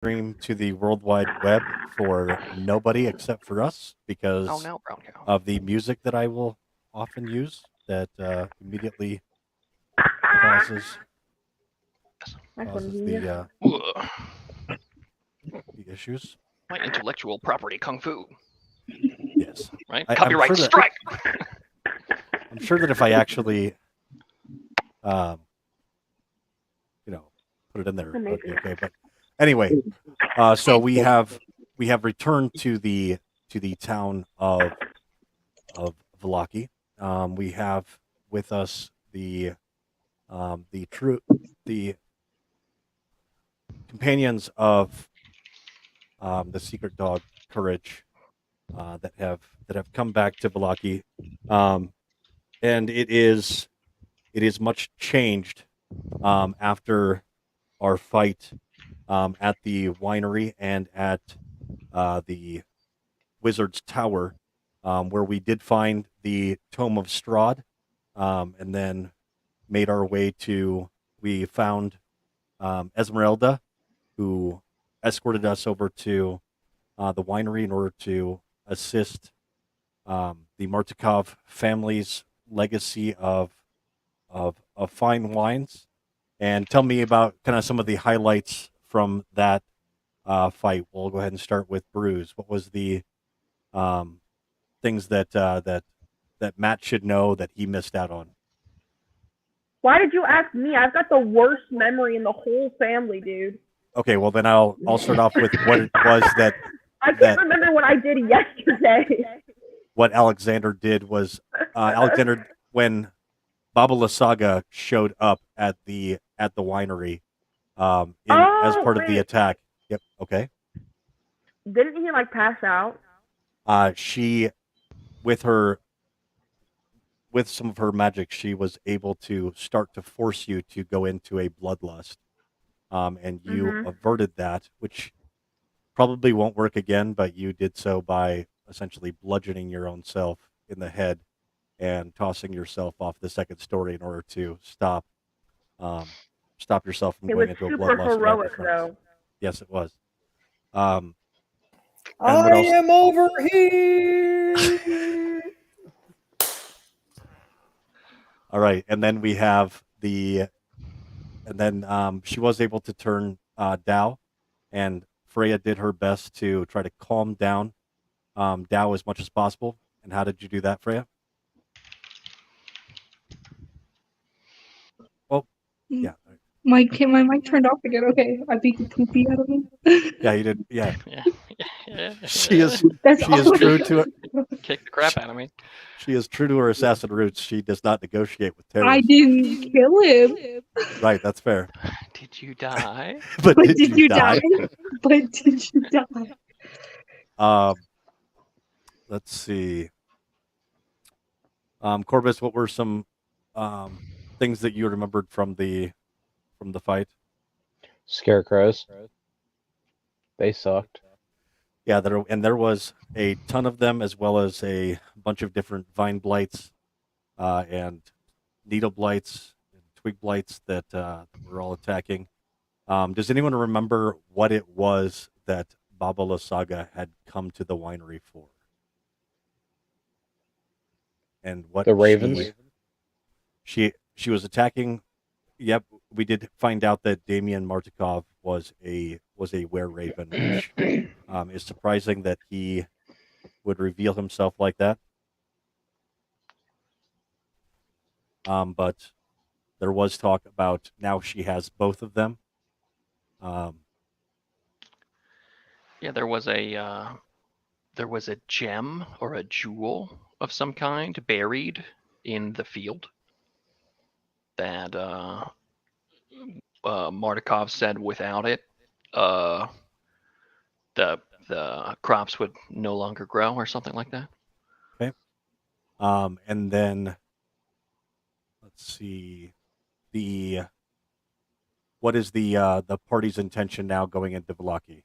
stream to the World Wide Web for nobody except for us Oh because no, brown cow. of the music that I will often use that immediately causes That's causes convenient. Ugh. the issues. My intellectual property, kung fu. Yes, Right? I'm Copyright sure that- strike. I'm sure that if I actually, put it in there, it would be okay. But anyway, so we have returned to the town of Vallaki. We have with us the companions of the secret dog Courage that have come back to Vallaki, and it is much changed after our fight at the winery and at the Wizard's Tower, where we did find the Tome of Strahd, and then made our way to. We found Esmeralda, who escorted us over to the winery in order to assist the Martikov family's legacy of fine wines, and tell me about kind of some of the highlights from that fight. We'll go ahead and start with Bruce. What was the things that Matt should know that he missed out on? Why did you ask me? I've got the worst memory in the whole family, dude. Okay, well then I'll start off with what it was that I can't remember what I did yesterday. what Alexander did was Alexander, when Baba Lysaga showed up at the winery as part of the attack. Yep. Okay. Didn't he like pass out? She, with some of her magic, she was able to start to force you to go into a bloodlust, and you averted that, which probably won't work again. But you did so by essentially bludgeoning your own self in the head and tossing yourself off the second story in order to stop yourself from going into a bloodlust. It was super heroic, though. Yes, it was. I am over here. All right, and then we have she was able to turn Dao, and Freya did her best to try to calm down Dao as much as possible. And how did you do that, Freya? Well, yeah. My mic turned off again. Okay, I beat the poopy out of him. Yeah, you did. Yeah. Yeah. She is true to it. Kick the crap out of me. She is true to her assassin roots. She does not negotiate with terrorists. I didn't kill him. Right, that's fair. Did you die? But did you die? But did you die? Let's see. Corbus, what were some things that you remembered from the fight? Scarecrows. They sucked. Yeah, there was a ton of them, as well as a bunch of different vine blights and needle blights and twig blights that were all attacking. Does anyone remember what it was that Baba Lysaga had come to the winery for? And what the ravens? She was attacking. Yep, we did find out that Damian Martikov was a were-raven, which is surprising that he would reveal himself like that. But there was talk about now she has both of them. Yeah, there was a gem or a jewel of some kind buried in the field that Martikov said without it, the crops would no longer grow or something like that. Okay. And then let's see, what is the party's intention now going into Vallaki?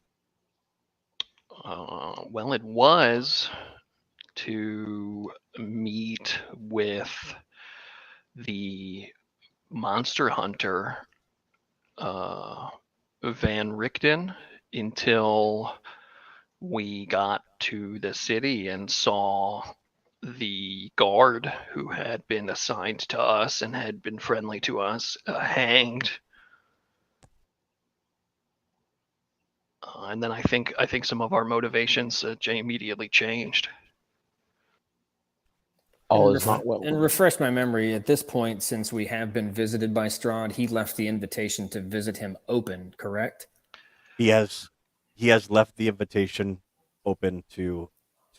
Well, it was to meet with the monster hunter Van Richten until we got to the city and saw the guard who had been assigned to us and had been friendly to us hanged. And then I think some of our motivations immediately changed. All And is not well. And refresh my memory. At this point, since we have been visited by Strahd, he left the invitation to visit him open. Correct? He has left the invitation open to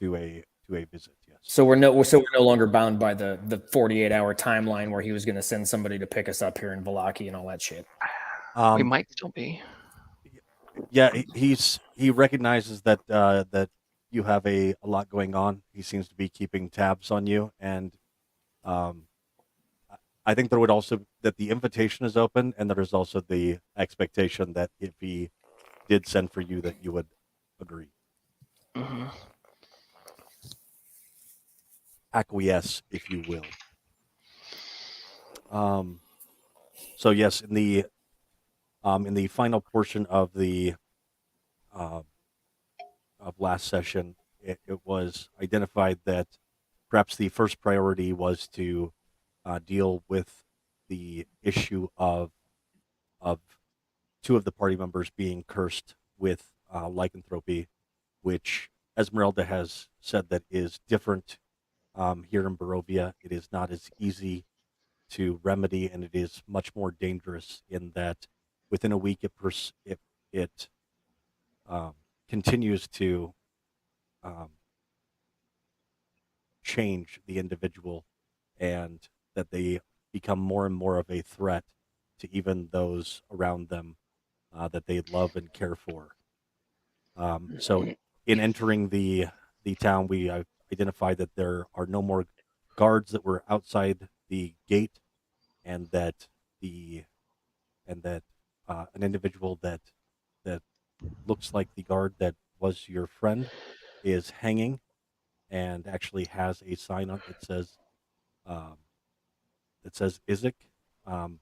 a visit. Yes. So we're no longer bound by the 48-hour timeline where he was going to send somebody to pick us up here in Valaki and all that shit. We might still be. Yeah, he recognizes that that you have a lot going on. He seems to be keeping tabs on you, and I think there would also that the invitation is open, and there is also the expectation that if he did send for you, that you would agree, Mhm. acquiesce, if you will. So yes, in the final portion of the of last session, it was identified that perhaps the first priority was to deal with the issue of two of the party members being cursed with lycanthropy, which Esmeralda has said that is different here in Barovia. It is not as easy to remedy, and it is much more dangerous in that within a week it continues to change the individual, and that they become more and more of a threat to even those around them that they love and care for. So in entering the town, we identified that there are no more guards that were outside the gate, and that an individual that looks like the guard that was your friend is hanging, and actually has a sign on that says Izek,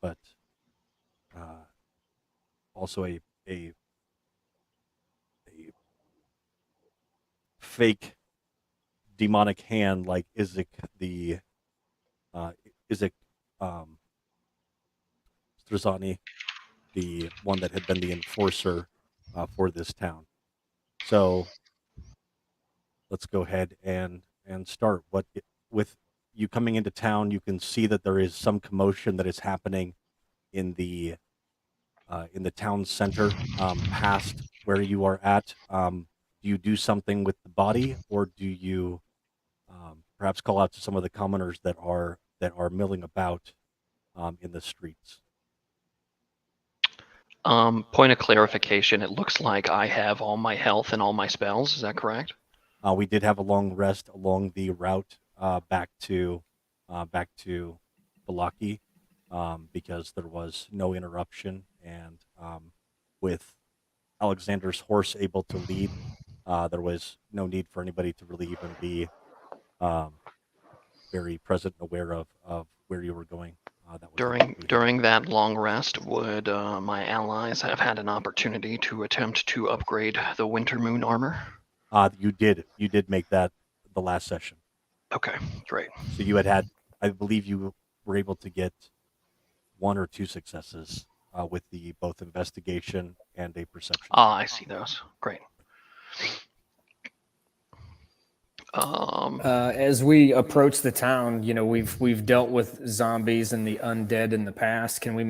but also a fake demonic hand like Izek the Izek Strazani, the one that had been the enforcer for this town. So let's go ahead and start. With you coming into town, you can see that there is some commotion that is happening in the town center, past where you are at. Do you do something with the body, or do you perhaps call out to some of the commoners that are milling about in the streets? Point of clarification, it looks like I have all my health and all my spells. Is that correct? We did have a long rest along the route back to Balaki, because there was no interruption, and with Alexander's horse able to lead, there was no need for anybody to relieve and be very present and aware of where you were going. During that long rest, would my allies have had an opportunity to attempt to upgrade the Winter Moon armor? You did make that the last session. Okay, great. So you had, I believe you were able to get 1 or 2 successes with the both investigation and a perception. I see those. Great. As we approach the town, we've dealt with zombies and the undead in the past. Can I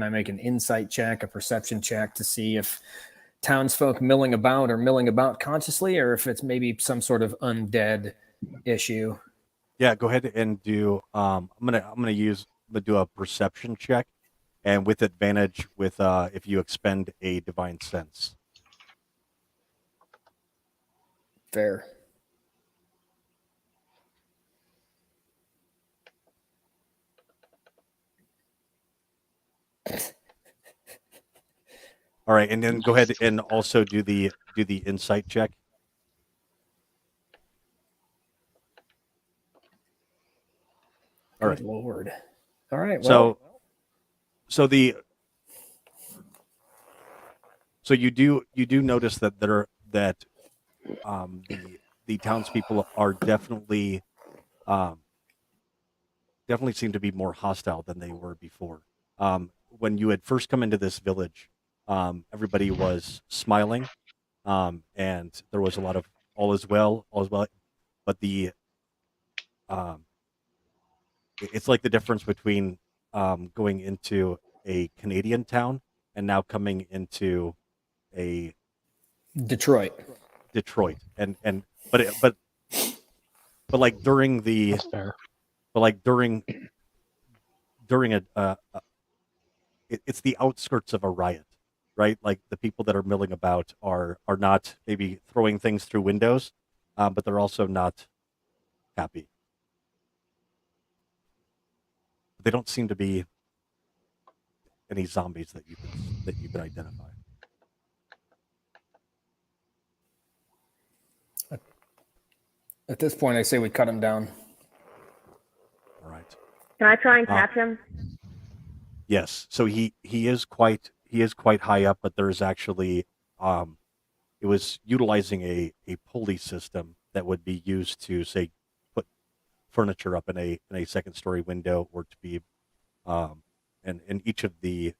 make an insight check, a perception check, to see if townsfolk milling about consciously, or if it's maybe some sort of undead issue? Yeah, go ahead and do. I'm gonna do a perception check, and with advantage with if you expend a divine sense. Fair. All right, and then go ahead and also do the insight check. All right. Good Lord. All right. Well, So you do notice that the townspeople are definitely definitely seem to be more hostile than they were before. When you had first come into this village, everybody was smiling, and there was a lot of all is well, but it's like the difference between going into a Canadian town and now coming into a Detroit. Detroit, but like during the That's fair. but like during it's the outskirts of a riot, right? Like the people that are milling about are not maybe throwing things through windows, but they're also not happy. They don't seem to be any zombies that you can identify. At this point, I say we cut him down. All right. Can I try and catch him? Yes. So he is quite high up, but there's actually it was utilizing a pulley system that would be used to say put furniture up in a second story window, or to be and each of the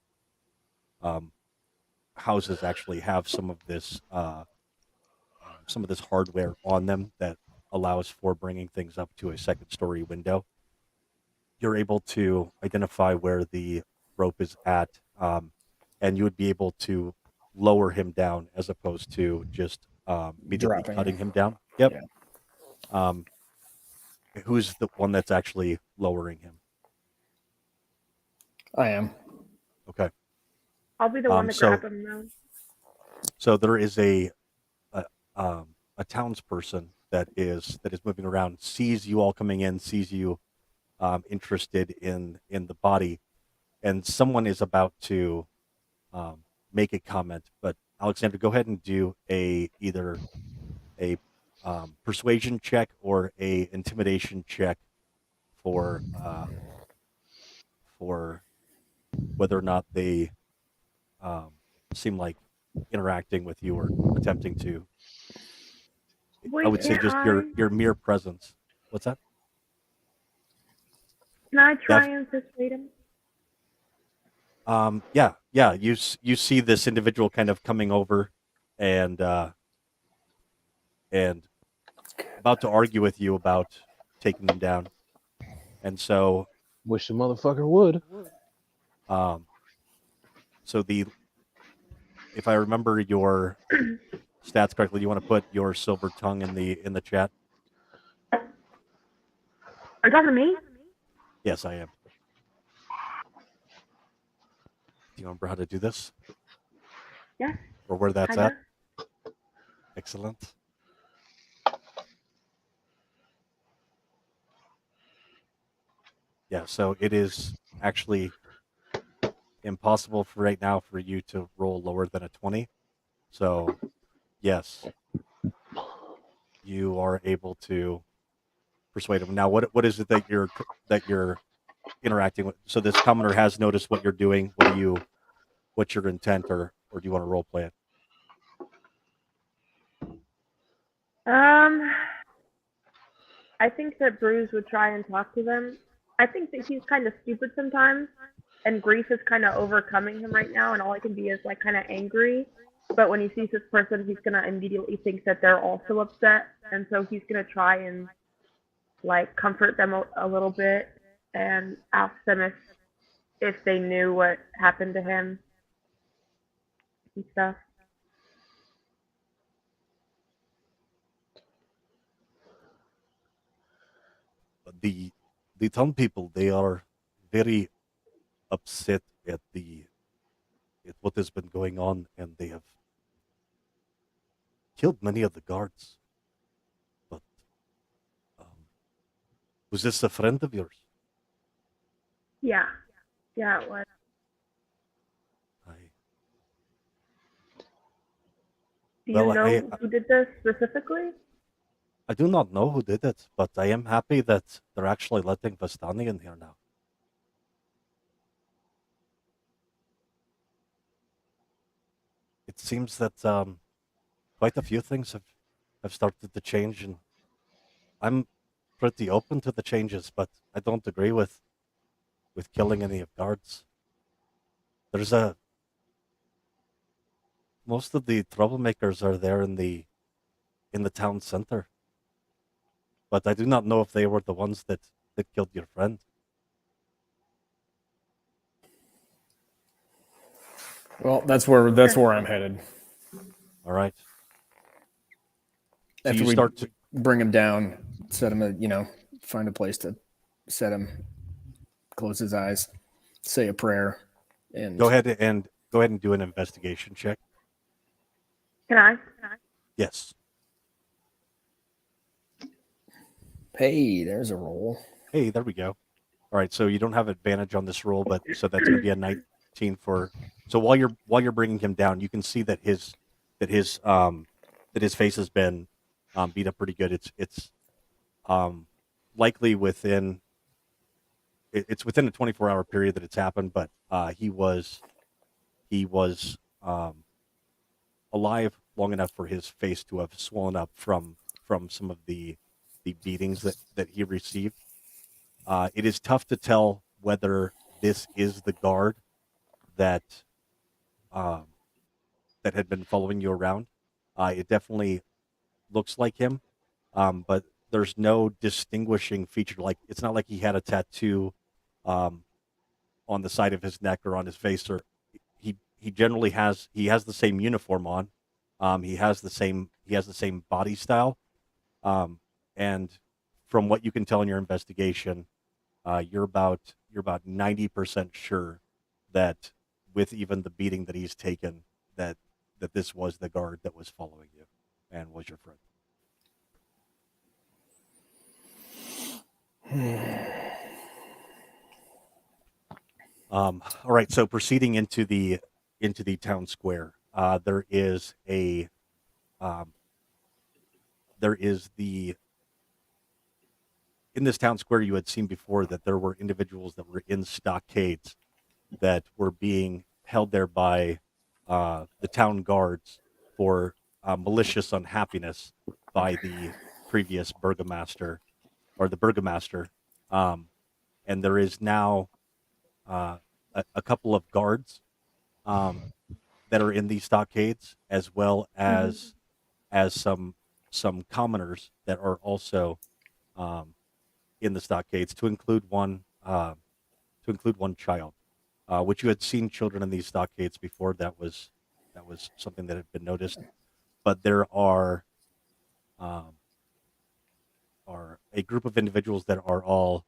houses actually have some of this hardware on them that allows for bringing things up to a second story window. You're able to identify where the rope is at, and you would be able to lower him down as opposed to just immediately Dropping cutting him. him down. Yep. Yeah. Who's the one that's actually lowering him? I am. Okay. I'll be the one to so- grab him though. So there is a townsperson that is moving around, sees you all coming in, sees you interested in the body, and someone is about to make a comment. But Alexander, go ahead and do either a persuasion check or a intimidation check for whether or not they seem like interacting with you or attempting to. I would say Wait, just your mere presence. What's that? Can I try and persuade him? Yeah. You see this individual kind of coming over and about to argue with you about taking him down, and so Wish the motherfucker would. so if I remember your stats correctly, you want to put your silver tongue in the chat. Are you talking to me? Yes, I am. Do you remember how to do this? Yeah. Or where that's Kinda. at? Excellent. Yeah, so it is actually impossible for right now for you to roll lower than a 20. So, yes, you are able to persuade him. Now, what is it that you're interacting with? So this commoner has noticed what you're doing. What's your intent, or do you want to role play it? I think that Bruce would try and talk to them. I think that he's kind of stupid sometimes, and grief is kind of overcoming him right now, and all I can be is like kind of angry. But when he sees this person, he's gonna immediately think that they're also upset, and so he's gonna try and like comfort them a little bit and ask them if they knew what happened to him and stuff. The town people, they are very upset at what has been going on, and they have killed many of the guards. But was this a friend of yours? Yeah, it was. Do you Well, know who did this specifically? I do not know who did it, but I am happy that they're actually letting Vestani in here now. it seems that quite a few things have started to change, and I'm pretty open to the changes, but I don't agree with killing any of guards. There's most of the troublemakers are there in the town center, but I do not know if they were the ones that killed your friend. Well, that's where I'm headed. All right. So After you we start to bring him down, set him, find a place to set him, close his eyes, say a prayer, and go ahead and do an investigation check. Can I? Yes. Hey, there's a roll. Hey, there we go. All right, so you don't have advantage on this roll, but so that's going to be a 19 for. So while you're bringing him down, you can see that his face has been beat up pretty good. It's likely within it's within a 24-hour period that it's happened, but he was alive long enough for his face to have swollen up from some of the beatings that he received. It is tough to tell whether this is the guard that had been following you around. It definitely looks like him, but there's no distinguishing feature. Like, it's not like he had a tattoo on the side of his neck or on his face, or he generally has the same uniform on. He has the same body style, and from what you can tell in your investigation, you're about 90% sure that with even the beating that he's taken, that this was the guard that was following you and was your friend. All right. So proceeding into the town square, there is in this town square you had seen before that there were individuals that were in stockades that were being held there by the town guards for malicious unhappiness by the previous burgomaster or the burgomaster, and there is now a couple of guards that are in these stockades, as well as some commoners that are also in the stockades, to include one child, which you had seen children in these stockades before. That was something that had been noticed, but there are a group of individuals that are all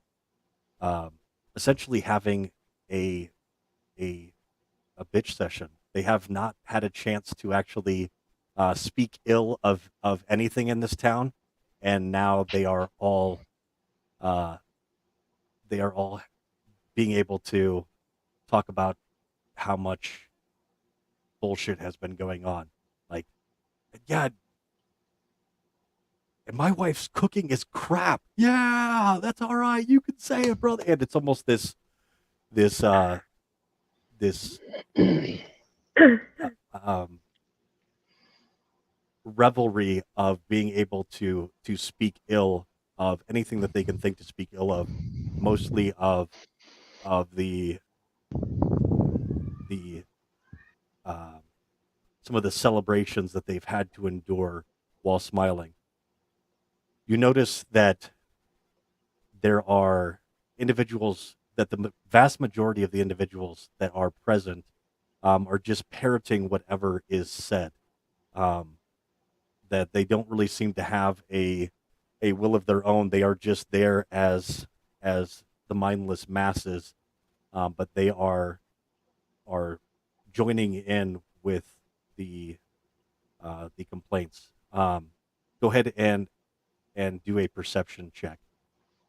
essentially having a bitch session. They have not had a chance to actually speak ill of anything in this town, and now they are all being able to talk about how much bullshit has been going on. Like, yeah, and my wife's cooking is crap. Yeah, that's all right. You can say it, brother. And it's almost this revelry of being able to speak ill of anything that they can think to speak ill of, mostly of the some of the celebrations that they've had to endure while smiling. You notice that there are individuals, that the vast majority of the individuals that are present are just parroting whatever is said. That they don't really seem to have a will of their own. They are just there as the mindless masses, but they are joining in with the complaints. Go ahead and do a perception check,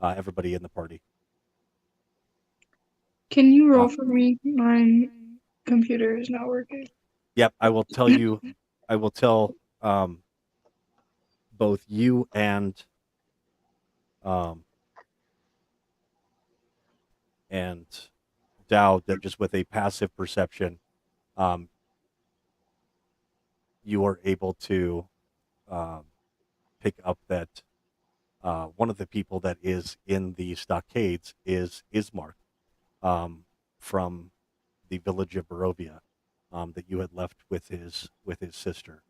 everybody in the party. Can you roll for me? My computer is not working. Yep, I will tell you. I will tell both you and Dow that just with a passive perception, you are able to pick up that one of the people that is in the stockades is Ismark, from the village of Barovia, that you had left with his sister.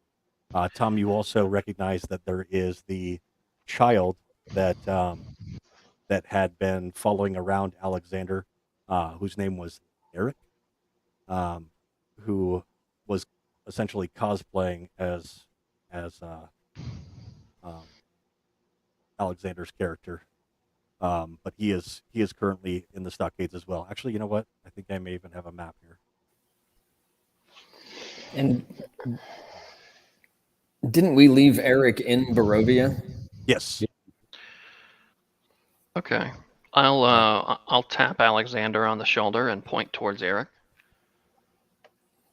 Tom, you also recognize that there is the child that that had been following around Alexander, whose name was Eric, who was essentially cosplaying as Alexander's character. But he is currently in the stockades as well. Actually, you know what? I think I may even have a map here. And didn't we leave Eric in Barovia? Yes. Okay. I'll tap Alexander on the shoulder and point towards Eric.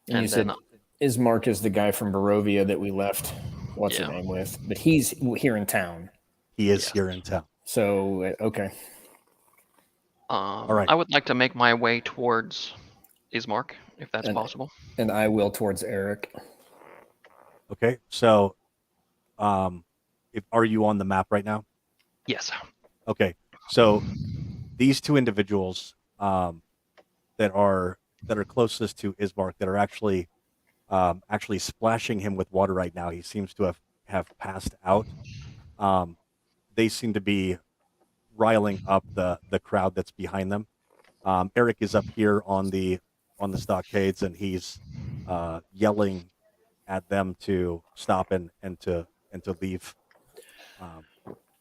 And you And said then Ismark is the guy from Barovia that we left. What's his Yeah. name with? But he's here in town. He is Yes. here in town. So okay. All right. I would like to make my way towards Ismark, if that's And- possible. And I will towards Eric. Okay. So, are you on the map right now? Yes. Okay. So these two individuals that are closest to Ismark, that are actually splashing him with water right now. He seems to have passed out. They seem to be riling up the crowd that's behind them. Eric is up here on the stockades, and he's yelling at them to stop and to leave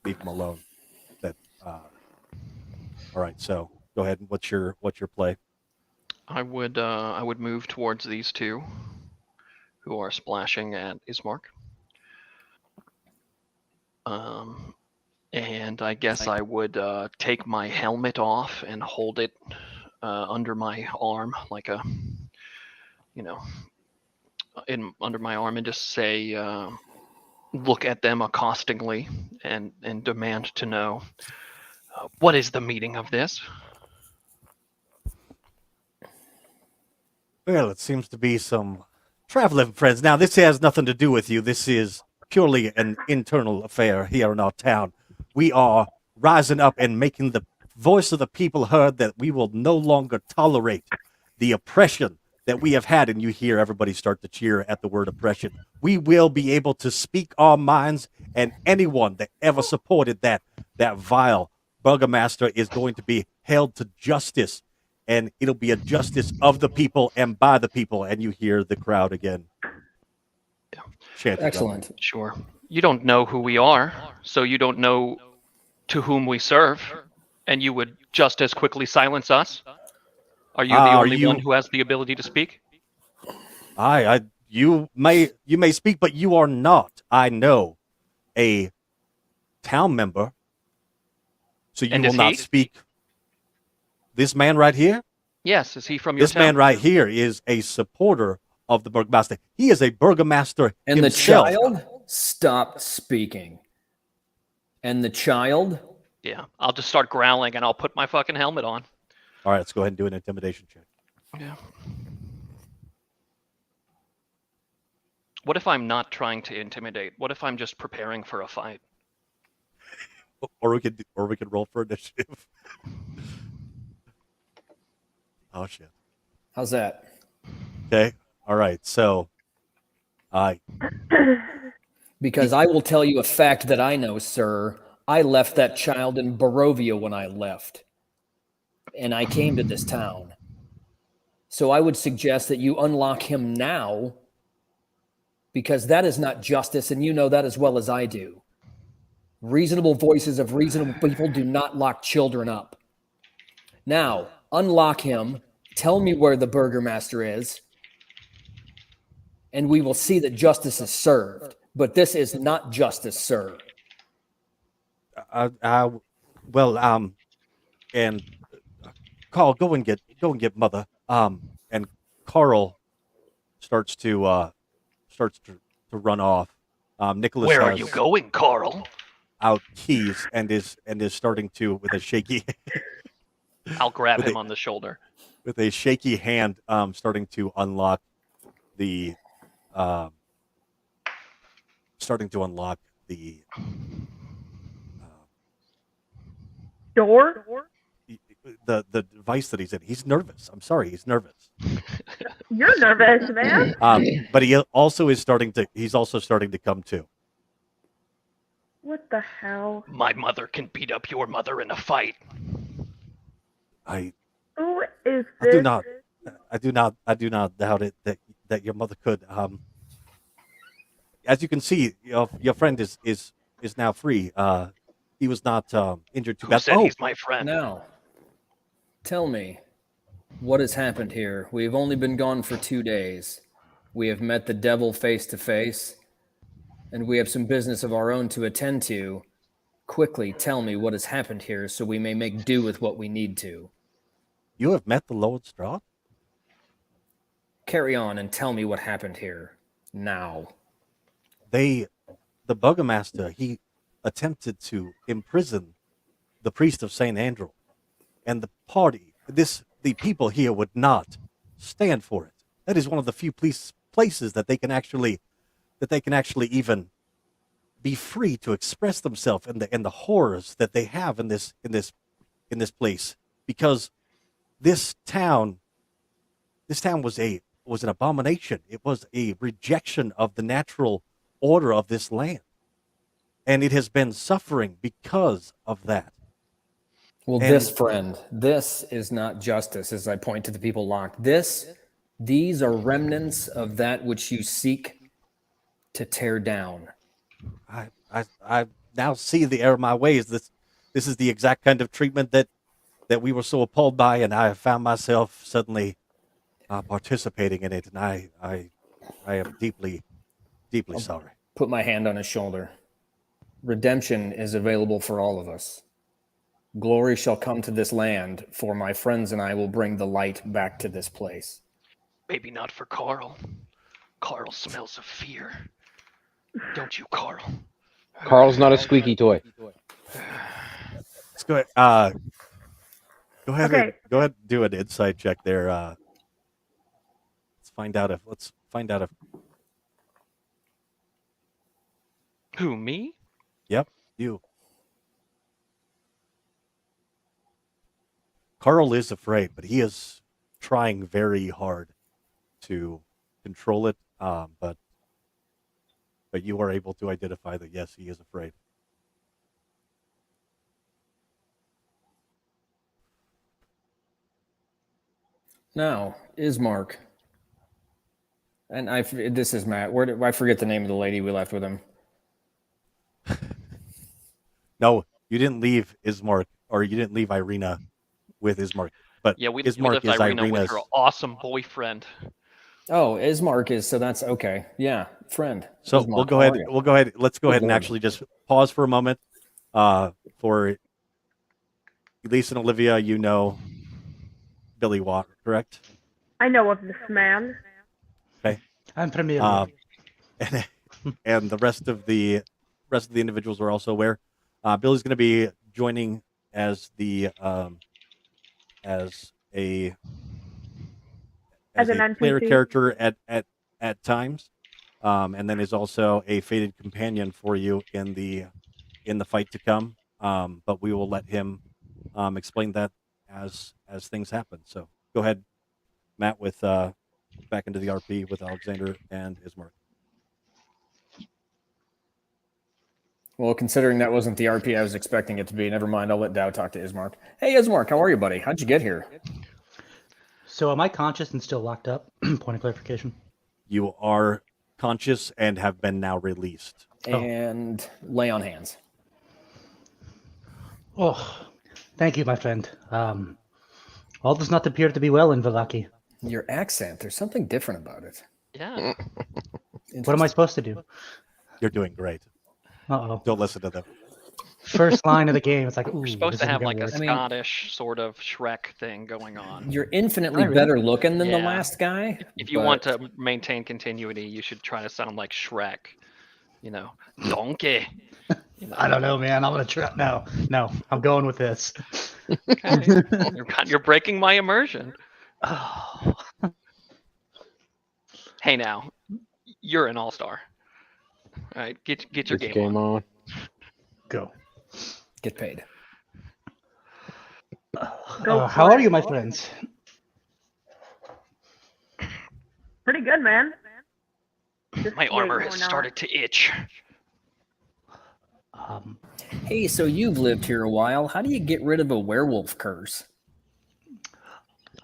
them alone. That all right. So go ahead. What's your play? I would move towards these two who are splashing at Ismark. And I guess I would take my helmet off and hold it under my arm, like a, under my arm, and just say, look at them accostingly and demand to know, what is the meaning of this? Well, it seems to be some traveling friends. Now, this has nothing to do with you. This is purely an internal affair here in our town. We are rising up and making the voice of the people heard, that we will no longer tolerate the oppression that we have had. And you hear everybody start to cheer at the word oppression. We will be able to speak our minds, and anyone that ever supported that vile burgomaster is going to be held to justice. And it'll be a justice of the people and by the people. And you hear the crowd again. Yeah. Chanting. Excellent. Sure. You don't know who we are, so you don't know to whom we serve, and you would just as quickly silence us? Are you the only one who has the ability to speak? You may speak, but you are not, I know, a town member. So you And will is not he? speak. This man right here? Yes, is he from your This town? man right here is a supporter of the burgomaster. He is a burgomaster And himself. the child stopped speaking. And the child, Yeah, I'll just start growling and I'll put my fucking helmet on. All right, let's go ahead and do an intimidation check. Yeah. What if I'm not trying to intimidate? What if I'm just preparing for a fight? Or we could roll for initiative. Oh shit. how's that? Okay. All right. So, Because I will tell you a fact that I know, sir. I left that child in Barovia when I left. And I came to this town. So I would suggest that you unlock him now, because that is not justice, and you know that as well as I do. Reasonable voices of reasonable people do not lock children up. Now, unlock him, tell me where the burgomaster is, and we will see that justice is served. But this is not justice, sir. and Carl, go and get mother. And Carl starts to run off. Nicholas Where are has you going, Carl? out keys and is starting to, with a shaky I'll grab With him a- on the shoulder. with a shaky hand, starting to unlock the starting to unlock the Door? the device that he's in. He's nervous. I'm sorry, he's nervous. You're nervous, man. But he also is starting to. He's also starting to come to. What the hell? My mother can beat up your mother in a fight. I Who is I this? do not doubt it that your mother could. As you can see, your friend is now free. He was not injured too Who bad. said Oh, he's my friend? Now, tell me, what has happened here? We have only been gone for 2 days. We have met the devil face to face, and we have some business of our own to attend to. Quickly tell me what has happened here so we may make do with what we need to. you have met the Lord Strahd? Carry on and tell me what happened here. Now. The Burgomaster, he attempted to imprison the priest of St. Andrew, and the people here would not stand for it. That is one of the few places that they can actually even be free to express themselves and the horrors that they have in this place, because this town was an abomination. It was a rejection of the natural order of this land, and it has been suffering because of that. Well, And- this is not justice, as I point to the people locked. These are remnants of that which you seek to tear down. I now see the error of my ways. This is the exact kind of treatment that we were so appalled by, and I have found myself suddenly participating in it, and I am deeply sorry. Put my hand on his shoulder. Redemption is available for all of us. Glory shall come to this land, for my friends and I will bring the light back to this place. Maybe not for Carl. Carl smells of fear. Don't you, Carl? Carl's not a squeaky toy. Let's go ahead. Go ahead. Okay. Go ahead. And do an insight check there. Let's find out if. Who, me? Yep, you. Carl is afraid, but he is trying very hard to control it. But you are able to identify that yes, he is afraid. Now, Ismark. And this is Matt. I forget the name of the lady we left with him. No, you didn't leave Ismark, or you didn't leave Irina with Ismark. But Yeah, we Ismark left is Irina with Irina's. her awesome boyfriend. Oh, Ismark is, so that's okay. Yeah, friend. So Ismark, we'll go how ahead. are you? We'll go ahead. Let's go Good ahead and lord. actually just pause for a moment. For Elise and Olivia, you know Billy Watt, correct? I know of this man. I'm familiar. And the rest of the individuals are also aware. Billy's going to be joining as a As an player NPC? character at times, and then is also a fated companion for you in the fight to come. But we will let him explain that as things happen. So go ahead, Matt, with back into the RP with Alexander and Ismark. Well, considering that wasn't the RP I was expecting it to be, never mind. I'll let Dow talk to Ismark. Hey, Ismark, how are you, buddy? How'd you get here? So am I conscious and still locked up? Point of clarification. You are conscious and have been now released. Oh. And lay on hands. Oh, thank you, my friend. All does not appear to be well in Vallaki. Your accent, there's something different about it. Yeah. What am I supposed to do? You're doing great. Uh-oh. Don't listen to them. First line of the game. It's like, ooh, We're supposed this to isn't have gonna like a work. I mean- Scottish sort of Shrek thing going on. You're infinitely Oh, really? better looking than the Yeah. last guy. If you but want to maintain continuity, you should try to sound like Shrek. You know, donkey. You know, I don't know, man. I'm gonna try. No, I'm going with this. okay. You're breaking my immersion. Oh, Hey, now, you're an all-star. All right, get your Get game on. Go. Get paid. Go How for are it. you, my friends? Pretty good, man. Just My wait, armor no, has we're not. started to itch. Um, Hey, so you've lived here a while. How do you get rid of a werewolf curse?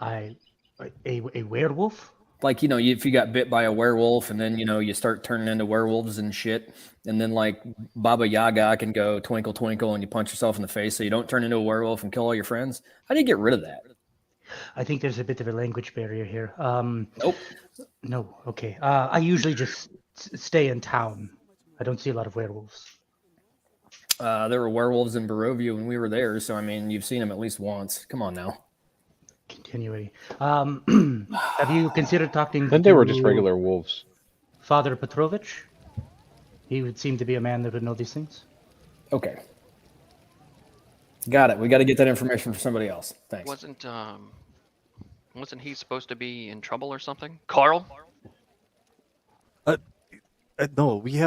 a werewolf? Like, if you got bit by a werewolf and then, you start turning into werewolves and shit, and then like Baba Yaga can go twinkle, twinkle, and you punch yourself in the face so you don't turn into a werewolf and kill all your friends. How do you get rid of that? I think there's a bit of a language barrier here. Nope. No, okay. I usually just stay in town. I don't see a lot of werewolves. There were werewolves in Barovia when we were there, so I mean, you've seen them at least once. Come on now. Continuing. Have you considered talking Then to they were just regular wolves. Father Petrovich? He would seem to be a man that would know these things. Okay. Got it. We got to get that information from somebody else. Thanks. Wasn't he supposed to be in trouble or something? Carl? No, we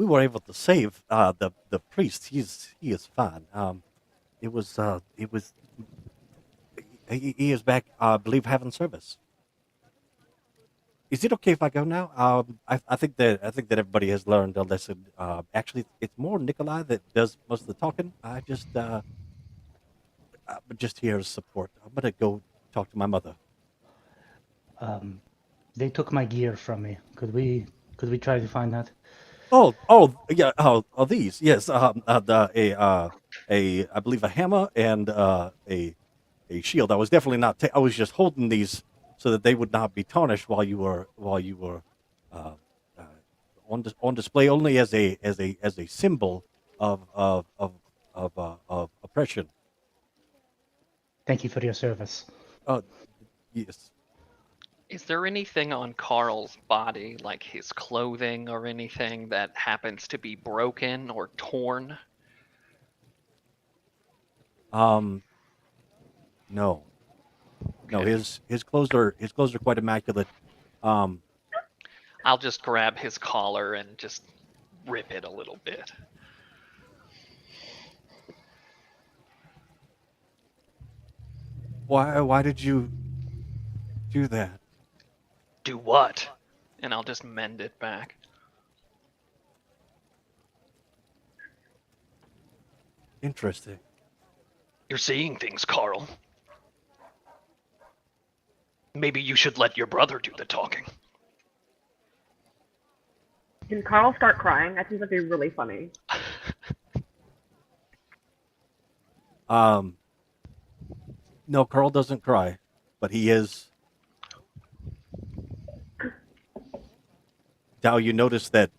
were able to save the priest. He is fine. He is back. I believe having service. Is it okay if I go now? I think that everybody has learned a lesson. Actually, it's more Nikolai that does most of the talking. I'm just here as support. I'm gonna go talk to my mother. They took my gear from me. Could we try to find that? Yeah. These. Yes. I believe a hammer and a shield. I was definitely not. I was just holding these so that they would not be tarnished while you were on display, only as a symbol of oppression. Thank you for your service. Yes. Is there anything on Carl's body, like his clothing or anything, that happens to be broken or torn? No. No, Okay. his clothes are quite immaculate. I'll just grab his collar and just rip it a little bit. Why did you do that? Do what? And I'll just mend it back. Interesting. You're seeing things, Carl. Maybe you should let your brother do the talking. Can Carl start crying? I think that'd be really funny. No, Carl doesn't cry, but he is. Now you notice that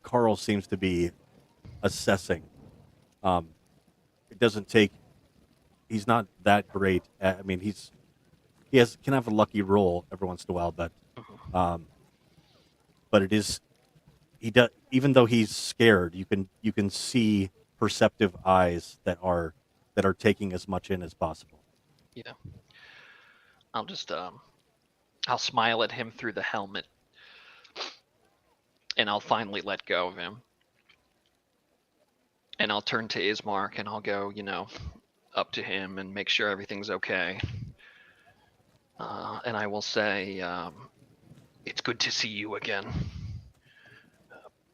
Carl seems to be assessing. It doesn't take. He's not that great. I mean, he can have a lucky roll every once in a while, but it is. He does, even though he's scared, you can see perceptive eyes that are taking as much in as possible. Yeah. I'll just I'll smile at him through the helmet. And I'll finally let go of him. And I'll turn to Ismark and I'll go, up to him and make sure everything's okay. And I will say, it's good to see you again.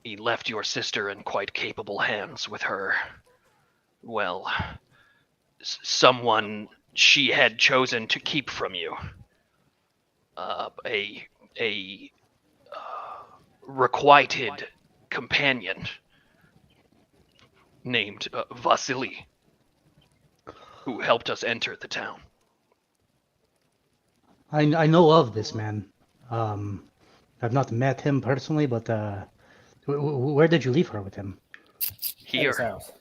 We left your sister in quite capable hands with her. Well, someone she had chosen to keep from you. A requited companion named Vasily, who helped us enter the town. I know of this man. I've not met him personally, but where did you leave her with him? Here. At his house.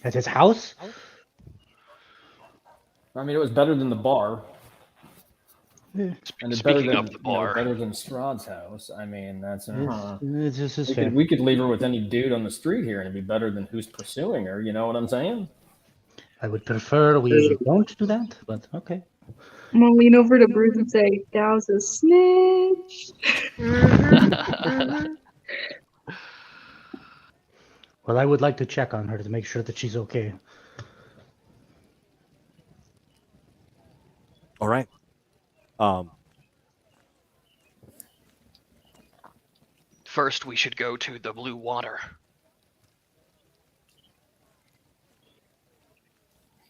At his house? I mean, it was better than the bar. And it's Speaking better of the bar, better than Strahd's house. I mean, that's It's just fair. we could leave her with any dude on the street here, and it'd be better than who's pursuing her. You know what I'm saying? I would prefer we don't do that, but okay. I'm gonna lean over to Bruce and say, "That was a snitch." Well, I would like to check on her to make sure that she's okay. All right. First, we should go to the Blue Water.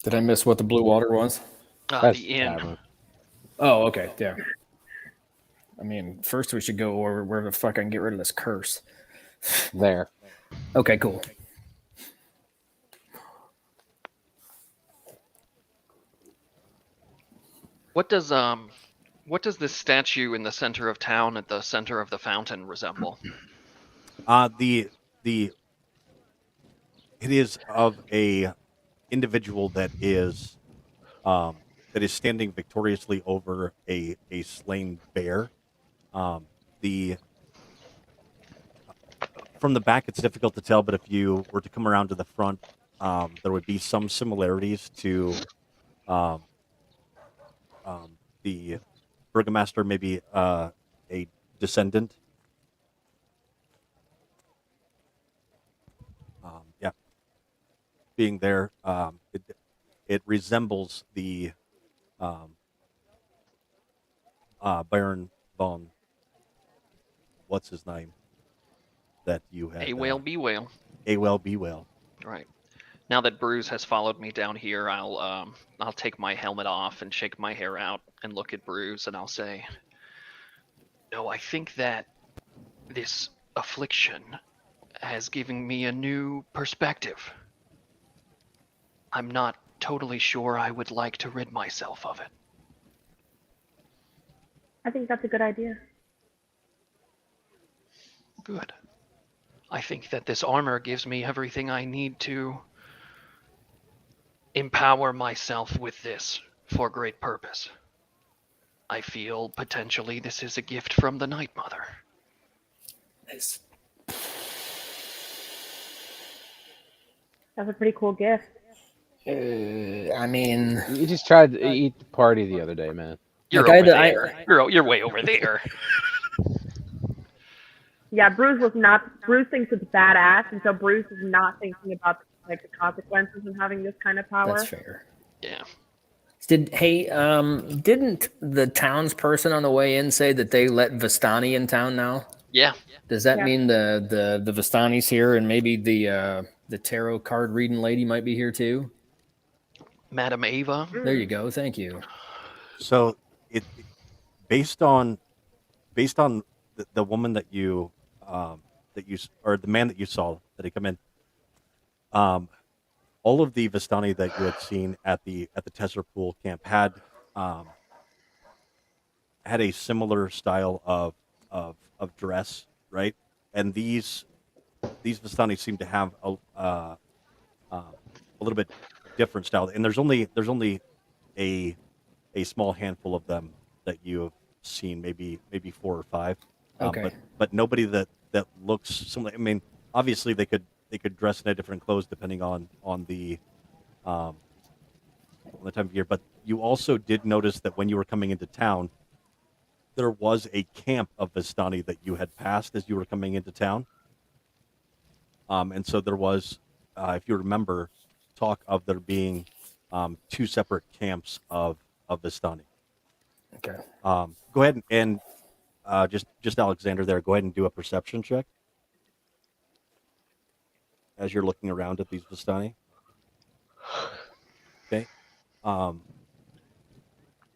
Did I miss what the blue water was? That's The inn. tavern. Oh, okay, yeah. I mean, first we should go over where the fuck I can get rid of this curse. There. Okay, cool. What does this statue in the center of town at the center of the fountain resemble? It is of a individual that is standing victoriously over a slain bear. The From the back, it's difficult to tell, but if you were to come around to the front, there would be some similarities to the burgomaster, maybe a descendant. Yeah, being there, it resembles the Baron von, what's his name, that you had. A whale, be whale. A whale, be whale. Right. Now that Bruce has followed me down here, I'll take my helmet off and shake my hair out and look at Bruce, and I'll say, "No, I think that this affliction has given me a new perspective. I'm not totally sure I would like to rid myself of it." I think that's a good idea. Good. I think that this armor gives me everything I need to empower myself with this for great purpose. I feel potentially this is a gift from the Night Mother. Nice. That's a pretty cool gift. I mean, You just tried to eat the party the other day, man. You're Like, over there. You're way over there. Yeah, Bruce thinks it's badass, and so Bruce is not thinking about the consequences of having this kind of power. that's fair. Yeah. Didn't the townsperson on the way in say that they let Vistani in town now? Yeah. Does that Yeah. mean the Vistani's here, and maybe the tarot card reading lady might be here too? Madam Ava. There you go. Thank you. So based on the woman that you or the man that you saw that had come in, all of the Vistani that you had seen at the Tesser Pool camp had a similar style of dress, right? And these Vistani seem to have a little bit different style. And there's only a small handful of them that you have seen, maybe 4 or 5. Okay. But nobody that looks similar. I mean, obviously they could dress in a different clothes depending on the time of year. But you also did notice that when you were coming into town, there was a camp of Vistani that you had passed as you were coming into town. And so there was, if you remember, talk of there being 2 separate camps of Vistani. Okay. Go ahead and just Alexander there. Go ahead and do a perception check as you're looking around at these Vistani. Okay.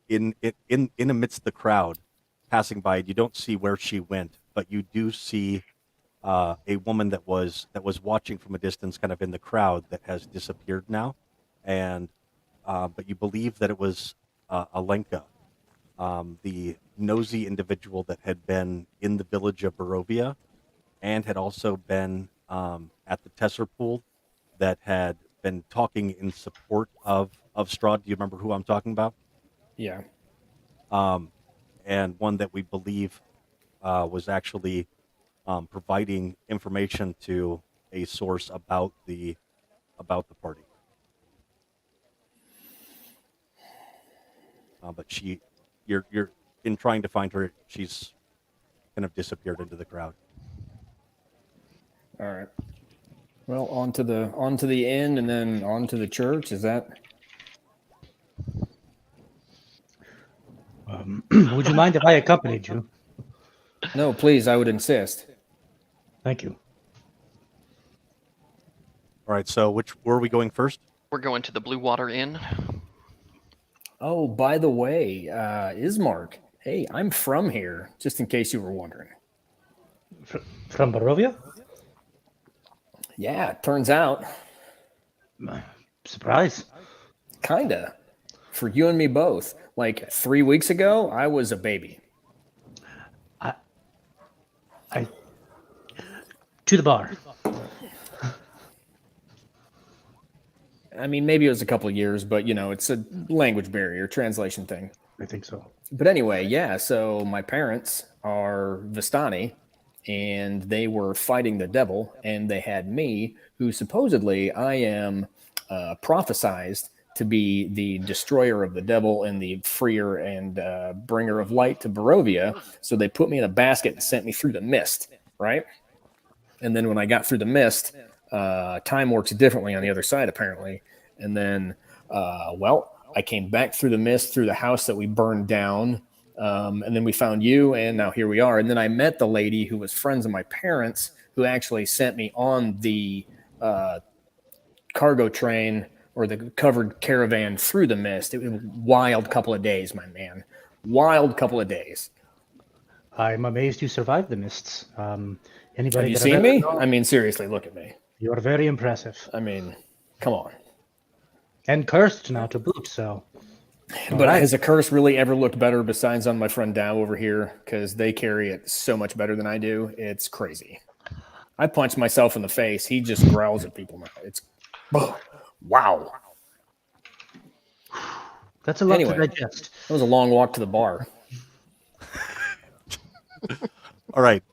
In amidst the crowd passing by, you don't see where she went, but you do see a woman that was watching from a distance, kind of in the crowd, that has disappeared now, and but you believe that it was Alenka, the nosy individual that had been in the village of Barovia, and had also been at the Tesser Pool, that had been talking in support of Strahd. Do you remember who I'm talking about? Yeah. And one that we believe was actually providing information to a source about the party. but you're in trying to find her. She's kind of disappeared into the crowd. All right. Well, on to the inn and then on to the church. Is that? Would you mind if I accompanied you? No, please. I would insist. Thank you. All right. So where are we going first? We're going to the Blue Water Inn. Oh, by the way, Ismark. Hey, I'm from here. Just in case you were wondering. From Barovia? Yeah, it turns out, Surprise. kinda. For you and me both. Like 3 weeks ago, I was a baby. I to the bar. I mean, maybe it was a couple of years, but it's a language barrier, translation thing. I think so. But anyway, yeah, so my parents are Vistani, and they were fighting the devil, and they had me, who supposedly I am prophesized to be the destroyer of the devil and the freer and bringer of light to Barovia. So they put me in a basket and sent me through the mist, right? And then when I got through the mist, time works differently on the other side, apparently. And then, I came back through the mist, through the house that we burned down. And then we found you, and now here we are. And then I met the lady who was friends of my parents, who actually sent me on the cargo train or the covered caravan through the mist. It was a wild couple of days, my man. Wild couple of days. I'm amazed you survived the mists. Anybody Have you that I've seen ever me? known- I mean, seriously, look at me. You are very impressive. I mean, come on. And cursed now to boot, so. But has a curse really ever looked better besides on my friend Dow over here? Because they carry it so much better than I do. It's crazy. I punch myself in the face. He just growls at people now. It's wow. That's a lot Anyway. to digest. That was a long walk to the bar. All right.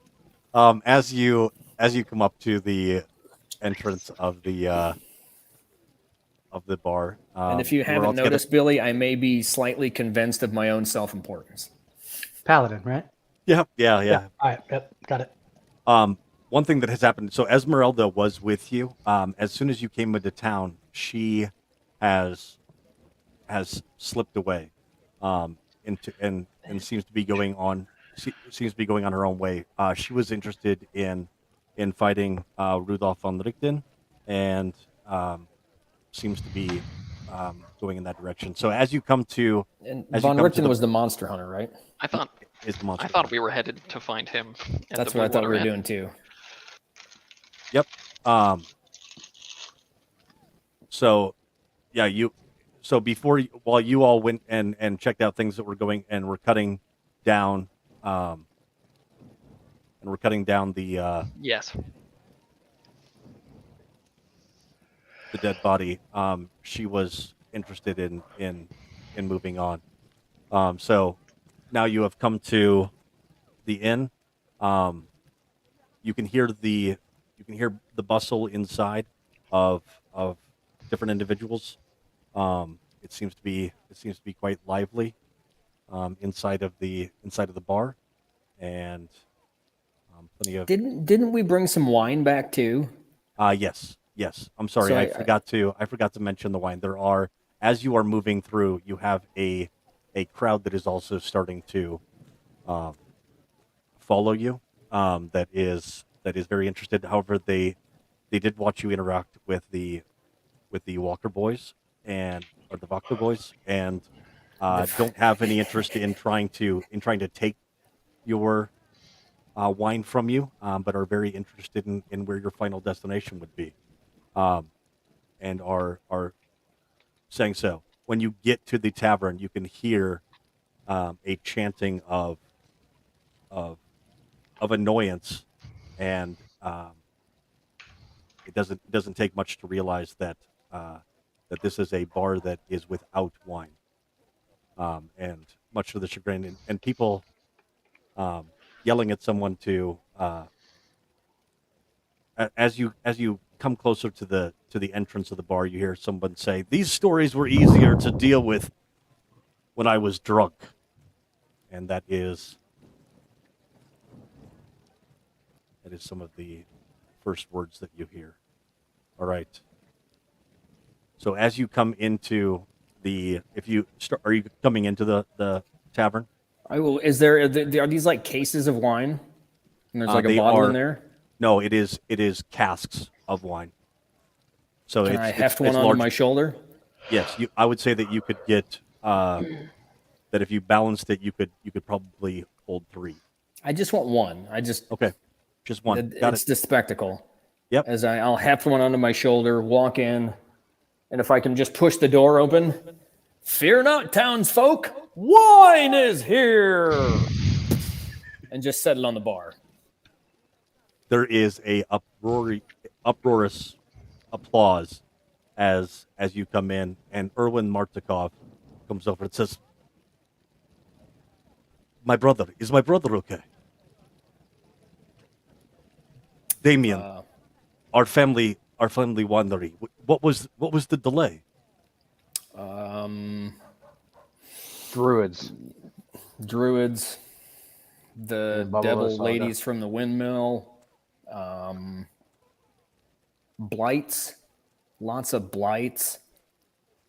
As you come up to the entrance of the bar, And if you we're all haven't together- noticed, Billy, I may be slightly convinced of my own self-importance. Paladin, right? yeah. All right. Yep. Got it. One thing that has happened. So Esmeralda was with you. As soon as you came into town, she has slipped away, into and seems to be going on. Seems to be going on her own way. She was interested in fighting Rudolf von Richten, and seems to be going in that direction. So as you come to And As you Von come to Richten the- was the monster hunter, right? I thought is the monster. I thought we were headed to find him. At That's the what I Blue thought we Water were Inn. doing too. So yeah, while you all went and checked out things that were going and were cutting down the Yes. dead body, she was interested in moving on. So now you have come to the inn. You can hear the bustle inside of different individuals. It seems to be quite lively inside of the bar, and plenty of Didn't we bring some wine back too? yes. I'm sorry, So I forgot to mention the wine. There are, as you are moving through, you have a crowd that is also starting to follow you. That is very interested. However, they did watch you interact with the Walker boys or the Vokta boys, and don't have any interest in trying to take your wine from you, but are very interested in where your final destination would be, and are saying so. When you get to the tavern, you can hear a chanting of annoyance, and it doesn't take much to realize that this is a bar that is without wine, and much to the chagrin and people yelling at someone to as you come closer to the entrance of the bar, you hear someone say, "These stories were easier to deal with when I was drunk. And that is some of the first words that you hear. All right. So as you come into are you coming into the tavern? I will. Is there? Are these like cases of wine? And there's like a They bottle are- in there. No, it is casks of wine. So Can it's I heft one it's onto large. my shoulder? Yes, I would say that you could get that if you balanced it, you could probably hold 3. I just want one. Okay, just one. Got It's it. the spectacle. Yep. As I'll heft one onto my shoulder, walk in, and if I can just push the door open, fear not, townsfolk, wine is here, and just settle on the bar. There is a uproarious applause as you come in, and Erwin Martikov comes over and says, is my brother okay? Damien, our family winery. What was the delay? Druids. Druids, the Bubba devil Saga. ladies from the windmill, blights, lots of blights,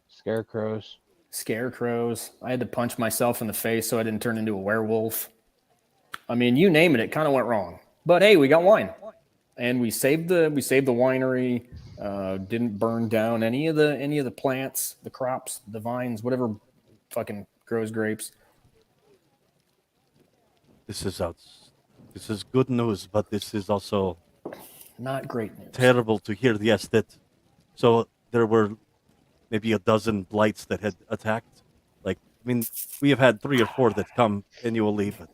Scarecrows. scarecrows. I had to punch myself in the face so I didn't turn into a werewolf. I mean, you name it, it kind of went wrong. But hey, we got wine, and we saved the winery. Didn't burn down any of the plants, the crops, the vines, whatever fucking grows grapes. This is good news, but this is also Not great news. terrible to hear. Yes, so there were maybe a dozen blights that had attacked. Like, I mean, we have had 3 or 4 that come annually, but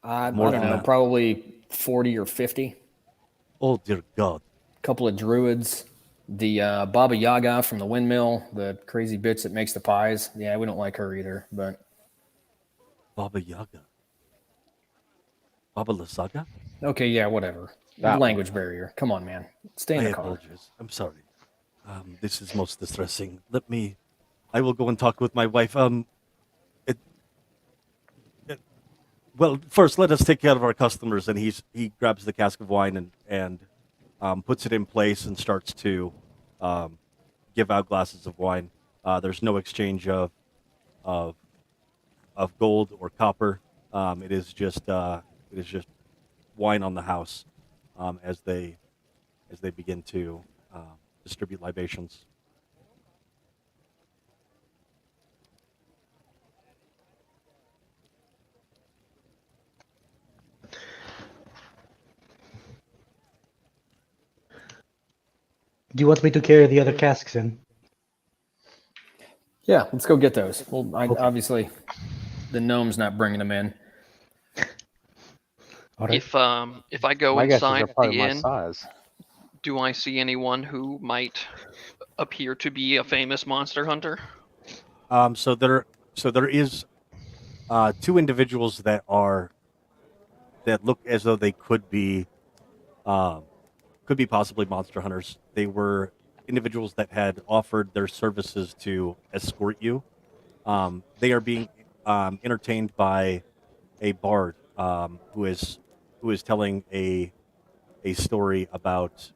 I More don't than know, that. probably 40 or 50. oh dear God, Couple of druids. The Baba Yaga from the windmill, the crazy bitch that makes the pies. Yeah, we don't like her either. But Baba Yaga, Baba Lasaga. okay, yeah, whatever. That Language barrier. Come on, man. Stay in I the car. apologize. I'm sorry. This is most distressing. I will go and talk with my wife. Well, first let us take care of our customers. And he grabs the cask of wine and puts it in place and starts to give out glasses of wine. There's no exchange of gold or copper. It is just wine on the house as they begin to distribute libations. Do you want me to carry the other casks in? Yeah, let's go get those. Well, Okay. obviously, the gnome's not bringing them in. All right. If I go My guess is they're inside probably the my inn, size. do I see anyone who might appear to be a famous monster hunter? So there is 2 individuals that look as though they could be possibly monster hunters. They were individuals that had offered their services to escort you. They are being entertained by a bard who is telling a story about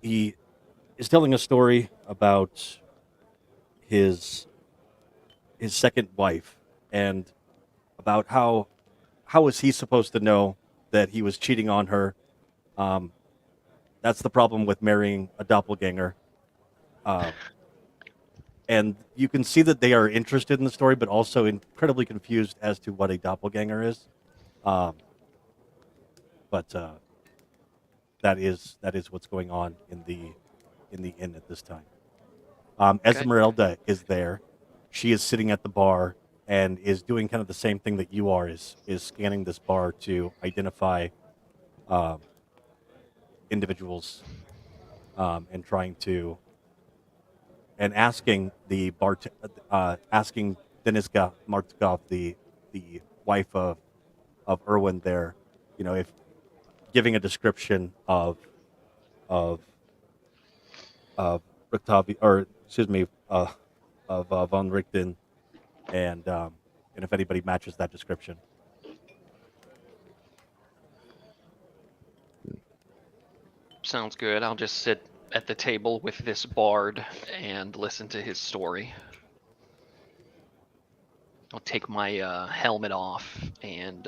he is telling a story about his second wife and about how is he supposed to know that he was cheating on her. That's the problem with marrying a doppelganger. And you can see that they are interested in the story, but also incredibly confused as to what a doppelganger is. But that is what's going on in the inn at this time. Esmeralda is there. She is sitting at the bar and is doing kind of the same thing that you are, is scanning this bar to identify individuals and trying to and asking the asking Deniska Martkov, the wife of Erwin there, if giving a description of Rictavi, or excuse me, of von Richten, and if anybody matches that description. Sounds good. I'll just sit at the table with this bard and listen to his story. I'll take my helmet off and,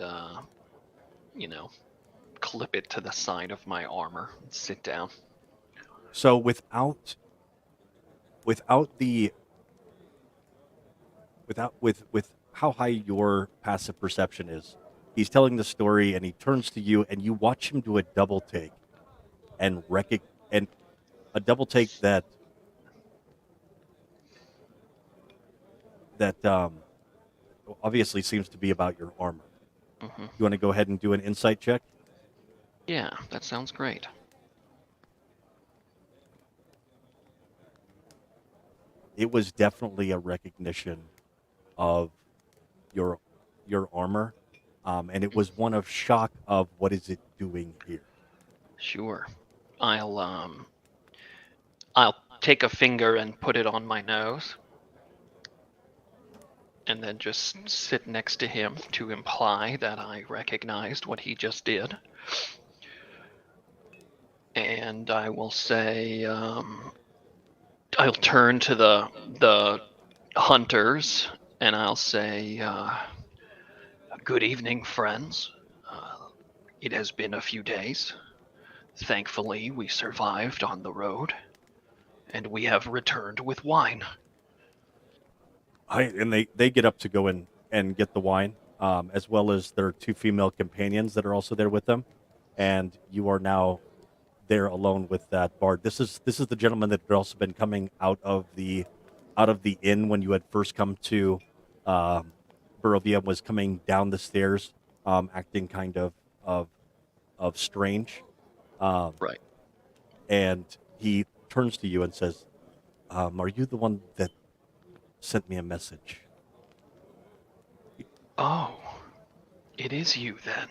clip it to the side of my armor and sit down. So without how high your passive perception is, he's telling the story and he turns to you and you watch him do a double take and a double take that obviously seems to be about your armor. Hmm. You want to go ahead and do an insight check? Yeah, that sounds great. It was definitely a recognition of your armor, and it was one of shock of what is it doing here. Sure. I'll take a finger and put it on my nose. And then just sit next to him to imply that I recognized what he just did. And I will say, I'll turn to the hunters and I'll say, good evening, friends. It has been a few days. Thankfully, we survived on the road, and we have returned with wine. And they get up to go in and get the wine, as well as their two female companions that are also there with them, and you are now there alone with that bard. This is the gentleman that had also been coming out of the inn when you had first come to Barovia, was coming down the stairs, acting kind of strange. Right. And he turns to you and says, "Are you the one that sent me a message?" Oh, it is you then.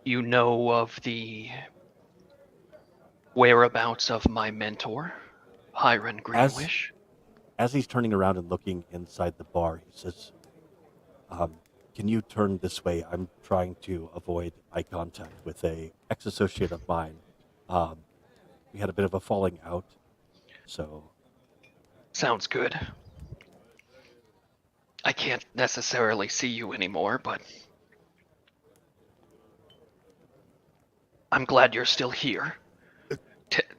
You know of the whereabouts of my mentor, Hiram Greenwish? As he's turning around and looking inside the bar, he says, "Can you turn this way? I'm trying to avoid eye contact with a ex-associate of mine. We had a bit of a falling out, so..." Sounds good. I can't necessarily see you anymore, but I'm glad you're still here.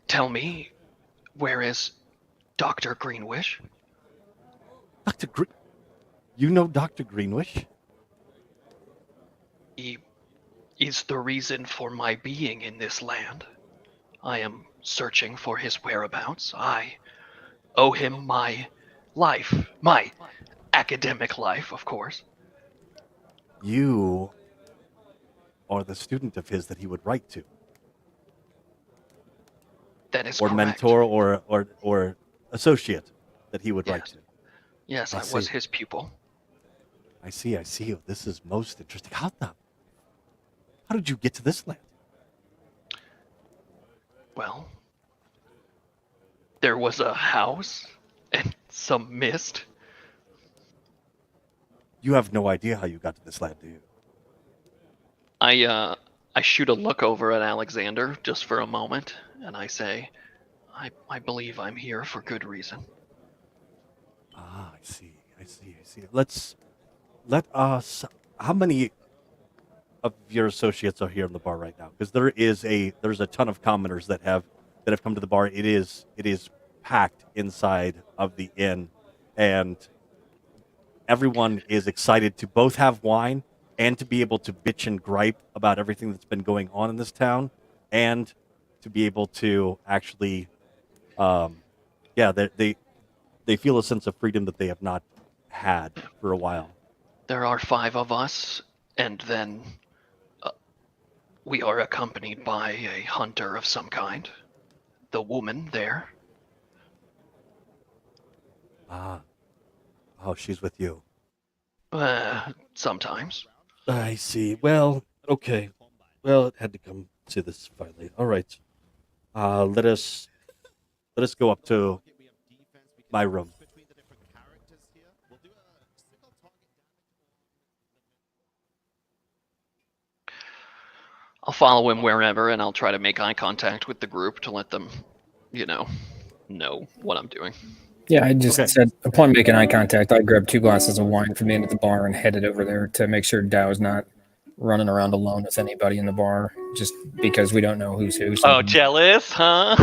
Tell me, where is Dr. Greenwish? You know Dr. Greenwish? He is the reason for my being in this land. I am searching for his whereabouts. I owe him my life, my academic life, of course. You are the student of his that he would write to, That is or correct. mentor, or associate that he would write Yes. to. Yes, I I was see. his pupil. I see. This is most interesting. How did you get to this land? Well, there was a house and some mist. You have no idea how you got to this land, do you? I shoot a look over at Alexander just for a moment, and I say, I believe I'm here for good reason. Ah, I see. Let us. How many of your associates are here in the bar right now? Because there's a ton of commoners that have come to the bar. It is packed inside of the inn, and everyone is excited to both have wine and to be able to bitch and gripe about everything that's been going on in this town, and to be able to actually, they feel a sense of freedom that they have not had for a while. There are 5 of us, and then we are accompanied by a hunter of some kind. The woman there. Ah, oh, she's with you. Sometimes. I see. Well, okay. Well, it had to come to this finally. All right. Let us go up to my room. I'll follow him wherever, and I'll try to make eye contact with the group to let them, know what I'm doing. Yeah, I just Okay. said upon making eye contact, I grabbed 2 glasses of wine from the end of the bar and headed over there to make sure Dow's not running around alone with anybody in the bar, just because we don't know who's who. Oh, jealous, huh?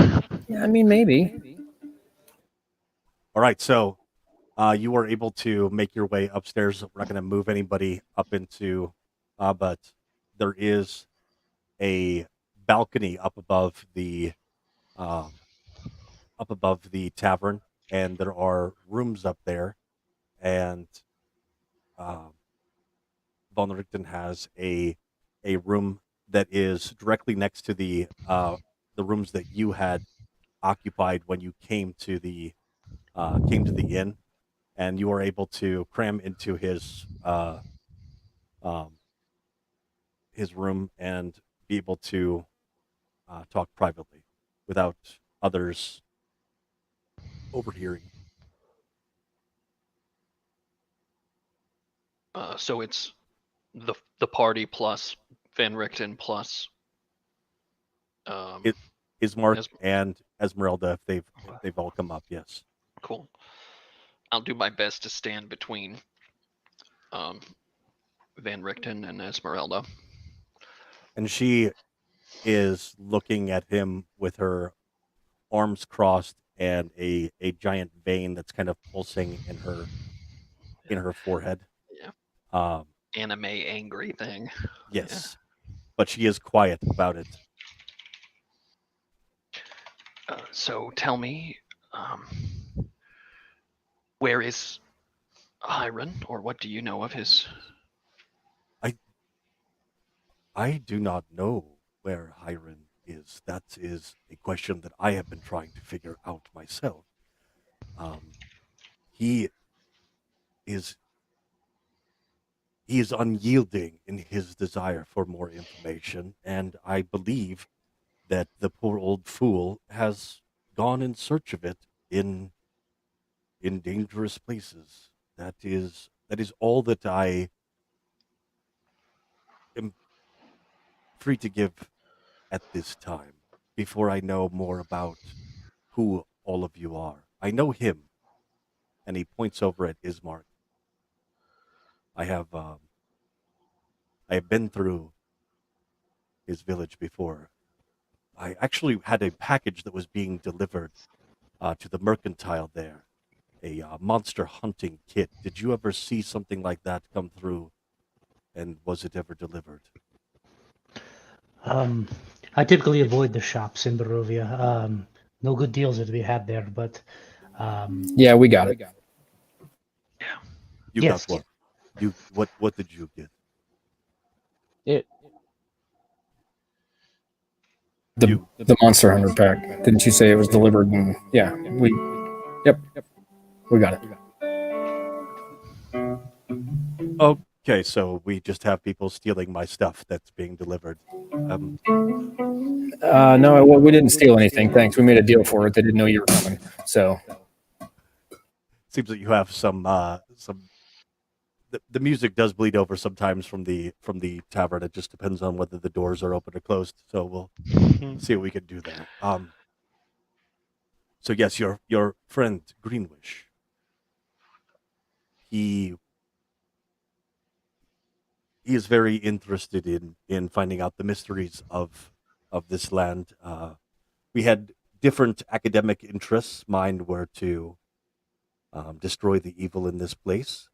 Yeah, I mean, maybe. All right, so you were able to make your way upstairs. We're not going to move anybody up into, but there is a balcony up above the tavern, and there are rooms up there, and Von Richten has a room that is directly next to the rooms that you had occupied when you came to the inn, and you were able to cram into his room and be able to talk privately without others overhearing. So it's the party plus Van Richten plus. Ismark Es- and Esmeralda, if they've all come up, yes. Cool. I'll do my best to stand between Van Richten and Esmeralda. And she is looking at him with her arms crossed and a giant vein that's kind of pulsing in her forehead. Yeah. Anime angry thing. Yes. But she is quiet about it. So tell me, where is Hiron, or what do you know of his? I do not know where Hiron is. That is a question that I have been trying to figure out myself. He is unyielding in his desire for more information, and I believe that the poor old fool has gone in search of it in dangerous places. That is all that I am free to give at this time, before I know more about who all of you are. I know him, and he points over at Ismark. I have been through his village before. I actually had a package that was being delivered to the mercantile there, a monster hunting kit. Did you ever see something like that come through, and was it ever delivered? I typically avoid the shops in Barovia. No good deals are to be had there, but Yeah, we got it. You Yes. got what? What did you get? The Monster Hunter pack. Didn't you say it was delivered? And yeah, Yep, we got it. Okay, so we just have people stealing my stuff that's being delivered. No, well, we didn't steal anything. Thanks. We made a deal for it. They didn't know you were coming. So Seems that you have some. The music does bleed over sometimes from the tavern. It just depends on whether the doors are open or closed. So we'll see what we can do there. So yes, your friend Greenwish. He is very interested in finding out the mysteries of this land. We had different academic interests. Mine were to destroy the evil in this place.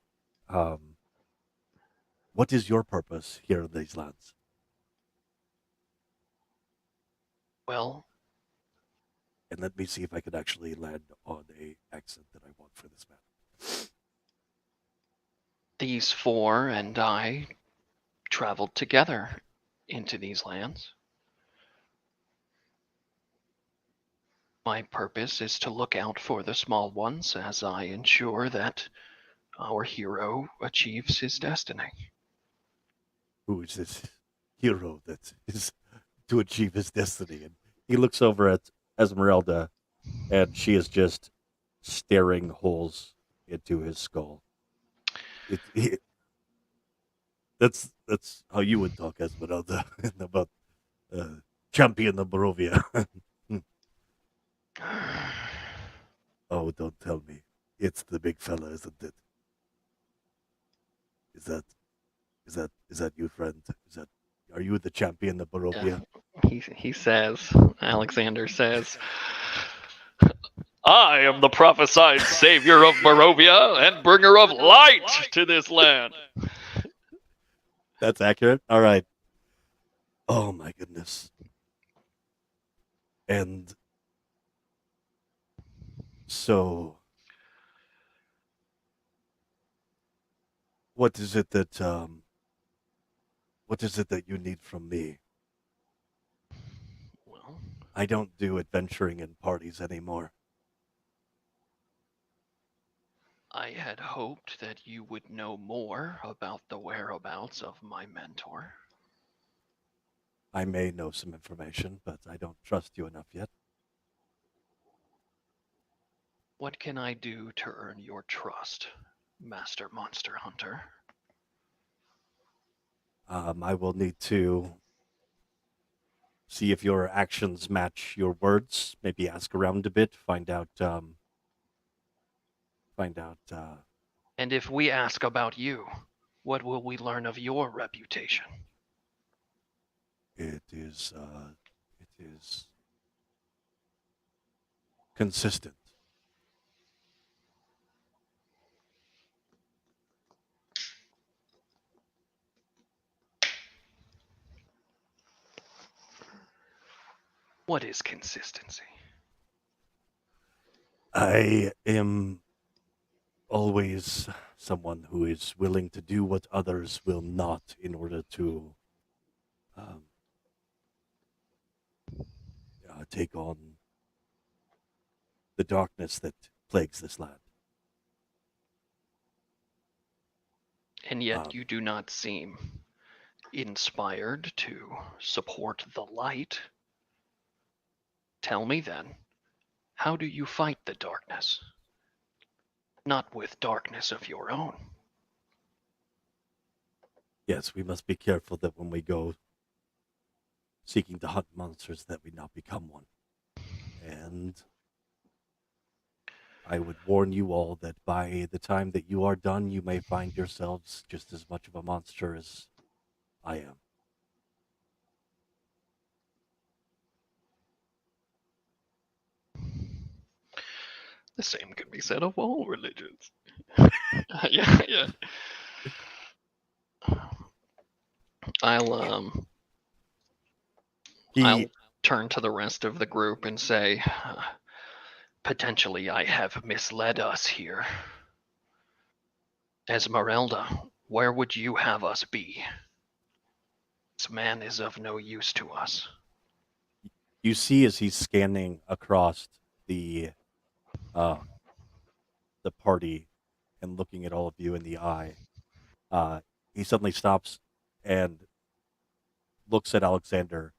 What is your purpose here in these lands? Well, And let me see if I can actually land on a accent that I want for this man. these four and I traveled together into these lands. My purpose is to look out for the small ones as I ensure that our hero achieves his destiny. Who is this hero that is to achieve his destiny? And he looks over at Esmeralda, and she is just staring holes into his skull. That's how you would talk, Esmeralda, about champion of Barovia. Oh, don't tell me. It's the big fella, isn't it? Is that you, friend? Are you the champion of Barovia? He says, Alexander says, I am the prophesied savior of Barovia and bringer of light to this land. That's accurate. All right. Oh my goodness. And so, what is it that you need from me? Well, I don't do adventuring in parties anymore. I had hoped that you would know more about the whereabouts of my mentor. I may know some information, but I don't trust you enough yet. What can I do to earn your trust, Master Monster Hunter? I will need to see if your actions match your words. Maybe ask around a bit, find out. And if we ask about you, what will we learn of your reputation? It is consistent. What is consistency? I am always someone who is willing to do what others will not in order to take on the darkness that plagues this land. And yet you do not seem inspired to support the light. Tell me then, how do you fight the darkness? Not with darkness of your own. Yes, we must be careful that when we go seeking to hunt monsters that we not become one. And I would warn you all that by the time that you are done, you may find yourselves just as much of a monster as I am. The same could be said of all religions. Yeah. I'll turn to the rest of the group and say, potentially I have misled us here. Esmeralda, where would you have us be? This man is of no use to us. You see as he's scanning across the party and looking at all of you in the eye, he suddenly stops and looks at Alexander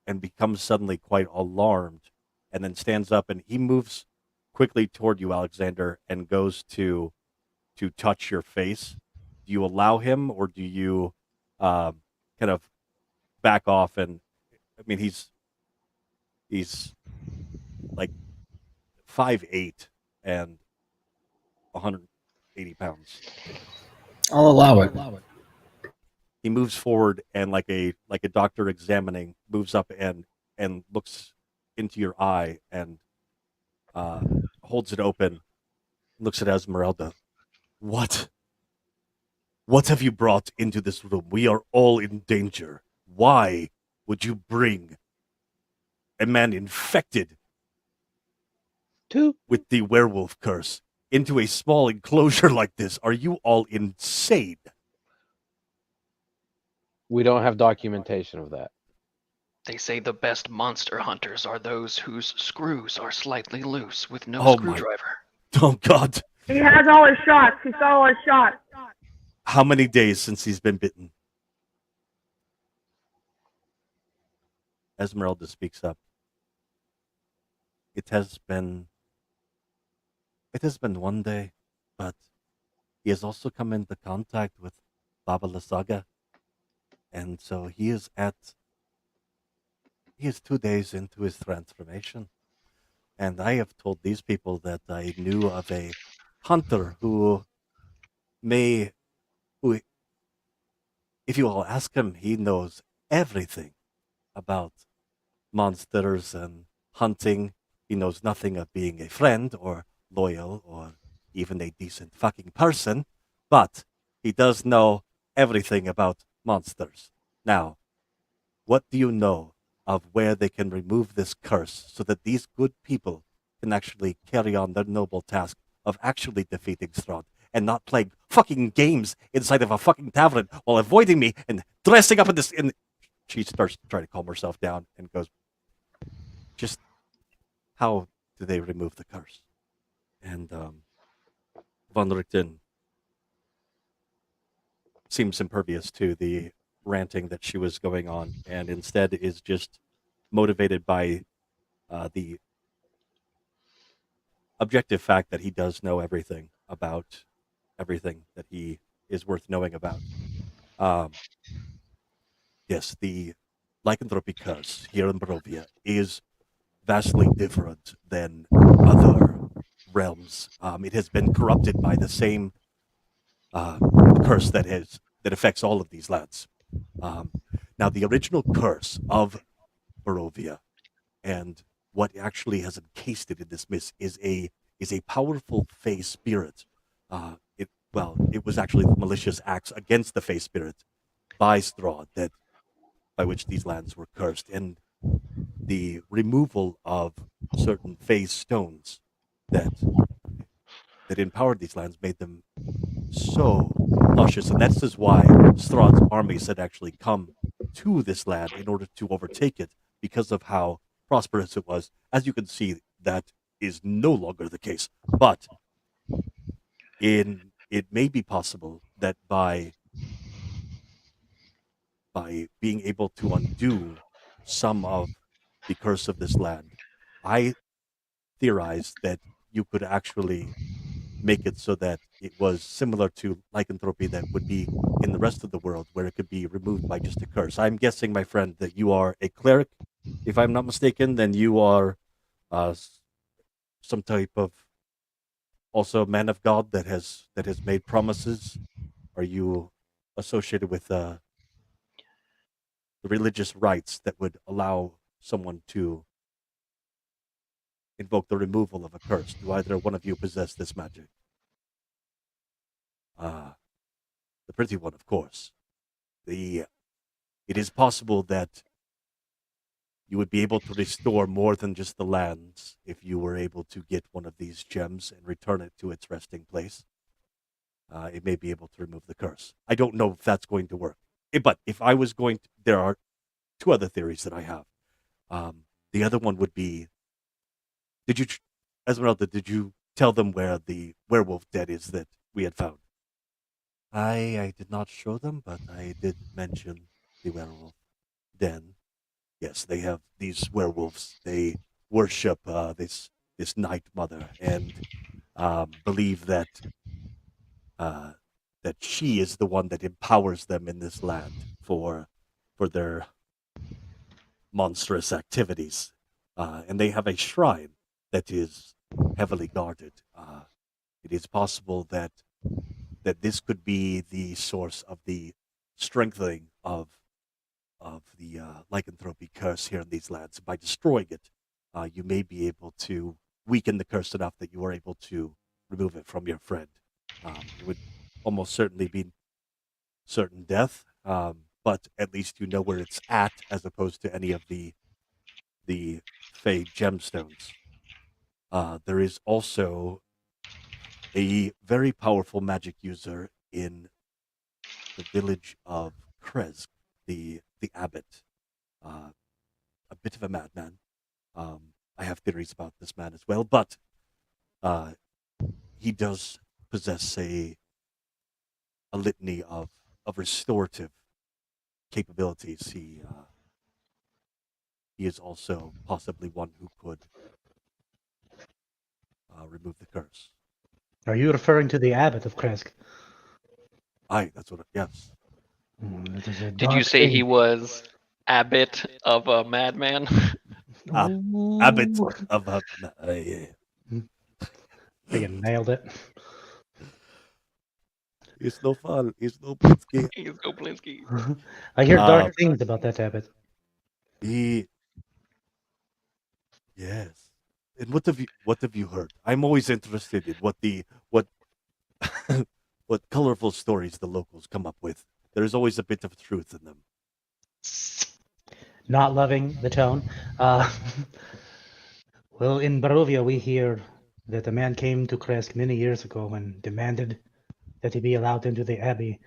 and becomes suddenly quite alarmed, and then stands up and he moves quickly toward you, Alexander, and goes to touch your face. Do you allow him, or do you kind of back off? And I mean, he's like 5'8" and 180 pounds. I'll allow it. He moves forward and like a doctor examining, moves up and looks into your eye and holds it open, looks at Esmeralda. What have you brought into this room? We are all in danger. Why would you bring a man infected with the werewolf curse into a small enclosure like this? Are you all insane? We don't have documentation of that. They say the best monster hunters are those whose screws are slightly loose with no Oh my- screwdriver. Oh, God. He has all his shots. He's got all his shots. How many days since he's been bitten? Esmeralda speaks up. It has been one day, but he has also come into contact with Baba Lysaga, and so he is 2 days into his transformation. And I have told these people that I knew of a hunter who may, who, if you all ask him, he knows everything about monsters and hunting. He knows nothing of being a friend or loyal or even a decent fucking person, but he does know everything about monsters. Now, what do you know of where they can remove this curse so that these good people can actually carry on their noble task of actually defeating Strahd and not playing fucking games inside of a fucking tavern while avoiding me and dressing up in this? She starts to try to calm herself down and goes, just how do they remove the curse? And Von Richten seems impervious to the ranting that she was going on, and instead is just motivated by the objective fact that he does know everything about everything that he is worth knowing about. Yes, the lycanthropy curse here in Barovia is vastly different than other realms. It has been corrupted by the same curse that affects all of these lands. Now, the original curse of Barovia and what actually has encased it in this mist is a powerful Fey spirit. It was actually the malicious acts against the Fey spirit by Strahd by which these lands were cursed, and the removal of certain Fey stones that empowered these lands made them so luscious, and that's just why Strahd's armies had actually come to this land in order to overtake it, because of how prosperous it was. As you can see, that is no longer the case. But it may be possible that by being able to undo some of the curse of this land, I theorized that you could actually make it so that it was similar to lycanthropy that would be in the rest of the world, where it could be removed by just a curse. I'm guessing, my friend, that you are a cleric. If I'm not mistaken, then you are some type of also man of God that has made promises. Are you associated with the religious rites that would allow someone to invoke the removal of a curse? Do either one of you possess this magic? The pretty one, of course. It is possible that you would be able to restore more than just the lands if you were able to get one of these gems and return it to its resting place. It may be able to remove the curse. I don't know if that's going to work. But if I was going to, there are two other theories that I have. The other one would be, Esmeralda, did you tell them where the werewolf den is that we had found? I did not show them, but I did mention the werewolf den. Yes, they have these werewolves. They worship this night mother and believe that she is the one that empowers them in this land for their monstrous activities. And they have a shrine that is heavily guarded. It is possible that this could be the source of the strengthening of the lycanthropy curse here in these lands. By destroying it, you may be able to weaken the curse enough that you are able to remove it from your friend. It would almost certainly be certain death, but at least you know where it's at, as opposed to any of the Fey gemstones. There is also a very powerful magic user in the village of Kresk, the abbot, a bit of a madman. I have theories about this man as well, but he does possess a litany of restorative capabilities. he is also possibly one who could remove the curse. Are you referring to the abbot of Kresk? Aye, that's what. Yes. That is a Did you dark say he thing. was abbot of a madman? Abbot Ooh. of yeah. I think I nailed it. It's no fun. It's no Blitzky. He's Goplinsky. I hear dark Um, things about that abbot. He. Yes. And what have you heard? I'm always interested in what what colorful stories the locals come up with. There's always a bit of truth in them. Not loving the tone. Well, in Barovia, we hear that a man came to Kresk many years ago and demanded that he be allowed into the abbey.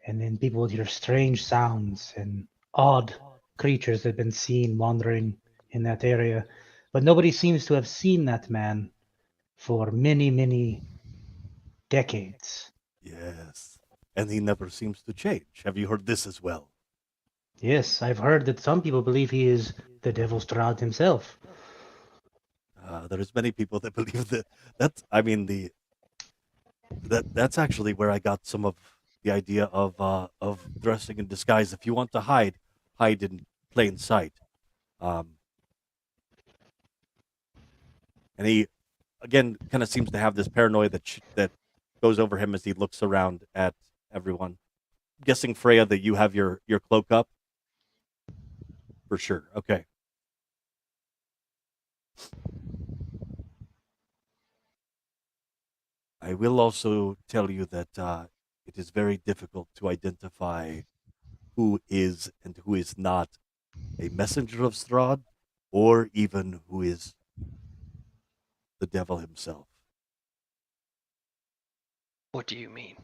And then people would hear strange sounds and odd creatures that had been seen wandering in that area. But nobody seems to have seen that man for many, many decades. Yes. And he never seems to change. Have you heard this as well? Yes, I've heard that some people believe he is the Devil's Strahd himself. There's many people that believe that. That's actually where I got some of the idea of dressing in disguise. If you want to hide, hide in plain sight. And he, again, kind of seems to have this paranoia that goes over him as he looks around at everyone. I'm guessing, Freya, that you have your cloak up? For sure. Okay. I will also tell you that it is very difficult to identify who is and who is not a messenger of Strahd, or even who is the devil himself. What do you mean?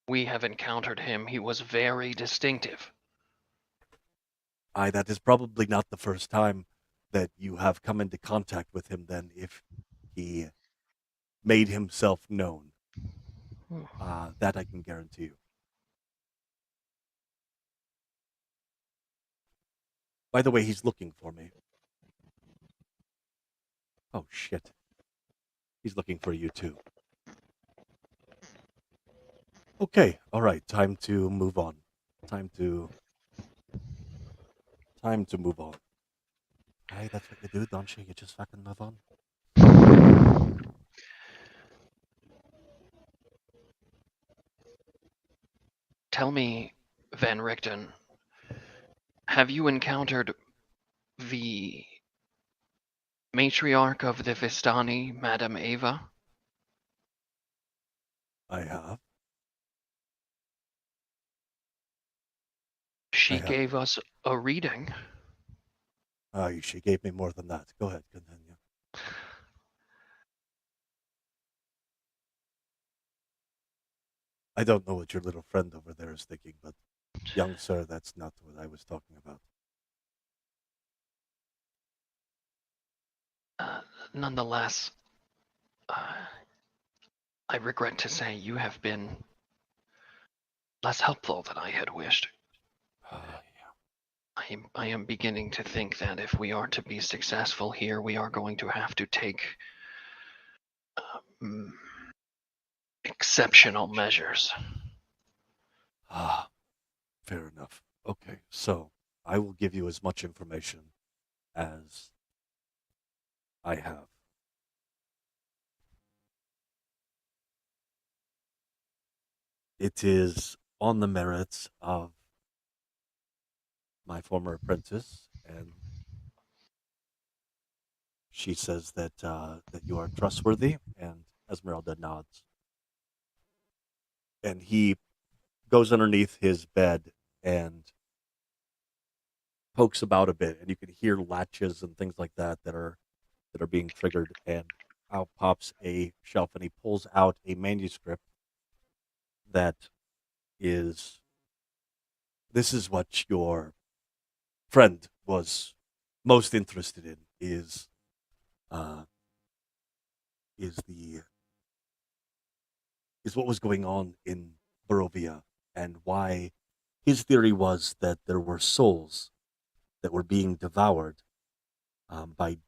We have encountered him. He was very distinctive. Aye, that is probably not the first time that you have come into contact with him, then, if he made himself known. That I can guarantee you. By the way, he's looking for me. Oh, shit. He's looking for you, too. Okay, all right. Time to move on. Time to move on. Hey, that's what you do, don't you? You just fucking move on. Tell me, Van Richten, have you encountered the matriarch of the Vistani, Madame Ava? I have. She have. gave us a reading. She gave me more than that. Go ahead, continue. I don't know what your little friend over there is thinking, but young sir, that's not what I was talking about. Nonetheless, I regret to say you have been less helpful than I had wished. Yeah. I am beginning to think that if we are to be successful here, we are going to have to take exceptional measures. Fair enough. Okay, so I will give you as much information as I have. It is on the merits of my former apprentice, and she says that that you are trustworthy, and Esmeralda nods. And he goes underneath his bed and pokes about a bit, and you can hear latches and things like that that are being triggered, and out pops a shelf, and he pulls out a manuscript that is, this is what your friend was most interested in, is what was going on in Barovia, and why his theory was that there were souls that were being devoured by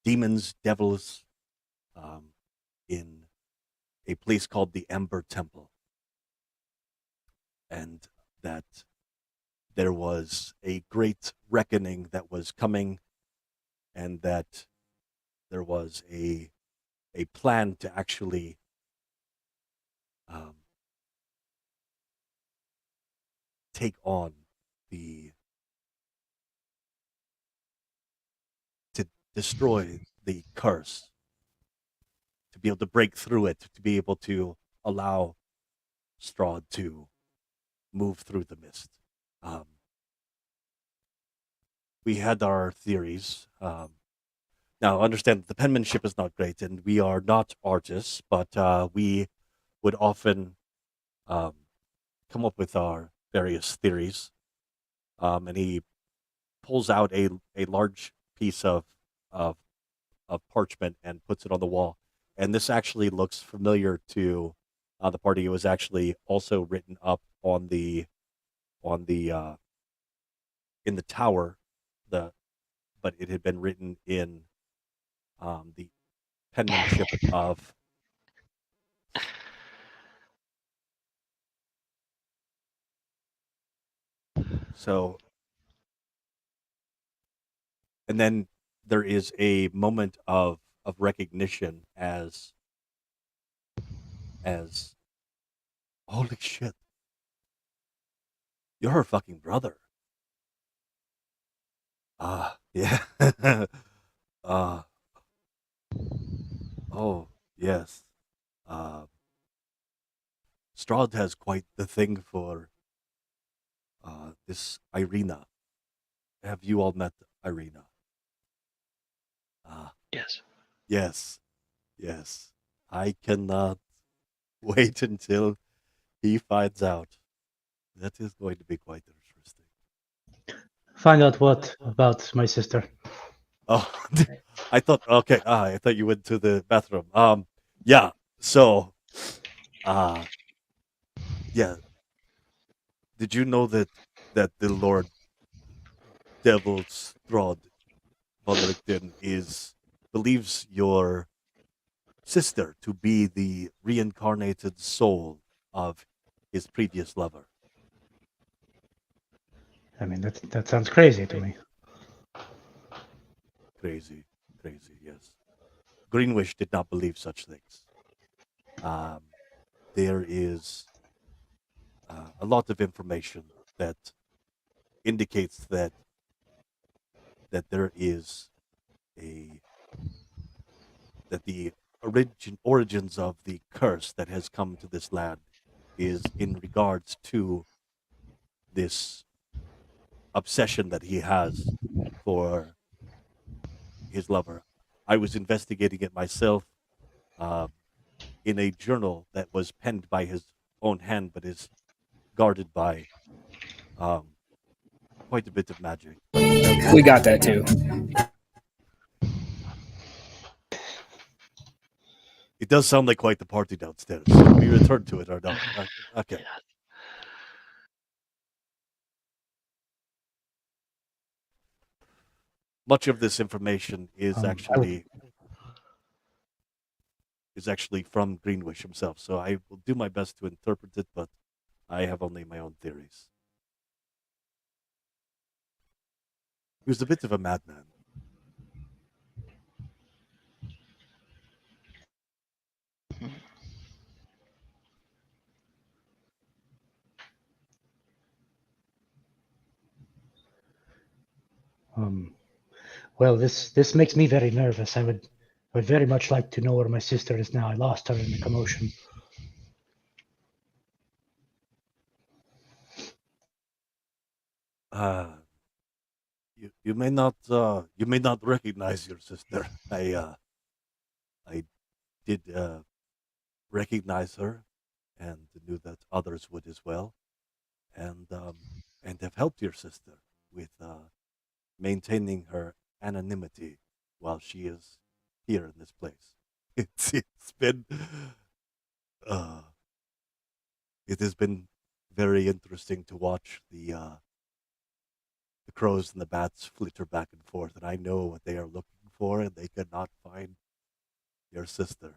demons, devils, in a place called the Ember Temple, and that there was a great reckoning that was coming, and that there was a plan to actually take on to destroy the curse, to be able to break through it, to be able to allow Strahd to move through the mist. We had our theories. Now, understand that the penmanship is not great, and we are not artists, but we would often come up with our various theories. And he pulls out a large piece of parchment and puts it on the wall. And this actually looks familiar to the party. It was actually also written up on the in the tower, but it had been written in the penmanship of so. And then there is a moment of recognition as holy shit, you're her fucking brother. Yeah. Oh yes. Strahd has quite the thing for this Irina. Have you all met Irina? Yes. Yes. Yes. I cannot wait until he finds out. That is going to be quite interesting. Find out what about my sister? Oh, I thought, okay, I thought you went to the bathroom. Yeah. So, yeah. Did you know that the Lord Devil Strahd Vullericton believes your sister to be the reincarnated soul of his previous lover? I mean, that sounds crazy to me. Crazy, yes. Greenwish did not believe such things. There is a lot of information that indicates that there is that the origins of the curse that has come to this land is in regards to this obsession that he has for his lover. I was investigating it myself in a journal that was penned by his own hand, but is guarded by quite a bit of magic. We got that too. It does sound like quite the party downstairs. Should we return to it or not? Okay. Yeah. Much of this information is actually from Greenwish himself, so I will do my best to interpret it, but I have only my own theories. He was a bit of a madman. Well, this makes me very nervous. I would very much like to know where my sister is now. I lost her in the commotion. You may not recognize your sister. I did recognize her, and knew that others would as well, and have helped your sister with maintaining her anonymity while she is here in this place. It's been it has been very interesting to watch the The crows and the bats flitter back and forth, and I know what they are looking for, and they cannot find your sister.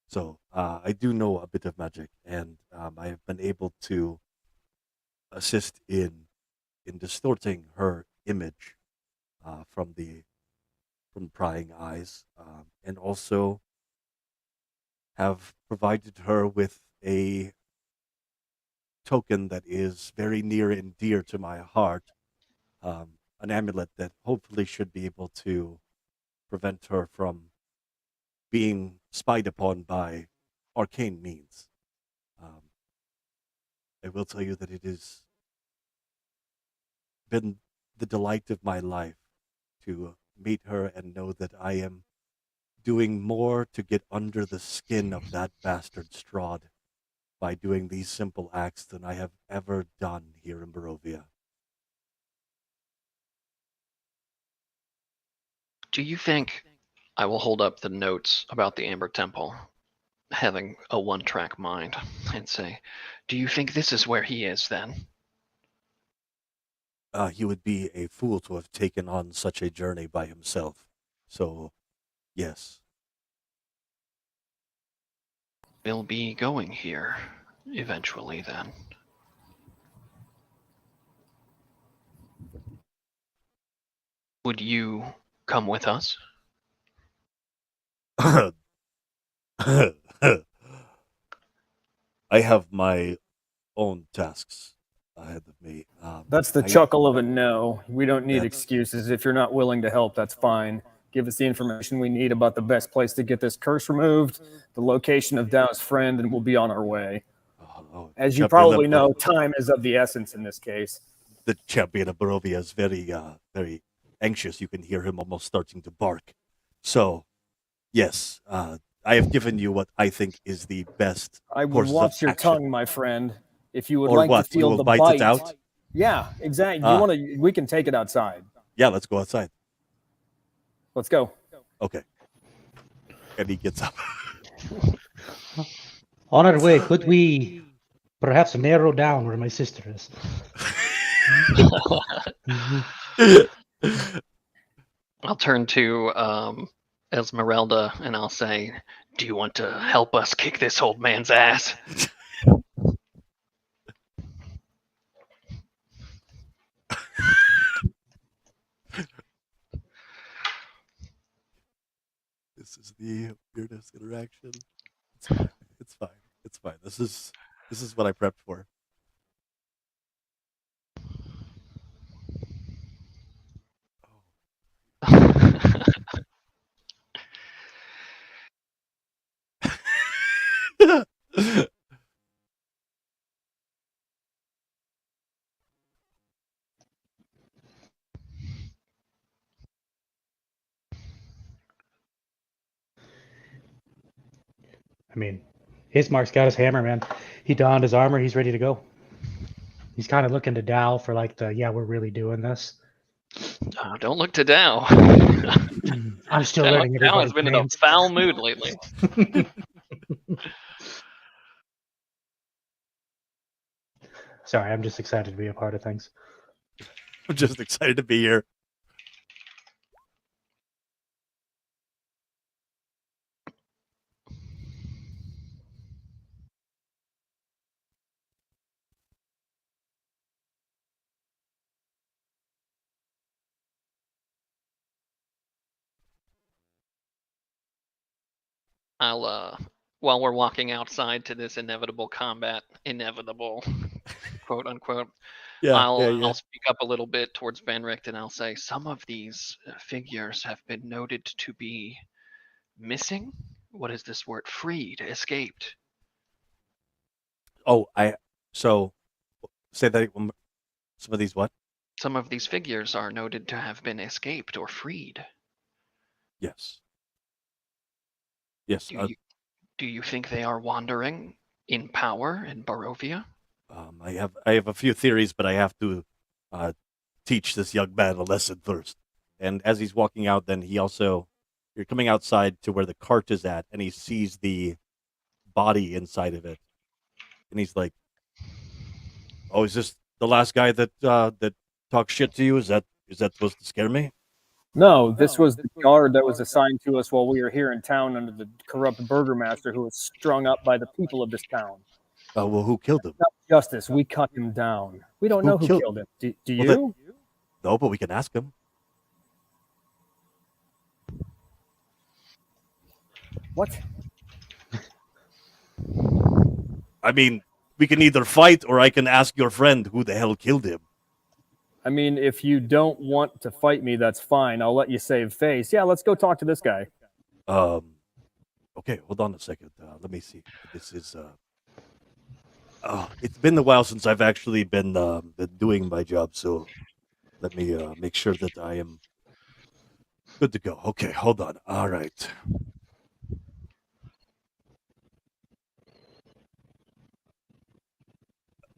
So I do know a bit of magic, and I have been able to assist in distorting her image from prying eyes, and also have provided her with a token that is very near and dear to my heart, an amulet that hopefully should be able to prevent her from being spied upon by arcane means. I will tell you that it has been the delight of my life to meet her and know that I am doing more to get under the skin of that bastard Strahd by doing these simple acts than I have ever done here in Barovia. Do you think I will hold up the notes about the Amber Temple, having a one-track mind, and say, do you think this is where he is then? He would be a fool to have taken on such a journey by himself. So, yes. We'll be going here eventually then. Would you come with us? I have my own tasks ahead of me. That's the I- chuckle of a no. We don't need That's- excuses. If you're not willing to help, that's fine. Give us the information we need about the best place to get this curse removed, the location of Dao's friend, and we'll be on our way. As you Champion probably of- know, time is of the essence in this case. The champion of Barovia is very, very anxious. You can hear him almost starting to bark. So, yes, I have given you what I think is the best. I would courses of watch your action. tongue, my friend. If you would Or like what? to feel You will the bite it out? Yeah, exactly. Ah. You want to? We can take it outside. Yeah, let's go outside. Let's go. Okay. And he gets up. On our way, could we perhaps narrow down where my sister is? I'll turn to Esmeralda and I'll say, do you want to help us kick this old man's ass? This is the weirdest interaction. It's fine. It's fine. It's fine. This is what I prepped for. I mean, Ismark's got his hammer, man. He donned his armor. He's ready to go. He's kind of looking to Dow for like the, yeah, we're really doing this. Oh, don't look to Dow. I'm still Dow, learning Dow has everybody's been in a names. foul mood lately. Sorry, I'm just excited to be a part of things. I'm just excited to be here. I'll while we're walking outside to this inevitable combat, inevitable, quote unquote, I'll speak up a little bit towards Benricht and I'll say some of these figures have been noted to be missing. What is this word? Freed, escaped. Oh, so say that one more- some of these what? Some of these figures are noted to have been escaped or freed. Yes. Yes. Do you think they are wandering in power in Barovia? I have a few theories, but I have to teach this young man a lesson first. And as he's walking out, then you're coming outside to where the cart is at, and he sees the body inside of it, and he's like, "Oh, is this the last guy that that talked shit to you? Is that supposed to scare me? No, this was the guard that was assigned to us while we were here in town under the corrupt burgomaster who was strung up by the people of this town. Well, who killed him? Not justice. We cut him down. We don't know who killed him. Do Well, you? No, but we can ask him. What? I mean, we can either fight or I can ask your friend who the hell killed him. I mean, if you don't want to fight me, that's fine. I'll let you save face. Yeah, let's go talk to this guy. Okay, hold on a second. Let me see. This is it's been a while since I've actually been doing my job, so let me make sure that I am good to go. Okay, hold on. All right.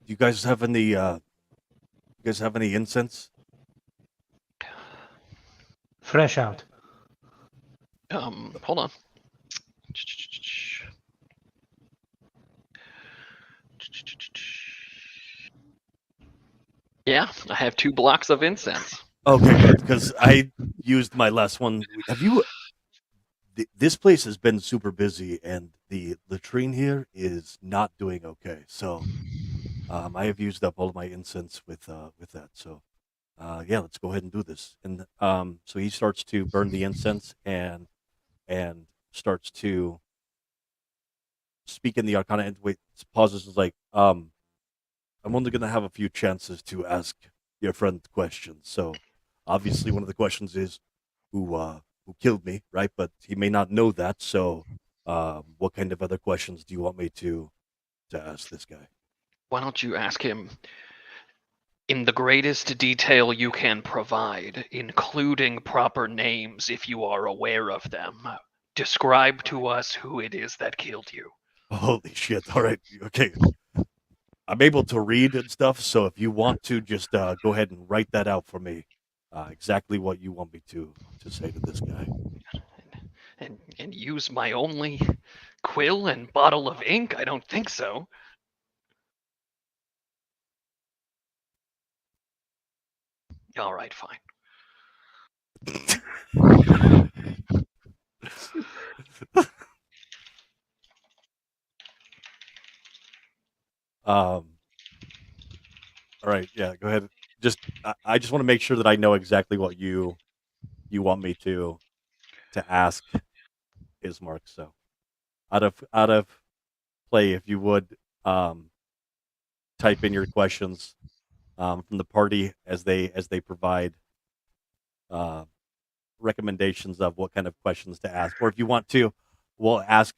Do you guys have any incense? Fresh out. Hold on. Yeah, I have 2 blocks of incense. Okay, because I used my last one. Have you? This place has been super busy, and the latrine here is not doing okay. So, I have used up all of my incense with that. So, yeah, let's go ahead and do this. And so he starts to burn the incense and starts to speak in the Arcana. And wait, pauses. Is like, I'm only gonna have a few chances to ask your friend questions. So, obviously, one of the questions is who killed me, right? But he may not know that. So, what kind of other questions do you want me to ask this guy? Why don't you ask him in the greatest detail you can provide, including proper names if you are aware of them. Describe to us who it is that killed you. Holy shit! All right, okay. I'm able to read and stuff, so if you want to just go ahead and write that out for me, exactly what you want me to say to this guy. And use my only quill and bottle of ink? I don't think so. All right, fine. All right, yeah, go ahead. Just I just want to make sure that I know exactly what you want me to ask Ismark. So out of play, if you would type in your questions from the party as they provide recommendations of what kind of questions to ask, or if you want to, we'll ask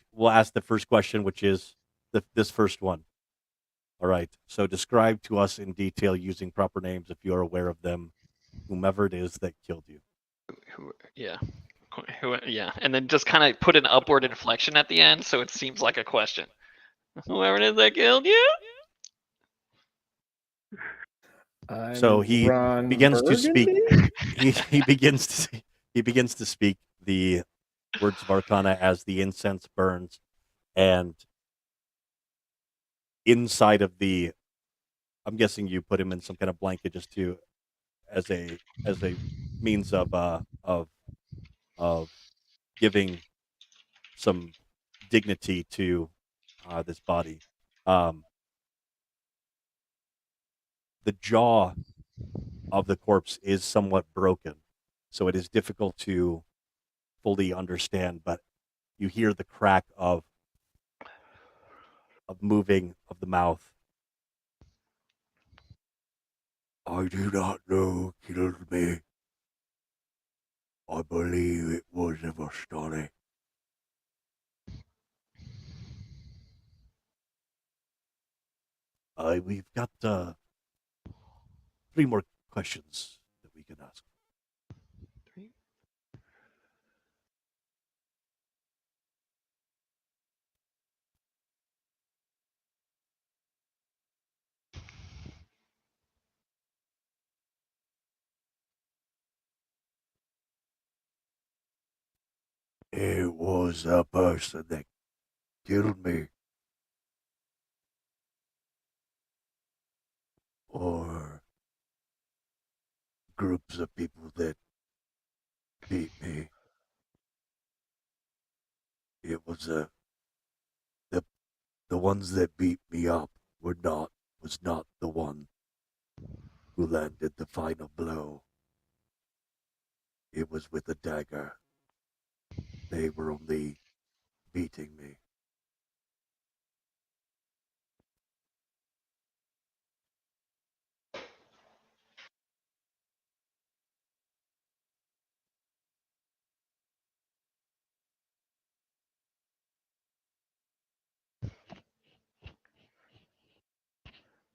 the first question, which is this first one. All right. So describe to us in detail using proper names if you are aware of them, whomever it is that killed you. Yeah. Yeah. And then just kind of put an upward inflection at the end so it seems like a question. Whoever it is that killed you? So he begins to speak. He begins to speak the words of Arcana as the incense burns, and inside of the, I'm guessing you put him in some kind of blanket just to, as a means of giving some dignity to this body. The jaw of the corpse is somewhat broken, so it is difficult to fully understand, but you hear the crack of moving of the mouth. I do not know who killed me. I believe it was a Vistani. We've got 3 more questions that we can ask. It was a person that killed me. or groups of people that beat me. It was the ones that beat me up was not the one who landed the final blow. It was with a dagger. They were only beating me.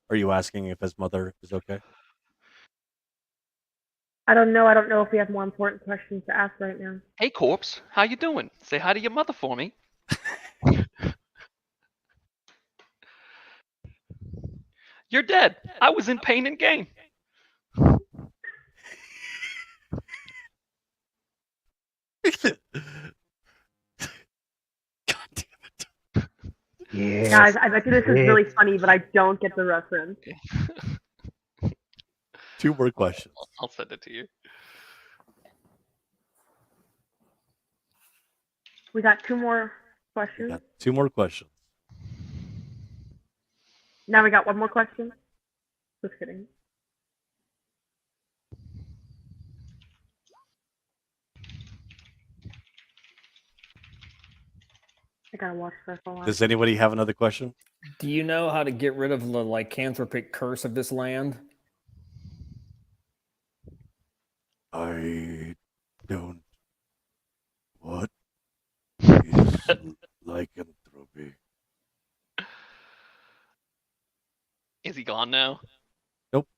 Are you asking if his mother is okay? I don't know. I don't know if we have more important questions to ask right now. Hey, corpse, how you doing? Say hi to your mother for me. You're dead. I was in pain and gain. God damn it. Yes. Guys, I bet you this is really yes. funny, but I don't get the reference. Two more questions. I'll send it to you. We got 2 more We questions. got 2 more questions. Now we got 1 more question. Just kidding. I gotta watch this a lot. Does anybody have another question? Do you know how to get rid of the lycanthropic curse of this land? I don't. What is lycanthropy? Is he gone now? Nope.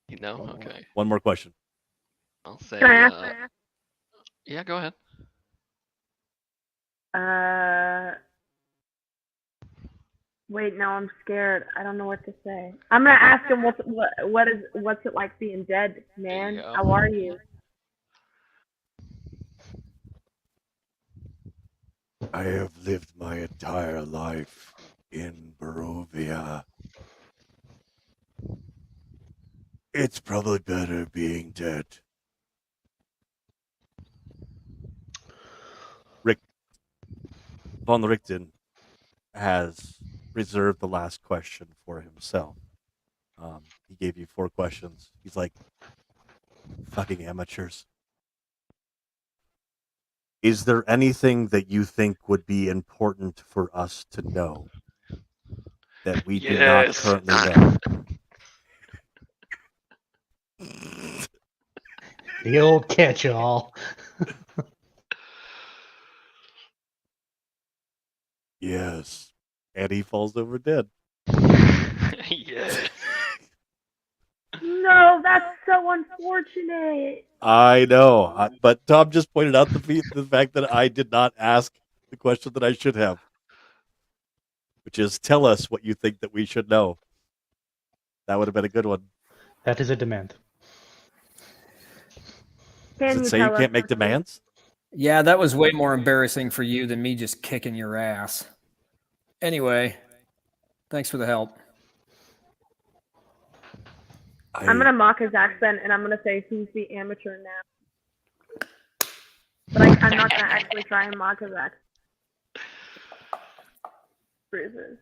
You know? Okay. 1 more question. I'll say. Can I ask? Yeah, go ahead. Wait, no, I'm scared. I don't know what to say. I'm gonna ask him what's it like being dead, man? go. How are you? I have lived my entire life in Barovia. It's probably better being dead. Von Richten has reserved the last question for himself. He gave you 4 questions. He's like, fucking amateurs. Is there anything that you think would be important for us to know that we do not Yes. currently know? The old catch-all. Yes. And he falls over dead. Yeah. No, that's so unfortunate. I know, but Tom just pointed out the fact that I did not ask the question that I should have, which is tell us what you think that we should know. That would have been a good one. That is a demand. Can Does it you say tell you us can't make what you- demands? Yeah, that was way more embarrassing for you than me just kicking your ass. Anyway, thanks for the help. I'm gonna mock his accent and I'm gonna say, "Who's the amateur now?" But I'm not gonna actually try and mock his accent. Bruises.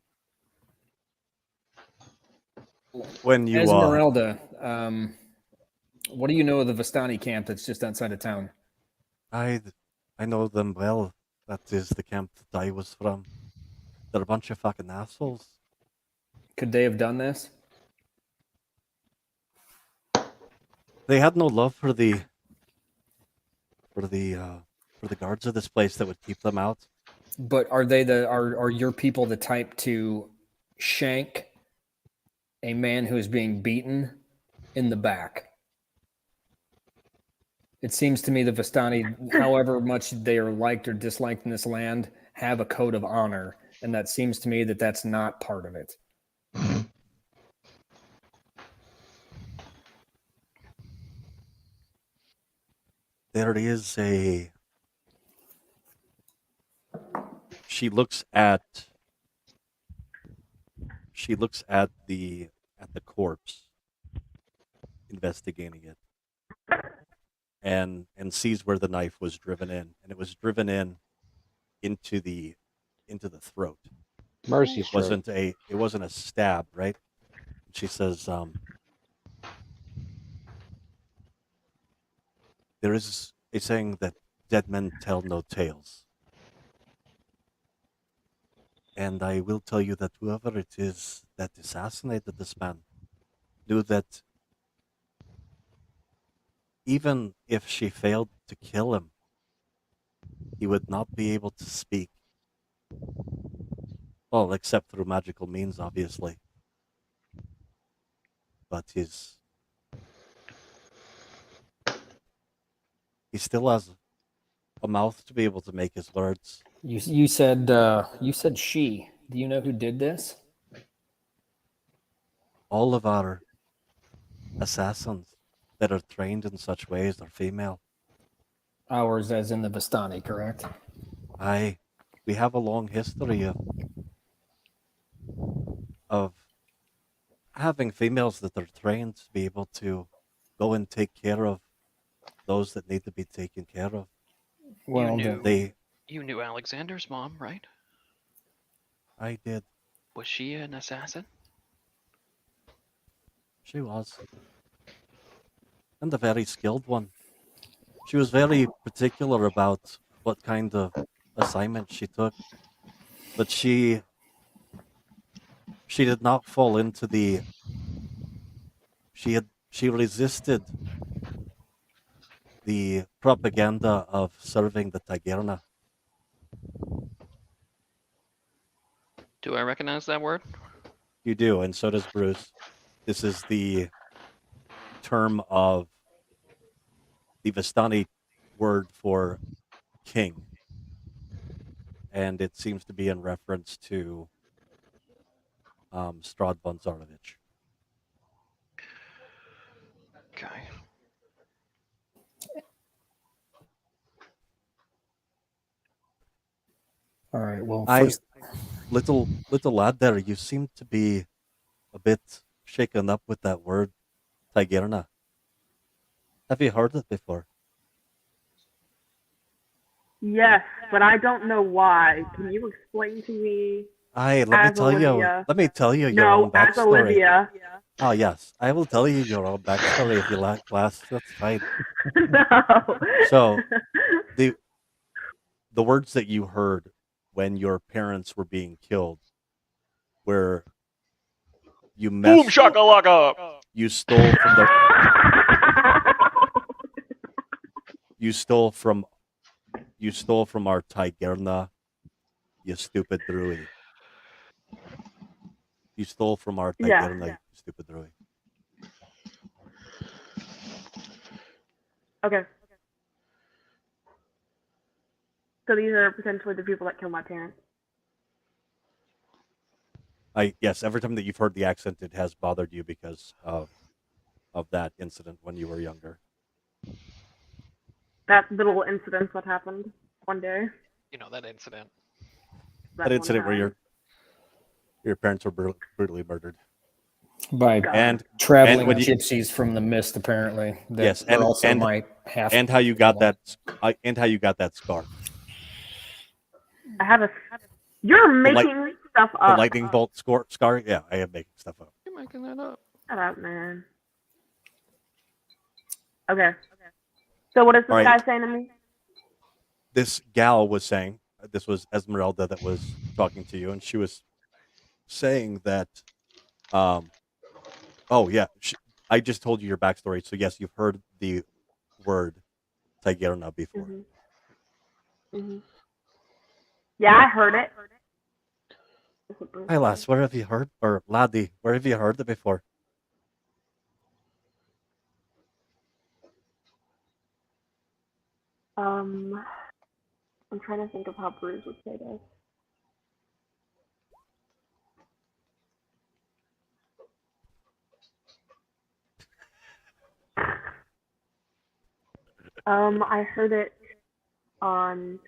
When you Esmeralda, what do you know of the Vistani camp that's just outside of town? I know them well. That is the camp that I was from. They're a bunch of fucking assholes. Could they have done this? They had no love for the guards of this place that would keep them out. But are your people the type to shank a man who is being beaten in the back? It seems to me the Vistani, however much they are liked or disliked in this land, have a code of honor, and that seems to me that that's not part of it. There is a. She looks at the corpse, investigating it, and sees where the knife was driven in, and it was driven in into the throat. Mercy It stroke. wasn't a stab, right? She says, there is a saying that dead men tell no tales. And I will tell you that whoever it is that assassinated this man knew that even if she failed to kill him, he would not be able to speak. Well, except through magical means, obviously. But he still has a mouth to be able to make his words. You said she. Do you know who did this? All of our assassins that are trained in such ways are female. Ours, as in the Vistani, correct? We have a long history of having females that are trained to be able to go and take care of those that need to be taken care of. Well, knew- then, You knew Alexander's mom, right? I did. Was she an assassin? She was. And a very skilled one. She was very particular about what kind of assignment she took. But she did not fall into the she resisted the propaganda of serving the Tagerna. Do I recognize that word? You do, and so does Bruce. This is the term of the Vistani word for king. And it seems to be in reference to Strahd von Zarovich. Okay. all right. Well, I first, little lad there, you seem to be a bit shaken up with that word, Tagerna. Have you heard it before? Yes, but I don't know why. Can you explain to me? Let me As tell you. Olivia. Let me tell you your No, own as backstory. Olivia. Oh yes, I will tell you your own backstory if you like, class. That's fine. No. So, the words that you heard when your parents were being killed, where you Boom messed, shakalaka! you stole from the, you stole from our Tagerna, you stupid druid. You stole from our Yeah. Tagerna, you stupid druid. Okay. So these are potentially the people that killed my parents. Yes, every time that you've heard the accent, it has bothered you because of that incident when you were younger. That little incident that happened one day. You know, that incident. That incident one where time. your parents were brutally murdered. by And traveling when you- gypsies from the mist, apparently. That Yes, were also my half. and how you got that scarf. I have a. You're The light- making stuff The up. lightning bolt scar? Yeah, I am making stuff up. You're making that up. Shut up, man. Okay. So what is this All right. guy saying to me? This gal was saying, this was Esmeralda that was talking to you, and she was saying that, oh yeah, I just told you your backstory, so yes, you've heard the word Tagerna before. Mm-hmm. Yeah, I heard it. Hi, lass, where have you heard, or laddie, where have you heard it before? I'm trying to think of how Bruce would say this. I heard it on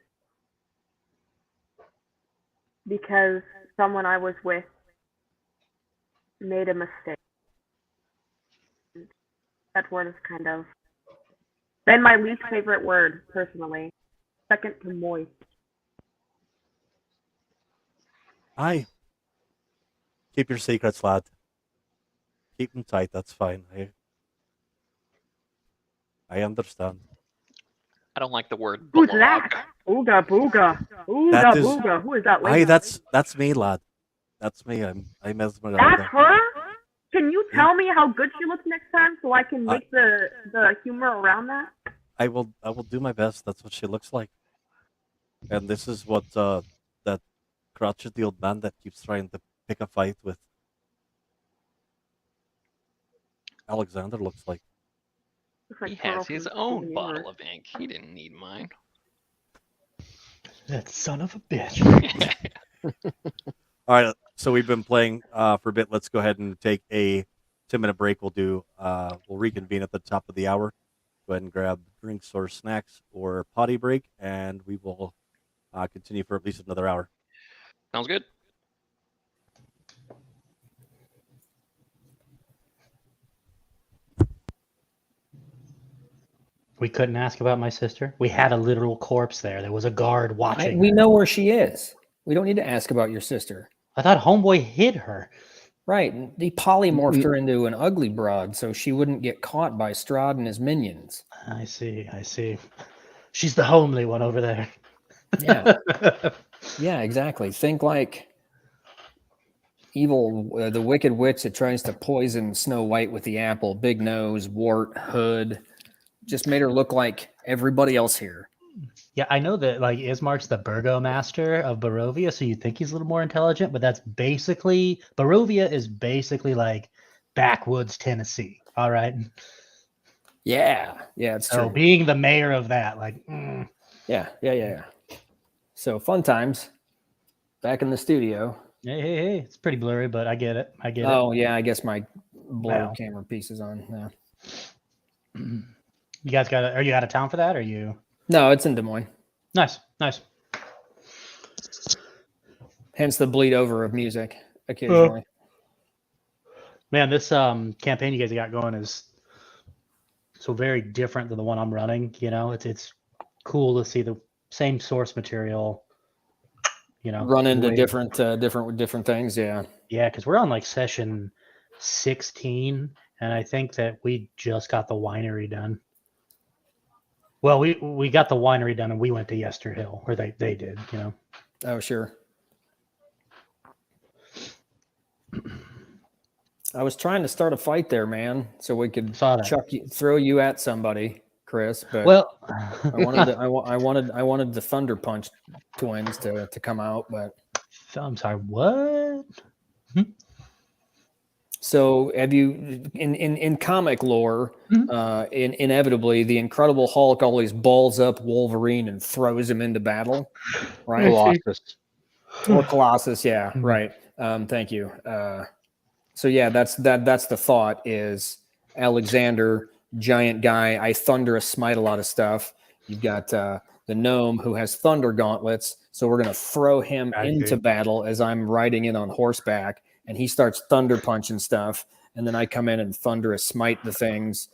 because someone I was with made a mistake. That word is kind of been my least favorite word, personally. Second to moist. I keep your secrets, lad. Keep them tight. That's fine. I understand. I don't like the word Who's blog. that? Ooga booga. Ooga That is- booga. Who is that lady? Aye, that's me, lad. That's me. I'm That's Esmeralda. her? Can you tell me how good she looks next time so I can make the humor around that? I will do my best. That's what she looks like. And this is what that crotchety old man that keeps trying to pick a fight with Alexander looks like. Looks like He Pearl has his from own Steven bottle Universe. of ink. He didn't need mine. That son of a bitch. All right, so we've been playing for a bit. Let's go ahead and take a 10-minute break. We'll reconvene at the top of the hour. Go ahead and grab drinks or snacks or potty break, and we will continue for at least another hour. Sounds good. We couldn't ask about my sister. We had a literal corpse there. There was a guard watching. We her. know where she is. We don't need to ask about your sister. I thought Homeboy hid her. Right. He polymorphed her into an ugly broad so she wouldn't get caught by Strahd and his minions. I see. She's the homely one over there. Yeah. Yeah, exactly. Think like evil, the wicked witch that tries to poison Snow White with the apple, big nose, wart, hood. Just made her look like everybody else here. Yeah, I know that like Ismark's the burgomaster of Barovia, so you'd think he's a little more intelligent, but that's basically Barovia is basically like backwoods Tennessee. All right. Yeah, it's So true. being the mayor of that, like, Yeah. So fun times. Back in the studio. hey, it's pretty blurry, but I get it. Oh yeah, I guess my blur Wow. camera piece is on. Yeah. You guys are you out of town for that? Or are you? No, it's in Des Moines. Nice. Hence the bleed over of music occasionally. Man, this campaign you guys got going is so very different than the one I'm running. You know, it's cool to see the same source material. You know, Run into way- different things. Yeah. Yeah, because we're on like session 16, and I think that we just got the winery done. Well, we got the winery done, and we went to Yester Hill, or they did. You know. Oh sure. I was trying to start a fight there, man, so we could Saw that. throw you at somebody, Chris. But Well, I wanted the Thunder Punch twins to come out, but I'm sorry. What? so have you in comic lore? Mhm. Inevitably, the Incredible Hulk always balls up Wolverine and throws him into battle, right? Colossus. Or Colossus, yeah, Mhm. right. Thank you. So yeah, that's the thought is Alexander, giant guy. I thunder a smite a lot of stuff. You've got the gnome who has thunder gauntlets, so we're gonna throw him I into see. battle as I'm riding in on horseback, and he starts thunder punching stuff, and then I come in and thunder a smite the things.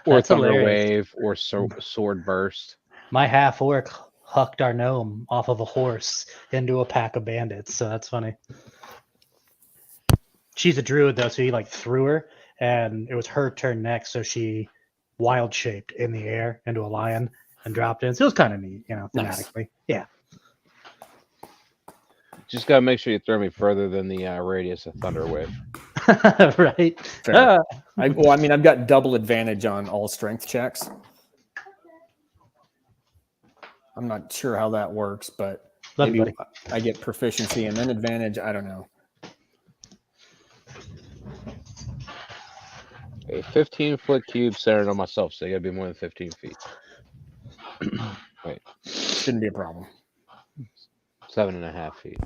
Or That's Thunder hilarious. Wave, or Sword Burst. My half orc hucked our gnome off of a horse into a pack of bandits, so that's funny. She's a druid though, so he like threw her, and it was her turn next, so she wild shaped in the air into a lion and dropped in. So it was kind of neat, you know, Nice. thematically. Yeah. Just gotta make sure you throw me further than the radius of Thunder Wave. Right. Fair. I've got double advantage on all strength checks. I'm not sure how that works, but Love you, maybe buddy. I get proficiency and then advantage. I don't know. A 15-foot cube centered on myself, so you gotta be more than 15 feet. Shouldn't be a problem. 7.5 feet.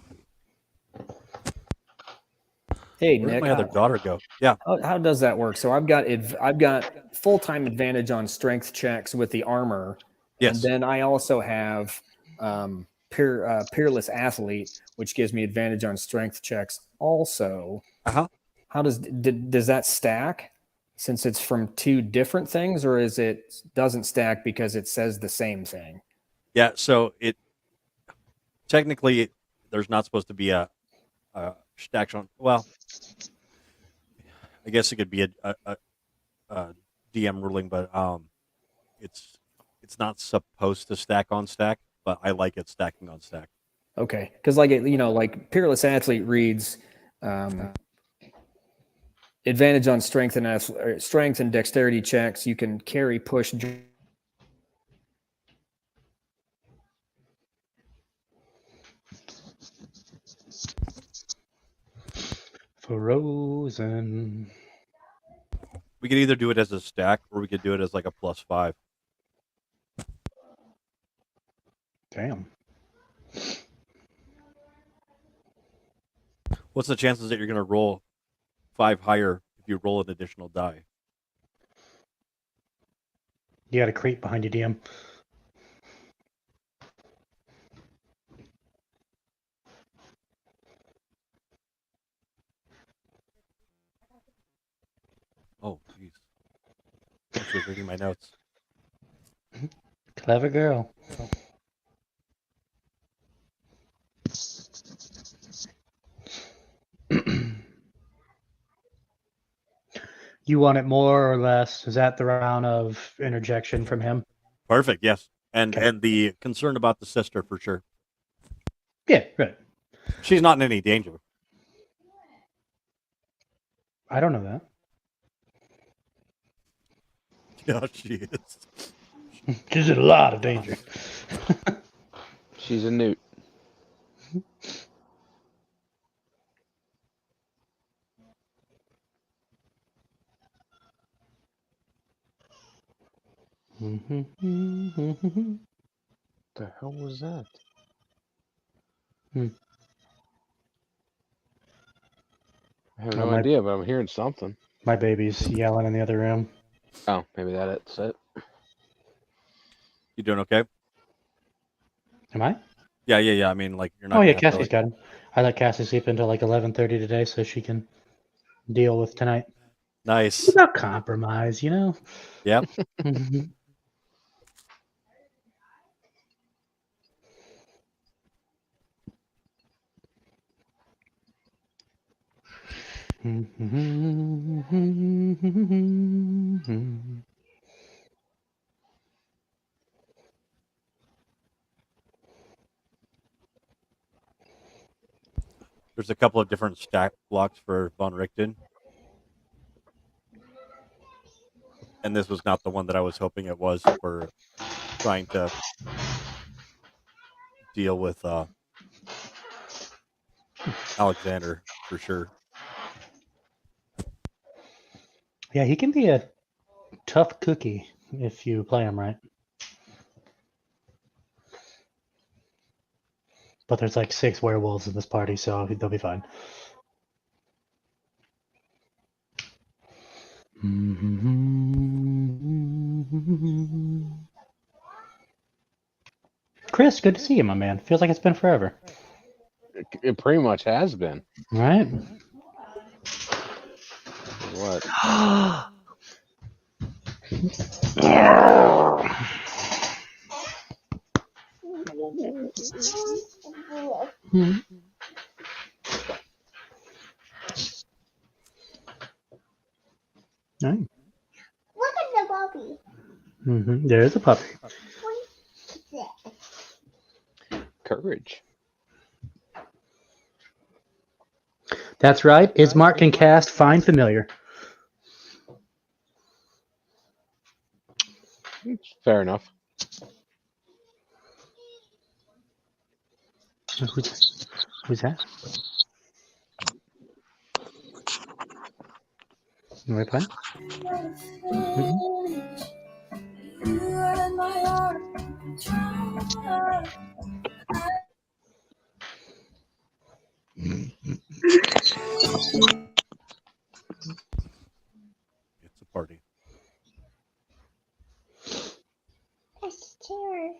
Hey, Where did Nick, my other daughter go? Yeah. how does that work? So I've got full-time advantage on strength checks with the armor, Yes. and then I also have Peerless Athlete, which gives me advantage on strength checks. Also, Uh-huh. how does that stack? since it's from two different things, or is it doesn't stack because it says the same thing? Yeah, so it technically there's not supposed to be a stack on. Well, I guess it could be a DM ruling, but it's not supposed to stack on stack. But I like it stacking on stack. Okay, because like like Peerless Athlete reads advantage on strength and dexterity checks. You can carry, push. Frozen. We could either do it as a stack, or we could do it as like a +5. Damn. What's the chances that you're going to roll 5 higher if you roll an additional die? You got a creep behind you, DM. Oh, jeez. I was reading my notes. Clever girl. You want it more or less? Is that the round of interjection from him? Perfect. Yes, and Okay. and the concern about the sister for sure. Yeah, right. She's not in any danger. I don't know that. Yeah, she is. She's in a lot of danger. She's a newt. The hell was that? I have Oh, no idea, but I'm hearing something. My baby's yelling in the other room. Oh, maybe that's it. You doing okay? Am I? Yeah. I mean, like you're not. Oh yeah, gonna have to, Cassie's got him. I let Cassie sleep until like 11:30 today, so she can deal with tonight. Nice. Without compromise, you know. Yep. There's a couple of different stack blocks for Von Richten. And this was not the one that I was hoping it was for trying to deal with Alexander for sure. Yeah, he can be a tough cookie if you play him right. But there's like 6 werewolves in this party, so they'll be fine. Chris, good to see you, my man. Feels like it's been forever. It pretty much has been. Right? What? Right. Look at the puppy. There is a puppy. Courage. That's right. Ismark can cast Find Familiar. Fair enough. Who's that? You want to play? It's a party. It's scary.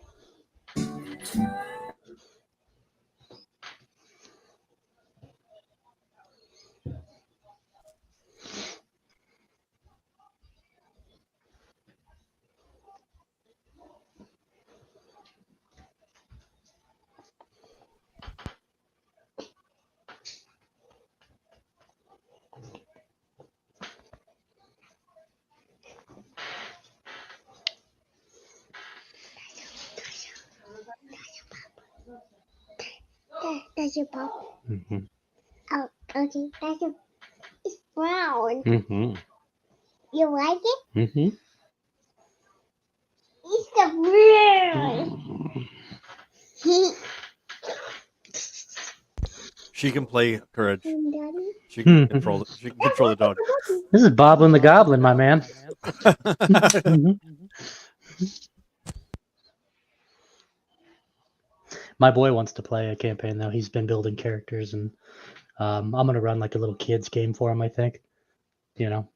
That's your pop. Mm-hmm. Oh, okay. That's your. It's brown. Mm-hmm. You like it? Mm-hmm. It's the brown. She can play Courage. Daddy. She can control. She can control the dog. This is Boblin the Goblin, my man. Mhm. My boy wants to play a campaign though. He's been building characters, and I'm gonna run like a little kids game for him. I think, you know.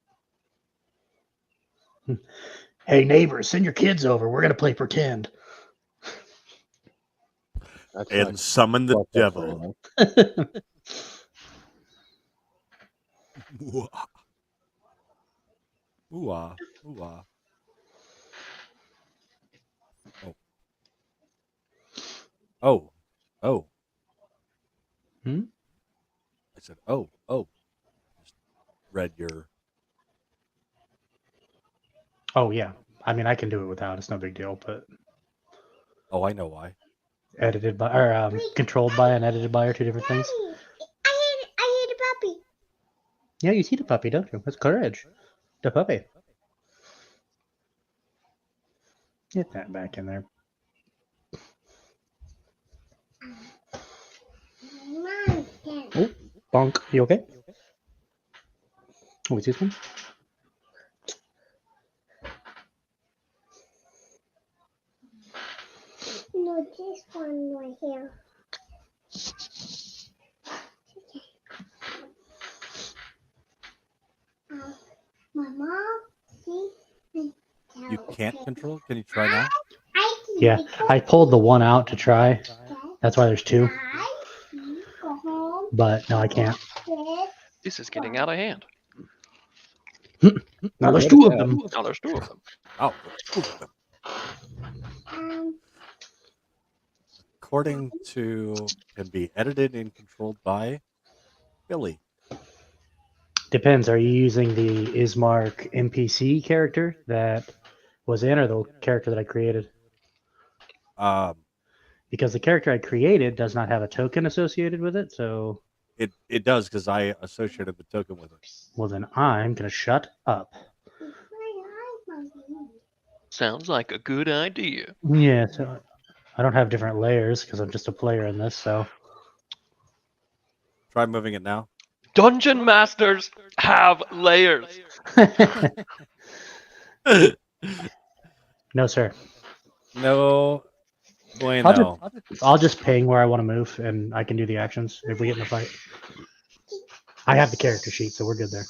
Hey neighbors, send your kids over. We're gonna play pretend. That's And not summon the fucked up devil. for Ooh ah, ooh ah. Oh, oh. Hmm? I said, oh. Just read your. Oh yeah, I mean I can do it without. It's no big deal. But Oh, I know why. edited by or controlled by and edited by are two different things. Daddy, I hate a puppy. Yeah, you see the puppy, don't you? That's Courage, the puppy. Get that back in there. Mom, Daddy. Oh, bonk. You okay? Oh, what's this one? No, this one right here. My mom, see, You can't control? Can you try now? I can Yeah, I pulled the one out to try. That's why there's two. Go home. But no, I can't. This is getting out of hand. Now there's two of them. Now there's two of them. Oh. Um, According to can be edited and controlled by Billy. Depends. Are you using the Ismark NPC character that was in, or the character that I created? Because the character I created does not have a token associated with it, so It does because I associated the token with it. well then I'm gonna shut up. Sounds like a good idea. Yeah, so I don't have different layers because I'm just a player in this, so Try moving it now. Dungeon masters have layers. no sir. No. Bueno. I'll just ping where I want to move, and I can do the actions if we get in a fight. I have the character sheet, so we're good there.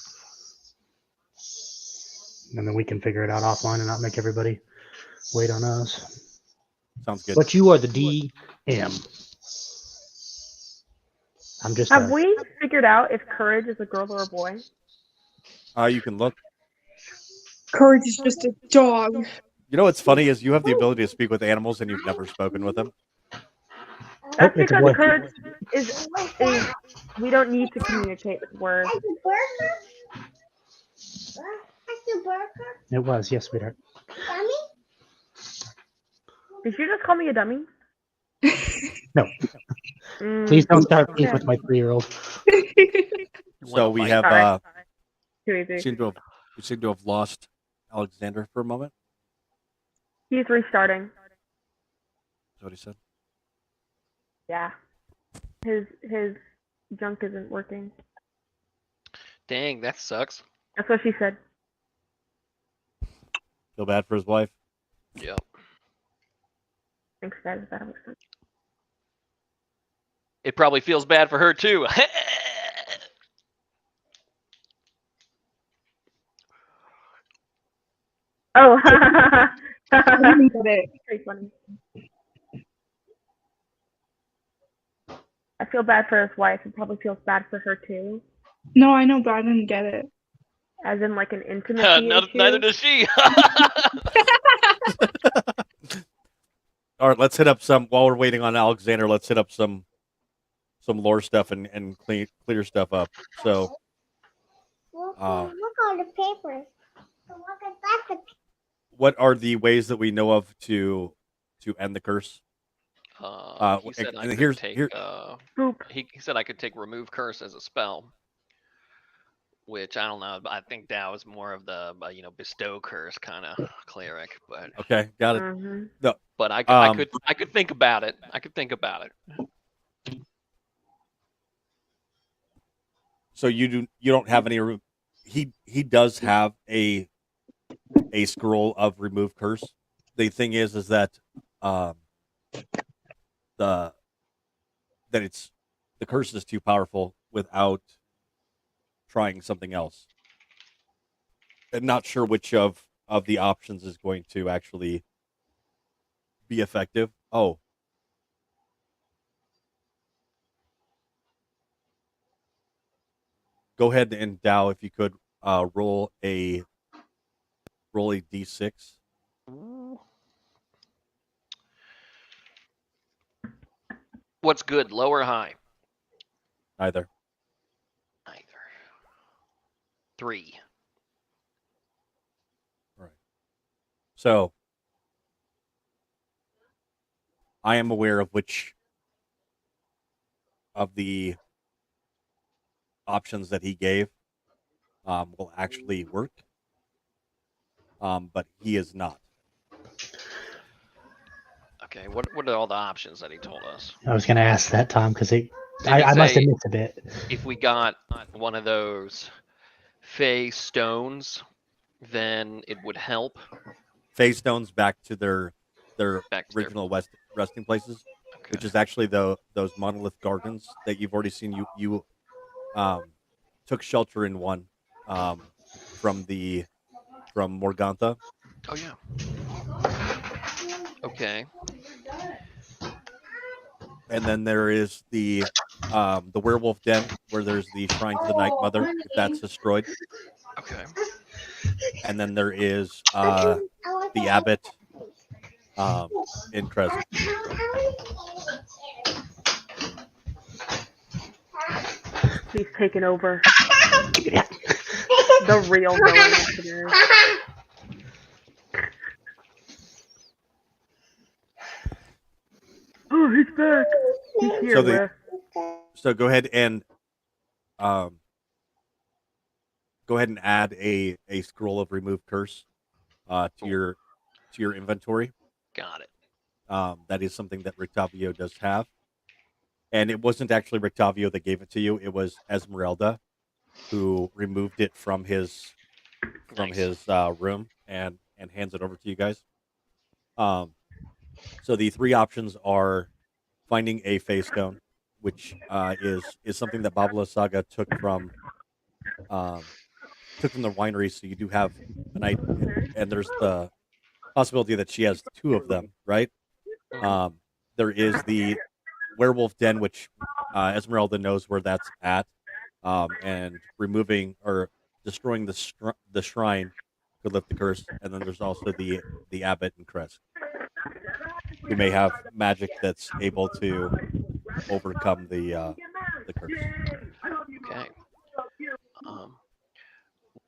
And then we can figure it out offline and not make everybody wait on us. Sounds good. But you are the DM. I'm just. Have we figured out if Courage is a girl or a boy? You can look. Courage is just a dog. You know what's funny is you have the ability to speak with animals and you've never spoken with them. That's it's a because boy. Courage is we don't need to communicate with words. That's a burger? That's a burger? It was, yes, sweetheart. Dummy? Did you just call me a dummy? No. Please don't start beef with my 3-year-old. So we have Sorry. Too easy. we seem to have lost Alexander for a moment. He's restarting. Is what he said. Yeah. His junk isn't working. Dang, that sucks. That's what she said. Feel bad for his wife. Yep. Thanks, guys. That was fun. It probably feels bad for her too. Oh, I didn't get it. very funny. I feel bad for his wife. It probably feels bad for her too. No, I know, but I didn't get it. As in like an intimacy issue. Neither does she. All right, let's hit up some while we're waiting on Alexander. Let's hit up some lore stuff and clear stuff up. So, Look at the papers. Look at that. what are the ways that we know of to end the curse? He said I and could here's take. here. Boop. He said I could take remove curse as a spell, which I don't know. But I think that was more of the bestow curse kind of cleric. But Okay, got it. Mhm. No, but I Um, could think about it. I could think about it. so you don't have any. He does have a scroll of remove curse. The thing is that um the it's the curse is too powerful without trying something else. I'm not sure which of the options is going to actually be effective. Oh, go ahead and Dow, if you could roll a d6. What's good, low or high? Either. Either. 3. Right. So I am aware of which of the options that he gave will actually work, but he is not. Okay, what are all the options that he told us? I was going to ask that, Tom, because Did he I must say have missed a bit. if we got one of those Fey stones, then it would help? Phase stones back to their Back to their- original resting places, Okay. which is actually those monolith gardens that you've already seen. You took shelter in one from Morgantha. Oh yeah. Okay. And then there is the werewolf den where there's the shrine to the Night Mother, if that's destroyed. Okay. And then there is the abbot in Crest. He's taken over. The real villain of today. Oh, he's back. He's here, Wes. So go ahead and add a scroll of remove curse to your inventory. Got it. That is something that Rictavio does have, and it wasn't actually Rictavio that gave it to you. It was Esmeralda who removed it from his room and hands it over to you guys. So the three options are finding a Phase Stone, which is something that Babala Saga took from the winery. So you do have an idea, and there's the possibility that she has two of them, right? There is the werewolf den, which Esmeralda knows where that's at, and removing or destroying the shrine could lift the curse. And then there's also the abbot and Crest, who may have magic that's able to overcome the curse. Okay.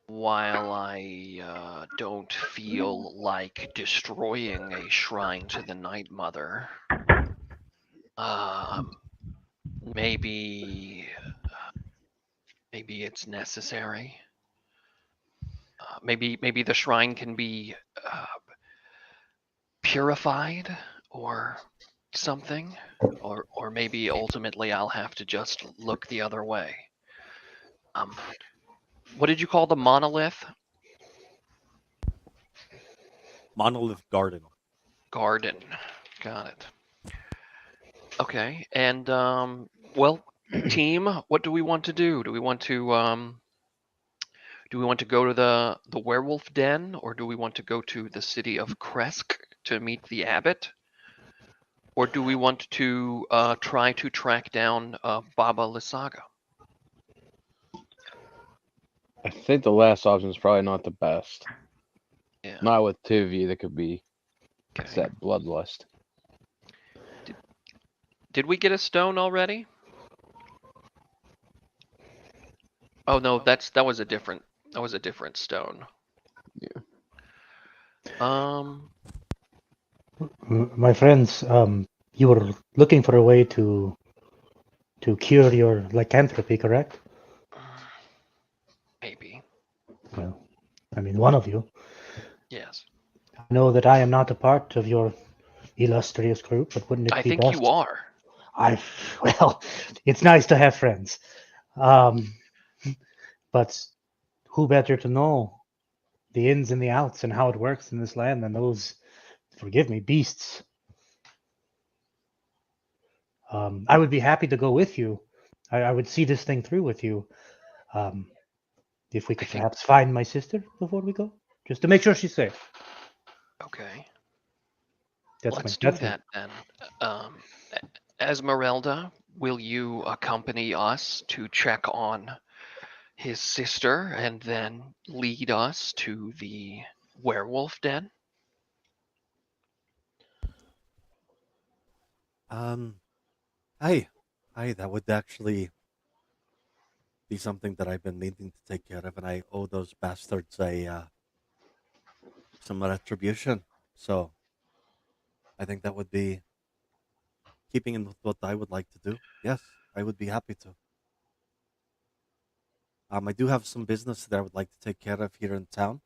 While I don't feel like destroying a shrine to the Night Mother, maybe it's necessary. Maybe the shrine can be purified or something, or maybe ultimately I'll have to just look the other way. What did you call the monolith? Monolith Garden. Garden. Got it. Okay, and well, team, what do we want to do? Do we want to go to the werewolf den, or do we want to go to the city of Kresk to meet the abbot? Or do we want to try to track down Baba Lysaga? I think the last option is probably not the best. Yeah. Not with two of you. That could be Okay. that bloodlust. Did we get a stone already? Oh no, that was a different stone. Yeah. My friends, You were looking for a way to cure your lycanthropy, correct? Maybe. Well, I mean, one of you. Yes. I know that I am not a part of your illustrious group, but wouldn't it I be think best? you are. Well, it's nice to have friends. Um, but who better to know the ins and the outs and how it works in this land than those, forgive me, beasts? I would be happy to go with you. I would see this thing through with you. Um, if we could think- perhaps find my sister before we go, just to make sure she's safe. Okay. That's Let's my, do that then. Um, Esmeralda, will you accompany us to check on his sister and then lead us to the werewolf den? Hi, that would actually be something that I've been needing to take care of, and I owe those bastards some retribution. So I think that would be keeping in with what I would like to do. Yes, I would be happy to. I do have some business that I would like to take care of here in town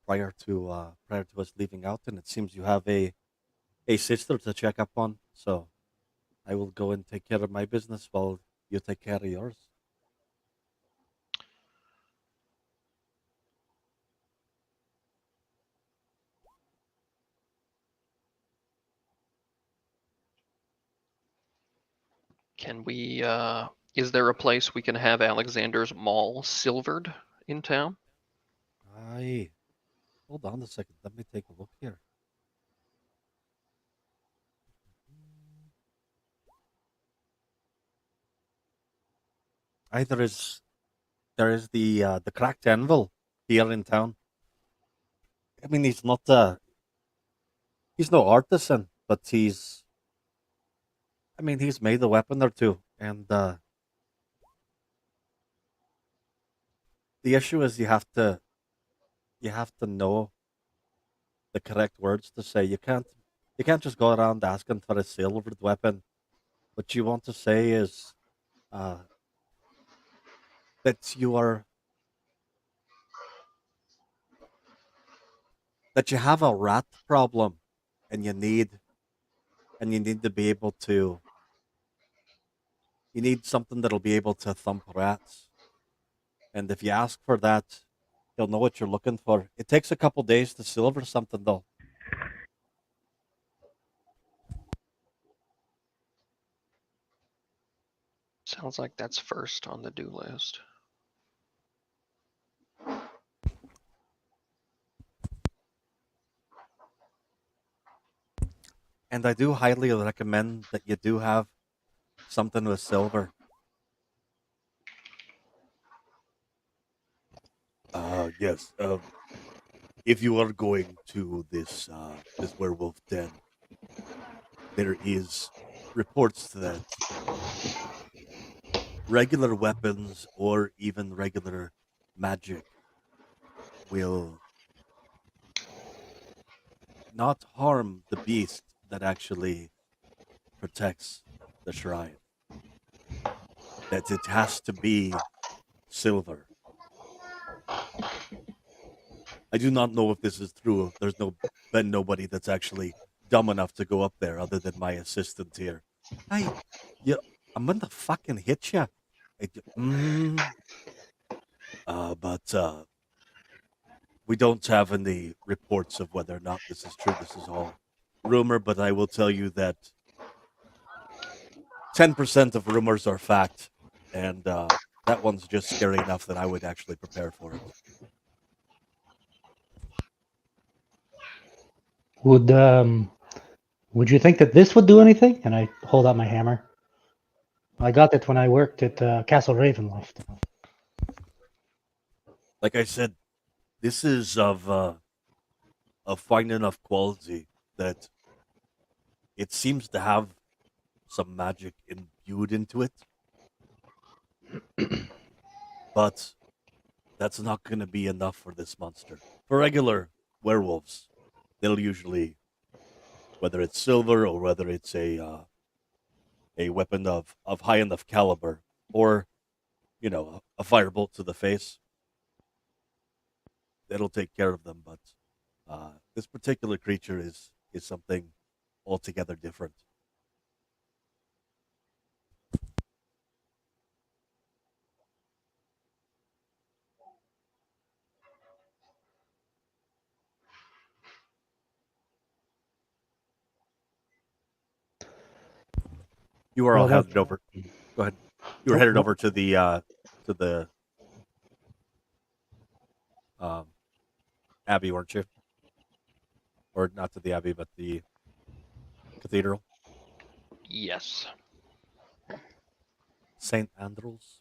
prior to us leaving out, and it seems you have a sister to check up on. So I will go and take care of my business while you take care of yours. Can we, is there a place we can have Alexander's Mall silvered in town? Hold on a second. Let me take a look here. There is the cracked anvil here in town. I mean, he's no artisan, but he's made a weapon or two, and the issue is you have to know the correct words to say. You can't just go around asking for a silvered weapon. What you want to say is uh, that that you have a rat problem, and you need to be able to you need something that'll be able to thump rats. And if you ask for that, he'll know what you're looking for. It takes a couple days to silver something though. Sounds like that's first on the do list. And I do highly recommend that you do have something with silver. Yes. If you are going to this werewolf den, there is reports that regular weapons or even regular magic will not harm the beast that actually protects the shrine. That it has to be silver. I do not know if this is true. There's been nobody that's actually dumb enough to go up there other than my assistant here. Hey, I'm gonna fucking hit you. But we don't have any reports of whether or not this is true. This is all rumor, but I will tell you that 10% of rumors are fact, and that one's just scary enough that I would actually prepare for it. Would you think that this would do anything? And I hold out my hammer. I got it when I worked at Castle Ravenloft. Like I said, this is of fine enough quality that it seems to have some magic imbued into it. But that's not going to be enough for this monster. For regular werewolves, they'll usually whether it's silver or whether it's a weapon of high enough caliber, or a firebolt to the face, that'll take care of them. But this particular creature is something altogether different. You are all Well, headed over. Go ahead. You were headed over to the Abbey, weren't you? Or not to the Abbey, but the cathedral, Yes. St. Andrews.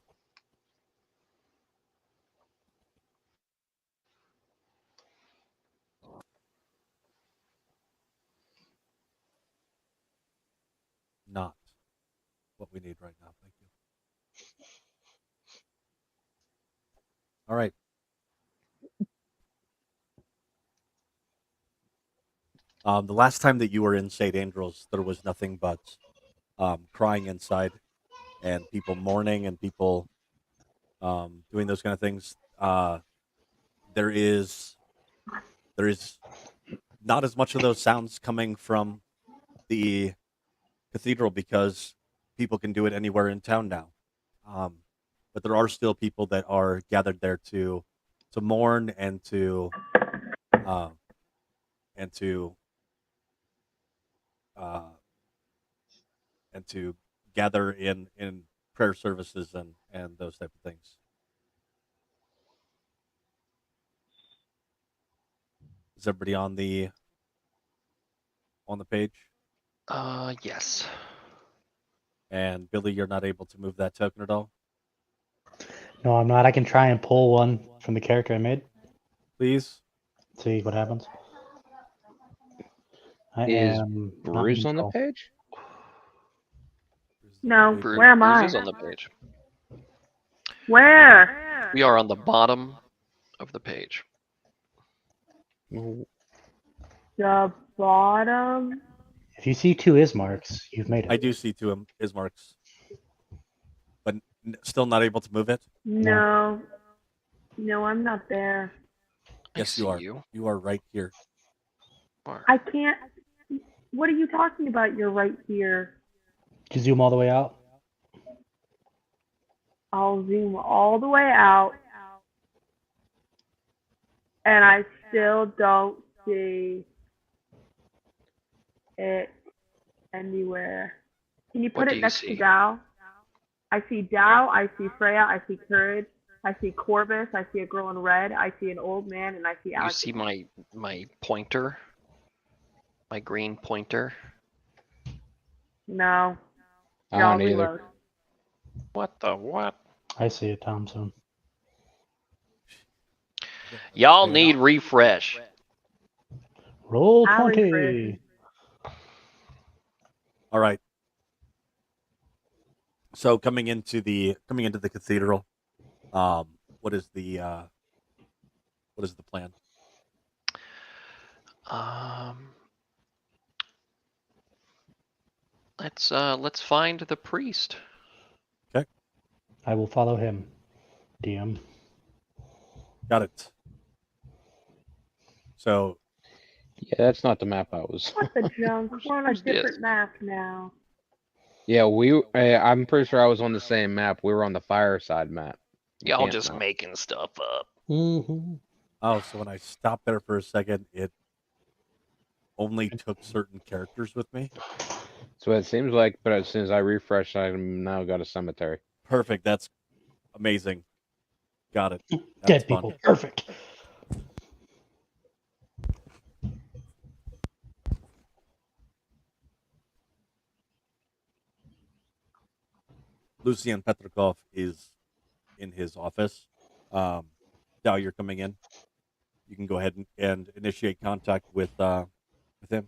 Not what we need right now. Thank you. All right. The last time that you were in St. Andrews, there was nothing but crying inside, and people mourning, and people doing those kind of things. There is not as much of those sounds coming from the cathedral because people can do it anywhere in town now. But there are still people that are gathered there to mourn and to and to gather in prayer services and those type of things. Is everybody on the page? Yes. And Billy, you're not able to move that token at all? No, I'm not. I can try and pull one from the character I made. Please. See what happens. I Is am not Bruce in on the control. page? No, Bruce, where am Bruce I? is on the page. Where? We are on the bottom of the page. The bottom. If you see two Ismarks, you've made it. I do see two Ismarks, but still not able to move it. No. No, I'm not there. Yes, I you are. see you. You are right here. Where? I can't. What are you talking about? You're right here. Did you zoom all the way out? I'll zoom all the way out. And I still don't see it anywhere. Can you What put do it you next see? to Dow? I see Dow, I see Freya, I see Courage, I see Corvus, I see a girl in red, I see an old man, and I see You Alex. see my pointer? My green pointer? No. I Here, I'll don't either. reload. What the what? I see it, Thompson. Y'all need refresh. Roll I'll 20. refresh. All right. So coming into the cathedral, what is the plan? Let's find the priest. I will follow him, DM. Got it. So Yeah, that's not the map I was. What the junk? We're on a Who's this? different map now. Yeah, I'm pretty sure I was on the same map. We were on the fireside map. You Y'all can't just map. making stuff up. Mm-hmm. oh, so when I stopped there for a second, it only took certain characters with me. So it seems like, but as soon as I refresh, I've now got a cemetery. Perfect. That's amazing. Got it. That's Dead fun. people. Perfect. Lucian Petrikov is in his office. Now you're coming in. You can go ahead and initiate contact with him.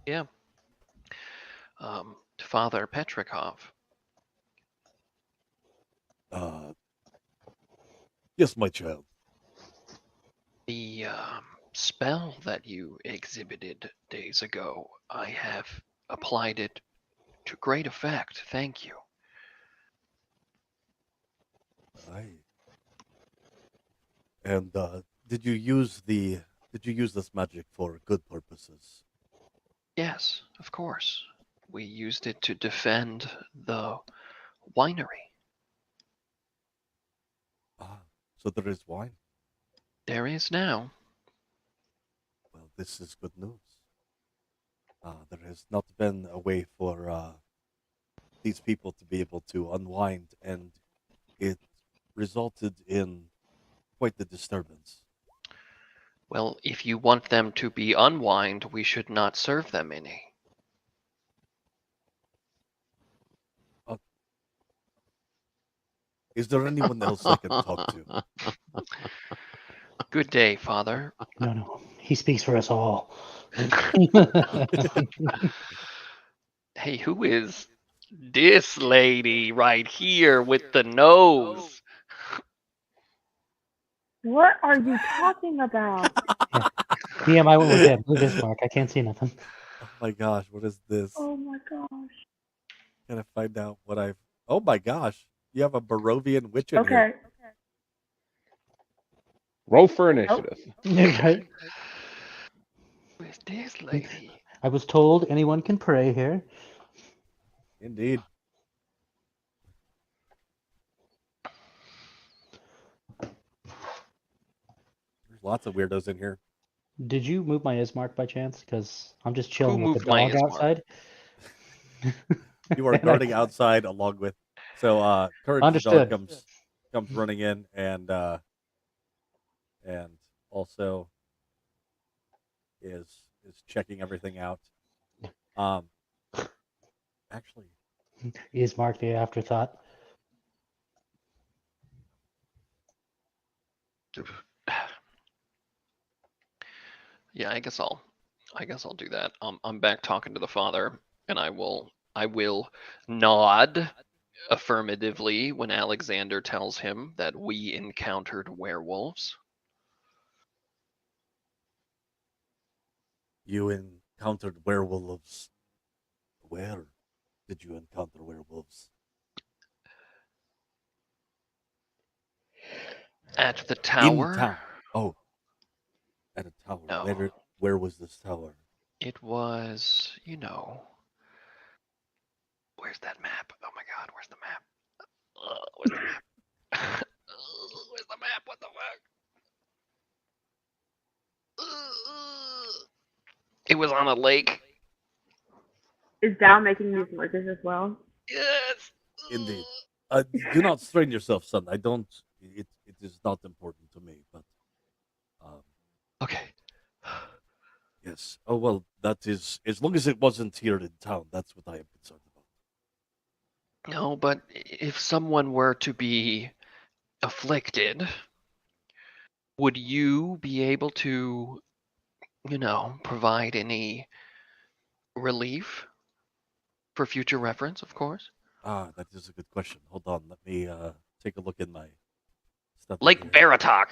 Yeah. Father Petrikov. Yes, my child. The spell that you exhibited days ago. I have applied it to great effect. Thank you. Aye. And did you use this magic for good purposes? Yes, of course. We used it to defend the winery. Ah, so there is wine. There is now. Well, this is good news. There has not been a way for these people to be able to unwind, and it resulted in quite the disturbance. Well, if you want them to be unwind, we should not serve them any. Is there anyone else I can talk to? Good day, Father. No, he speaks for us all. Hey, who is this lady right here with the nose? What are you talking about? DM, I went with that blue Bismarck. I can't see nothing. Oh my gosh, what is this? Oh my gosh. Gotta find out what I've. Oh my gosh, you have a Barovian witch in here. Okay. Roll for initiative. Okay. Who is this lady? I was told anyone can pray here. Indeed. There's lots of weirdos in here. Did you move my Ismark by chance? Because I'm just chilling with moved the my dog Ismark? outside. You are And I- guarding outside along with. So Courage the Understood. dog comes running in and also is checking everything out. Actually, Ismark the afterthought. Yeah, I guess I'll do that. I'm back talking to the father, and I will nod affirmatively when Alexander tells him that we encountered werewolves. you encountered werewolves. Where did you encounter werewolves? At the tower. In town. Oh, at a tower. No. Where was this tower? It was, where's that map? Oh my god, where's the map? Where's the map? Where's the map? What the fuck? It was on a lake. Is Dow making these noises as well? Yes. Indeed. Do not strain yourself, son. I don't. It is not important to me, but. Okay. Yes. Oh well, that is as long as it wasn't here in town. That's what I am concerned about. No, but if someone were to be afflicted, would you be able to, provide any relief for future reference, of course? That is a good question. Hold on, let me take a look in my stuff. Lake here. Baratok.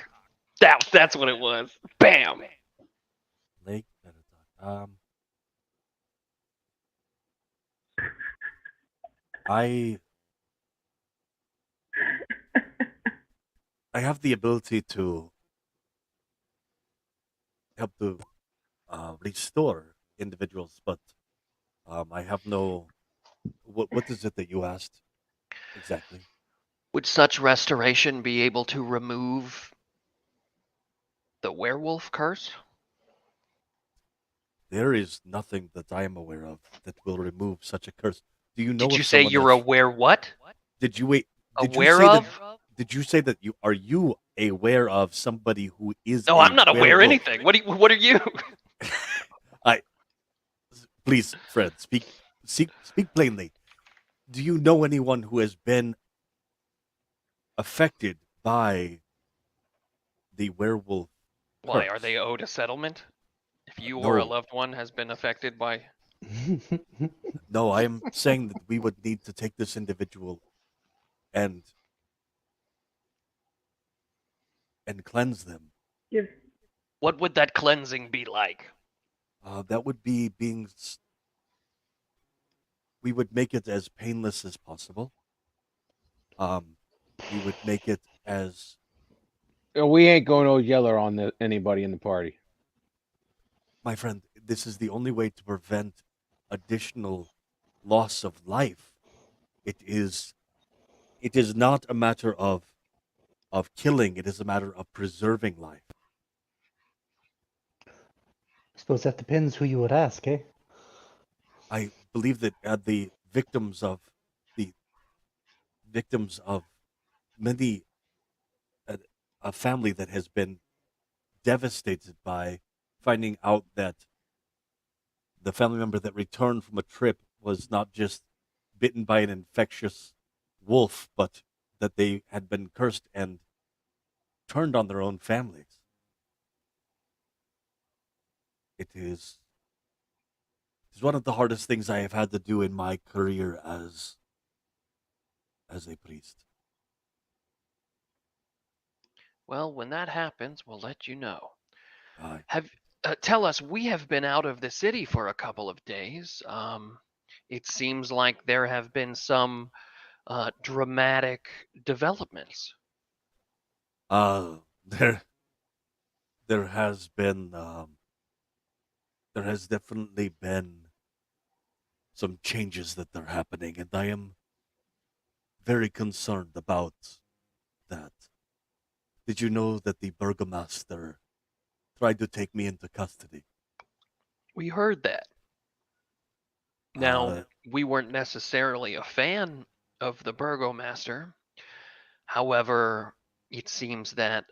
That's what it was. Bam. Lake Baratok. I have the ability to help to restore individuals, but I have no. What is it that you asked exactly? Would such restoration be able to remove the werewolf curse? There is nothing that I am aware of that will remove such a curse. Do you know? Did you of say someone you're that's- aware what? Did you wait? Did you Aware say of? That, did you say that you are you aware of somebody who is? No, a I'm not aware werewolf? anything. What are you? Please, Fred, speak plainly. Do you know anyone who has been affected by the werewolf? Why curse? are they owed a settlement? If you or a No. loved one has been affected by No, I am saying that we would need to take this individual and cleanse them. Give What would that cleansing be like? That would be we would make it as painless as possible. We would make it as We ain't going to yeller on anybody in the party. my friend. This is the only way to prevent additional loss of life. It is not a matter of killing. It is a matter of preserving life. I suppose that depends who you would ask, eh? I believe that the victims of many a family that has been devastated by finding out that the family member that returned from a trip was not just bitten by an infectious wolf, but that they had been cursed and turned on their own families. It is one of the hardest things I have had to do in my career as a priest. Well, when that happens, we'll let you know. I Tell us, we have been out of the city for a couple of days. It seems like there have been some dramatic developments. there has been there has definitely been some changes that are happening, and I am very concerned about that. Did you know that the burgomaster tried to take me into custody? We heard that. Now, Uh, we weren't necessarily a fan of the Burgomaster. However, it seems that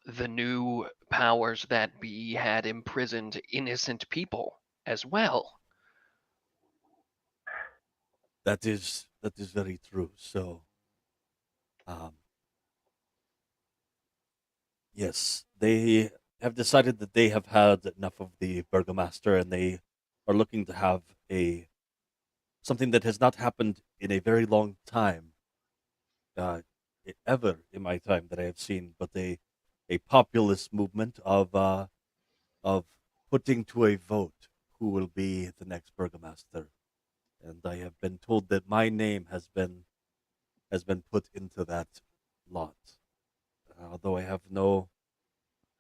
the new powers that be had imprisoned innocent people as well. that is very true. So, um, yes, they have decided that they have had enough of the burgomaster, and they are looking to have a something that has not happened in a very long time, uh, ever in my time that I have seen, but a populist movement of putting to a vote who will be the next burgomaster, and I have been told that my name has been put into that lot, although I have no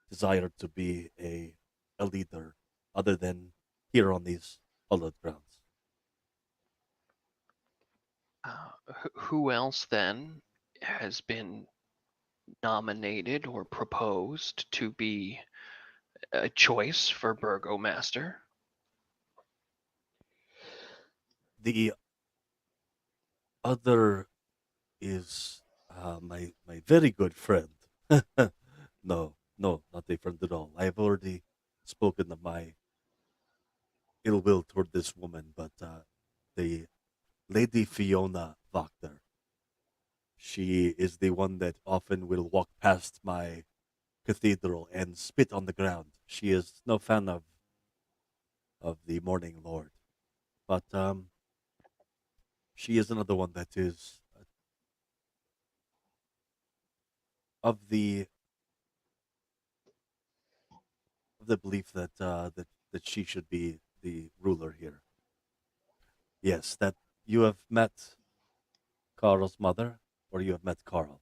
desire to be a leader other than here on these hallowed grounds. Who else then has been nominated or proposed to be a choice for Burgomaster? The other is my very good friend. No, not a friend at all. I have already spoken of my ill will toward this woman, but the Lady Fiona Wachter. She is the one that often will walk past my cathedral and spit on the ground. She is no fan of the Morning Lord, but she is another one that is of the belief that that she should be the ruler here. Yes, that you have met Carl's mother, or you have met Carl,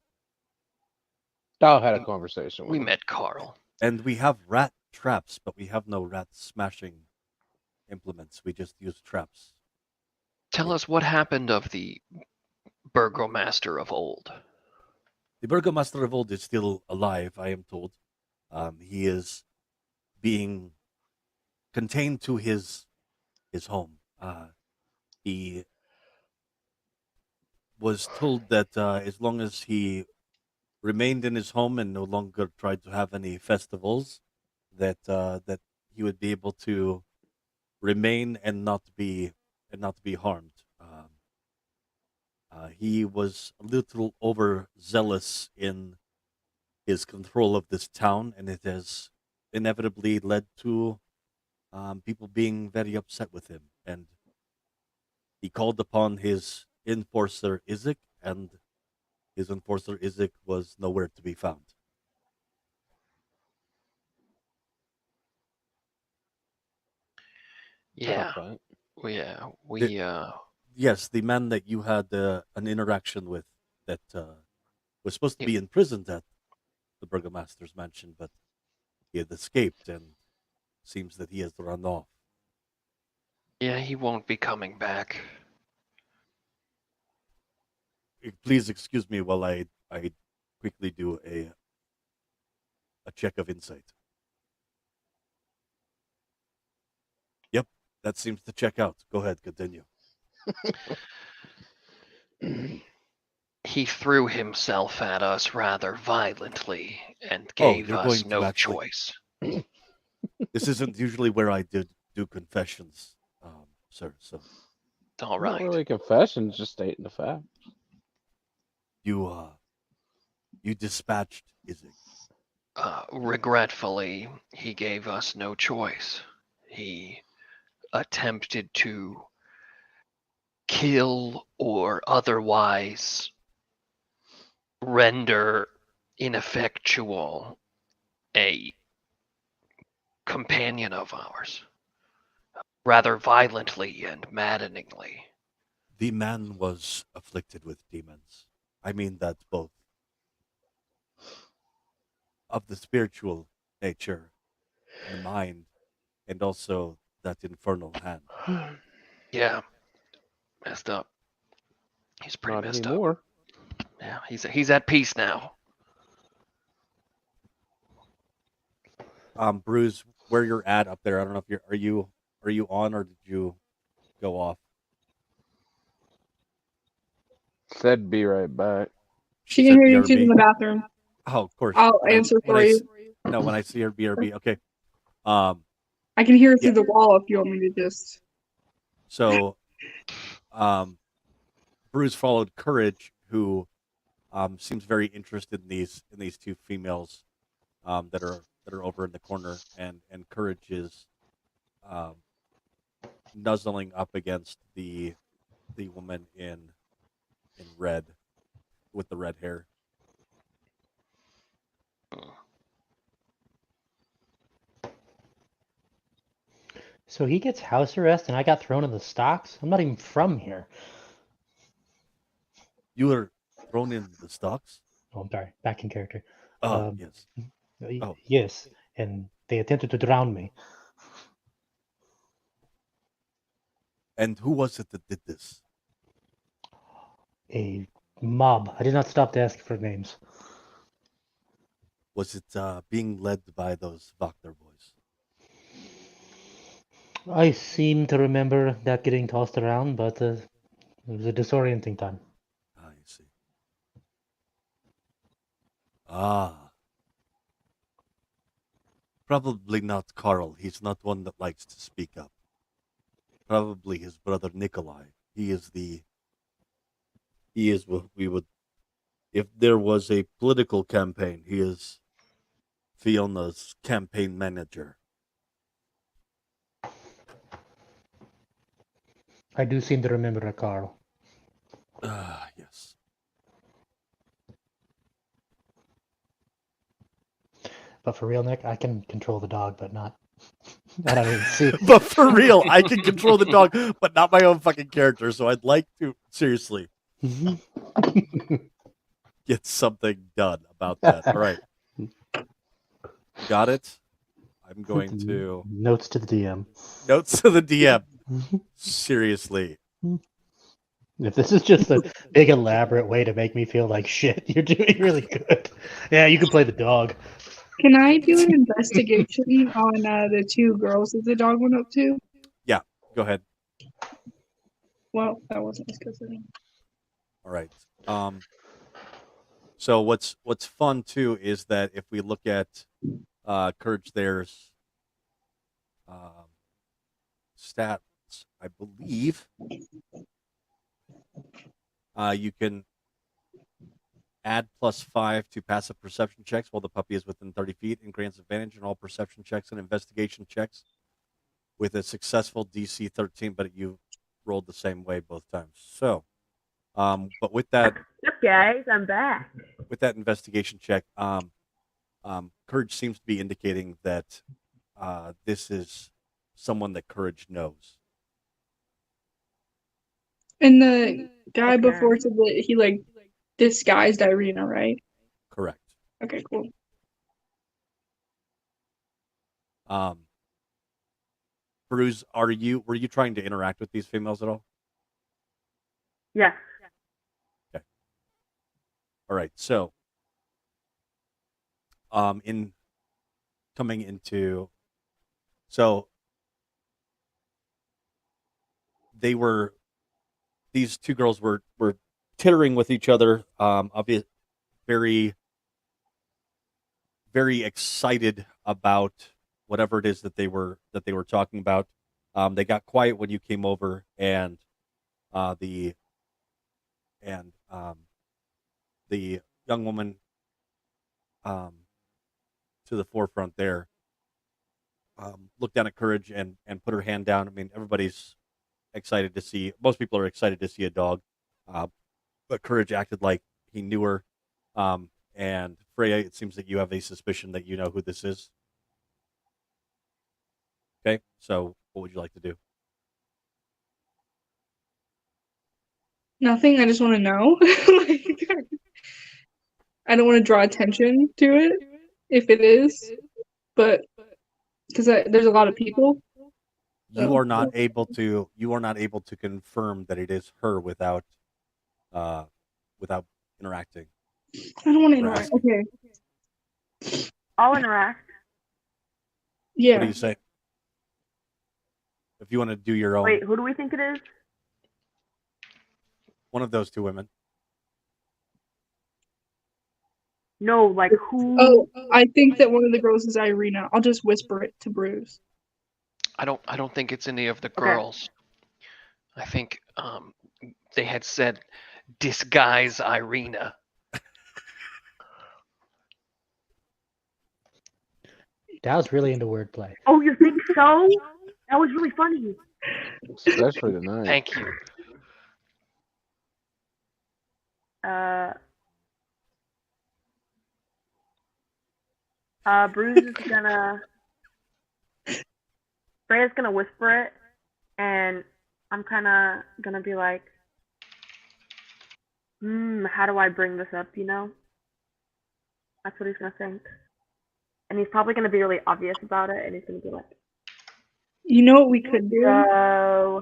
I had a conversation with We him. met Carl. and we have rat traps, but we have no rat smashing implements. We just use traps. Tell us what happened of the Burgomaster of old. The Burgomaster of old is still alive, I am told. He is being contained to his home. He was told that as long as he remained in his home and no longer tried to have any festivals, that that he would be able to remain and not be harmed. He was a little overzealous in his control of this town, and it has inevitably led to people being very upset with him. And he called upon his enforcer Isaac, and his enforcer Isaac was nowhere to be found. Yeah, But Yes, the man that you had an interaction with that was supposed to Yep. be imprisoned at the burgomaster's mansion, but he had escaped and seems that he has run off. yeah, he won't be coming back. Please excuse me while I quickly do a check of insight. Yep, that seems to check out. Go ahead, continue. He threw himself at us rather violently and Oh, gave you're us going to no actually- choice. This isn't usually where I do confessions, sir. So All Not right. really confessions, just stating the fact. you dispatched Izzy. Regretfully, he gave us no choice. He attempted to kill or otherwise render ineffectual a companion of ours, rather violently and maddeningly. The man was afflicted with demons. I mean that both of the spiritual nature, the mind, and also that infernal hand. Yeah, messed up. He's pretty Not messed anymore. up. Yeah, he's at peace now. Bruce, where you're at up there, I don't know if are you on or did you go off? Said be right back. She can Said hear you. She's BRB? in the bathroom. Oh, of course. I'll When I- answer when for I you. s- No, when I see her BRB, okay. I can hear it through Yeah. the wall if you want me to just. So, Bruce followed Courage, who seems very interested in these two females that are over in the corner, and Courage is nuzzling up against the woman in red with the red hair. So he gets house arrest and I got thrown in the stocks? I'm not even from here. You were thrown in the stocks. Oh, I'm sorry. Back in character. Yes. Oh. Yes. And they attempted to drown me. And who was it that did this? A mob. I did not stop to ask for names. Was it being led by those Wagner boys? I seem to remember that getting tossed around, but it was a disorienting time. I see. Ah. Probably not Carl. He's not one that likes to speak up. Probably his brother Nikolai. He is what we would, if there was a political campaign, he is Fiona's campaign manager. I do seem to remember a Carl. Ah, yes. But for real, Nick, I can control the dog, but not. I don't even see. But for real, I can control the dog, but not my own fucking character. So I'd like to seriously get something done about that. All right, got it. I'm going to Notes to the DM. notes to the DM. Seriously, If this is just a big elaborate way to make me feel like shit, you're doing really good. Yeah, you can play the dog. Can I do an investigation on the two girls that the dog went up to? go ahead. Well, that wasn't as good for me. All right. So what's fun too is that if we look at Courage, there's stats. I believe you can add +5 to passive perception checks while the puppy is within 30 feet and grants advantage on all perception checks and investigation checks with a successful DC 13, but you rolled the same way both times. So, but with that, Yep, guys, I'm back. with that investigation check, Courage seems to be indicating that this is someone that Courage knows. And the guy Okay. before said that he like disguised Irina, right? Correct. Okay, cool. Bruce, were you trying to interact with these females at all? Yes. All right. So, in coming into, so these two girls were tittering with each other, very, very excited about whatever it is that they were talking about. They got quiet when you came over, and the young woman to the forefront there looked down at Courage and put her hand down. I mean, everybody's excited to see. Most people are excited to see a dog, but Courage acted like he knew her. And Freya, it seems that you have a suspicion that you know who this is. Okay, so what would you like to do? Nothing. I just want to know. Like, I don't want to draw attention to it if it is, but because there's a lot of people. You Oh. are not able to confirm that it is her without interacting. I don't want to Or interact. asking. Okay. I'll interact. What Yeah. do you say? If you want to do your own, Wait, who do we think it is? one of those two women. No, like who? Oh, I think that one of the girls is Irina. I'll just whisper it to Bruce. I don't think it's any of the Okay. girls. I think they had said disguise Irina. Dow's really into wordplay. Oh, you think so? That was really funny. Especially tonight. Thank you. Bruce is gonna. Freya's gonna whisper it, and I'm kind of gonna be like, how do I bring this up? You know? That's what he's gonna think, and he's probably gonna be really obvious about it, and he's gonna be like, You know what we could do? so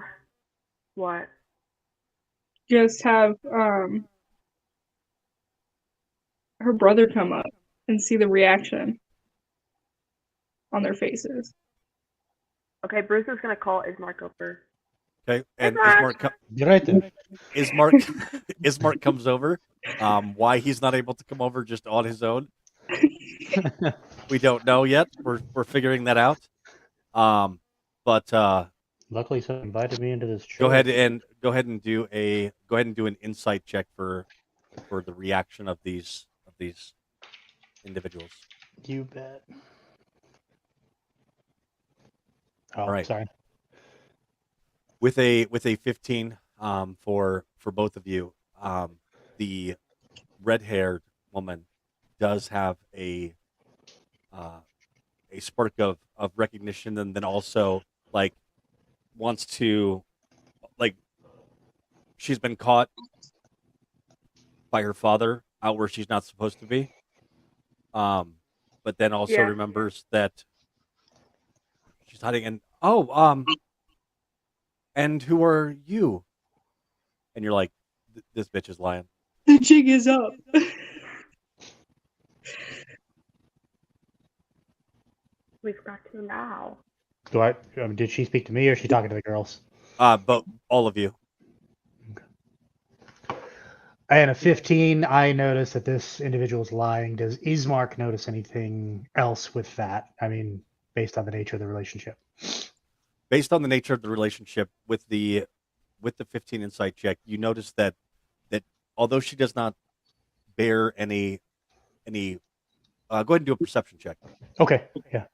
what? Just have her brother come up and see the reaction on their faces. Okay, Bruce is gonna call Ismark over. Okay, and Ismark. You're right there. Ismark comes over. Why he's not able to come over just on his own, we don't know yet. We're figuring that out. But Luckily, someone invited me into this show. go ahead and do an insight check for the reaction of these individuals. You bet. Oh, All right. sorry. With a 15 for both of you, the red-haired woman does have a spark of recognition, and then also like wants to, like, she's been caught by her father out where she's not supposed to be, but then also Yeah. remembers that she's hiding in. And who are you? And you're like, this bitch is lying. The jig is up. We've got to now. Did she speak to me or is she talking to the girls? But all of you. And a 15, I notice that this individual is lying. Does Ismark notice anything else with that? I mean, based on the nature of the relationship. Based on the nature of the relationship with the 15 insight check, you notice that although she does not bear any go ahead and do a perception check Okay, yeah.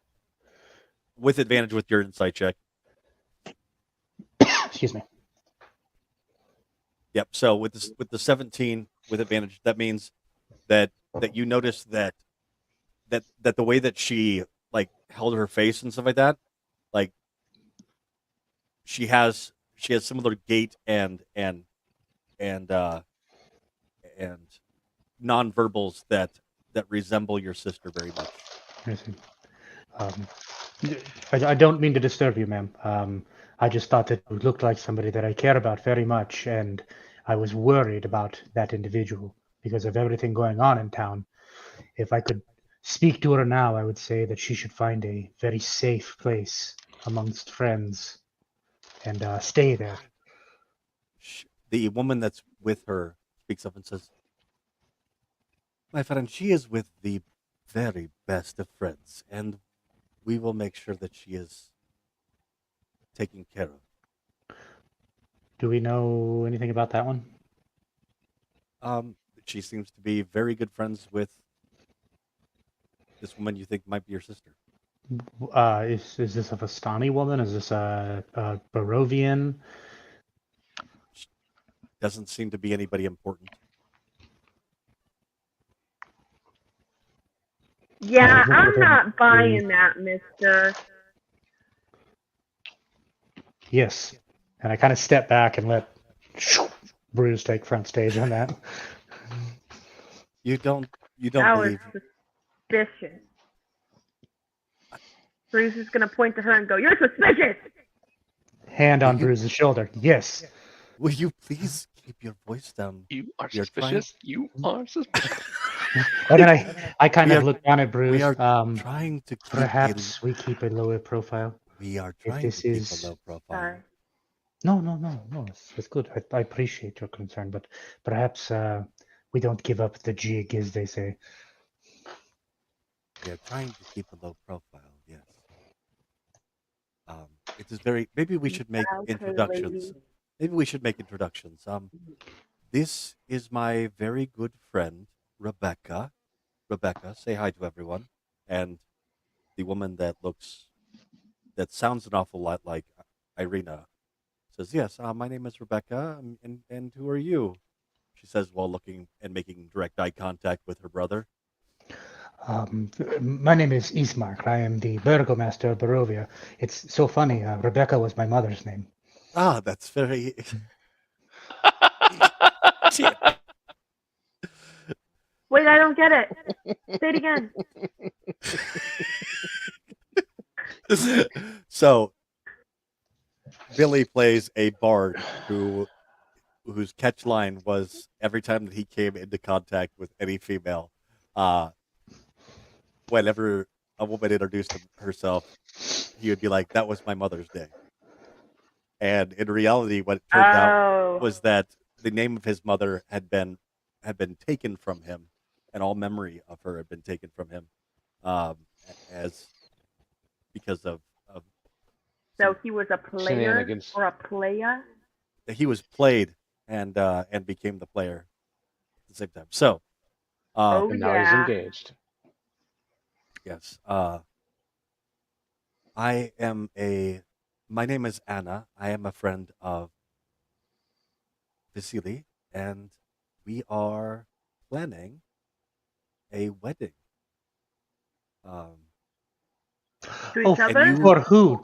with advantage with your insight check. Excuse me. Yep. So with the 17 with advantage, that means that you notice that the way that she like held her face and stuff like that, like she has similar gait and nonverbals that resemble your sister very much. I see. Um, I don't mean to disturb you, ma'am. I just thought that you looked like somebody that I care about very much, and I was worried about that individual because of everything going on in town. If I could speak to her now, I would say that she should find a very safe place amongst friends and stay there. The woman that's with her speaks up and says, "My friend, she is with the very best of friends, and we will make sure that she is taken care of." Do we know anything about that one? She seems to be very good friends with this woman you think might be your sister. Is this a Vistani woman? Is this a Barovian? Doesn't seem to be anybody important. Yeah, I'm not buying that, mister. Yes. And I kind of step back and let Bruce take front stage on that. You don't That was believe. suspicious. Bruce is gonna point to her and go, "You're suspicious." Hand on Bruce's shoulder. Yes. Will you please keep your voice down? You are You're suspicious. You are suspicious. And then I kind We of are- look down at Bruce. We are trying to keep Perhaps we keep a lower profile. we are if trying this to keep is- a low profile. Sorry. No. It's good. I appreciate your concern, but perhaps we don't give up the jig, as they say. We are trying to keep a low profile. Yes. It is very. Maybe we should make Okay, introductions. lady. Maybe we should make introductions. This is my very good friend Rebecca. Rebecca, say hi to everyone. And the woman that sounds an awful lot like Irina says, "Yes, my name is Rebecca, and who are you?" She says while looking and making direct eye contact with her brother. My name is Ismark. I am the burgomaster of Barovia. It's so funny. Rebecca was my mother's name. Ah, that's very. Shit. Wait, I don't get it. Say it again. So Billy plays a bard whose catch line was every time that he came into contact with any female, whenever a woman introduced herself, he would be like, "That was my Mother's Day." And in reality, what it turned out was that the name of his mother had been taken from him, and all memory of her had been taken from him, because of So he was a player Shenanigans. or a playa? he was played and became the player at the same time. So, Oh, And now yeah. he's engaged. yes, my name is Anna. I am a friend of Vasily, and we are planning a wedding. To Oh, each and other? you- For who?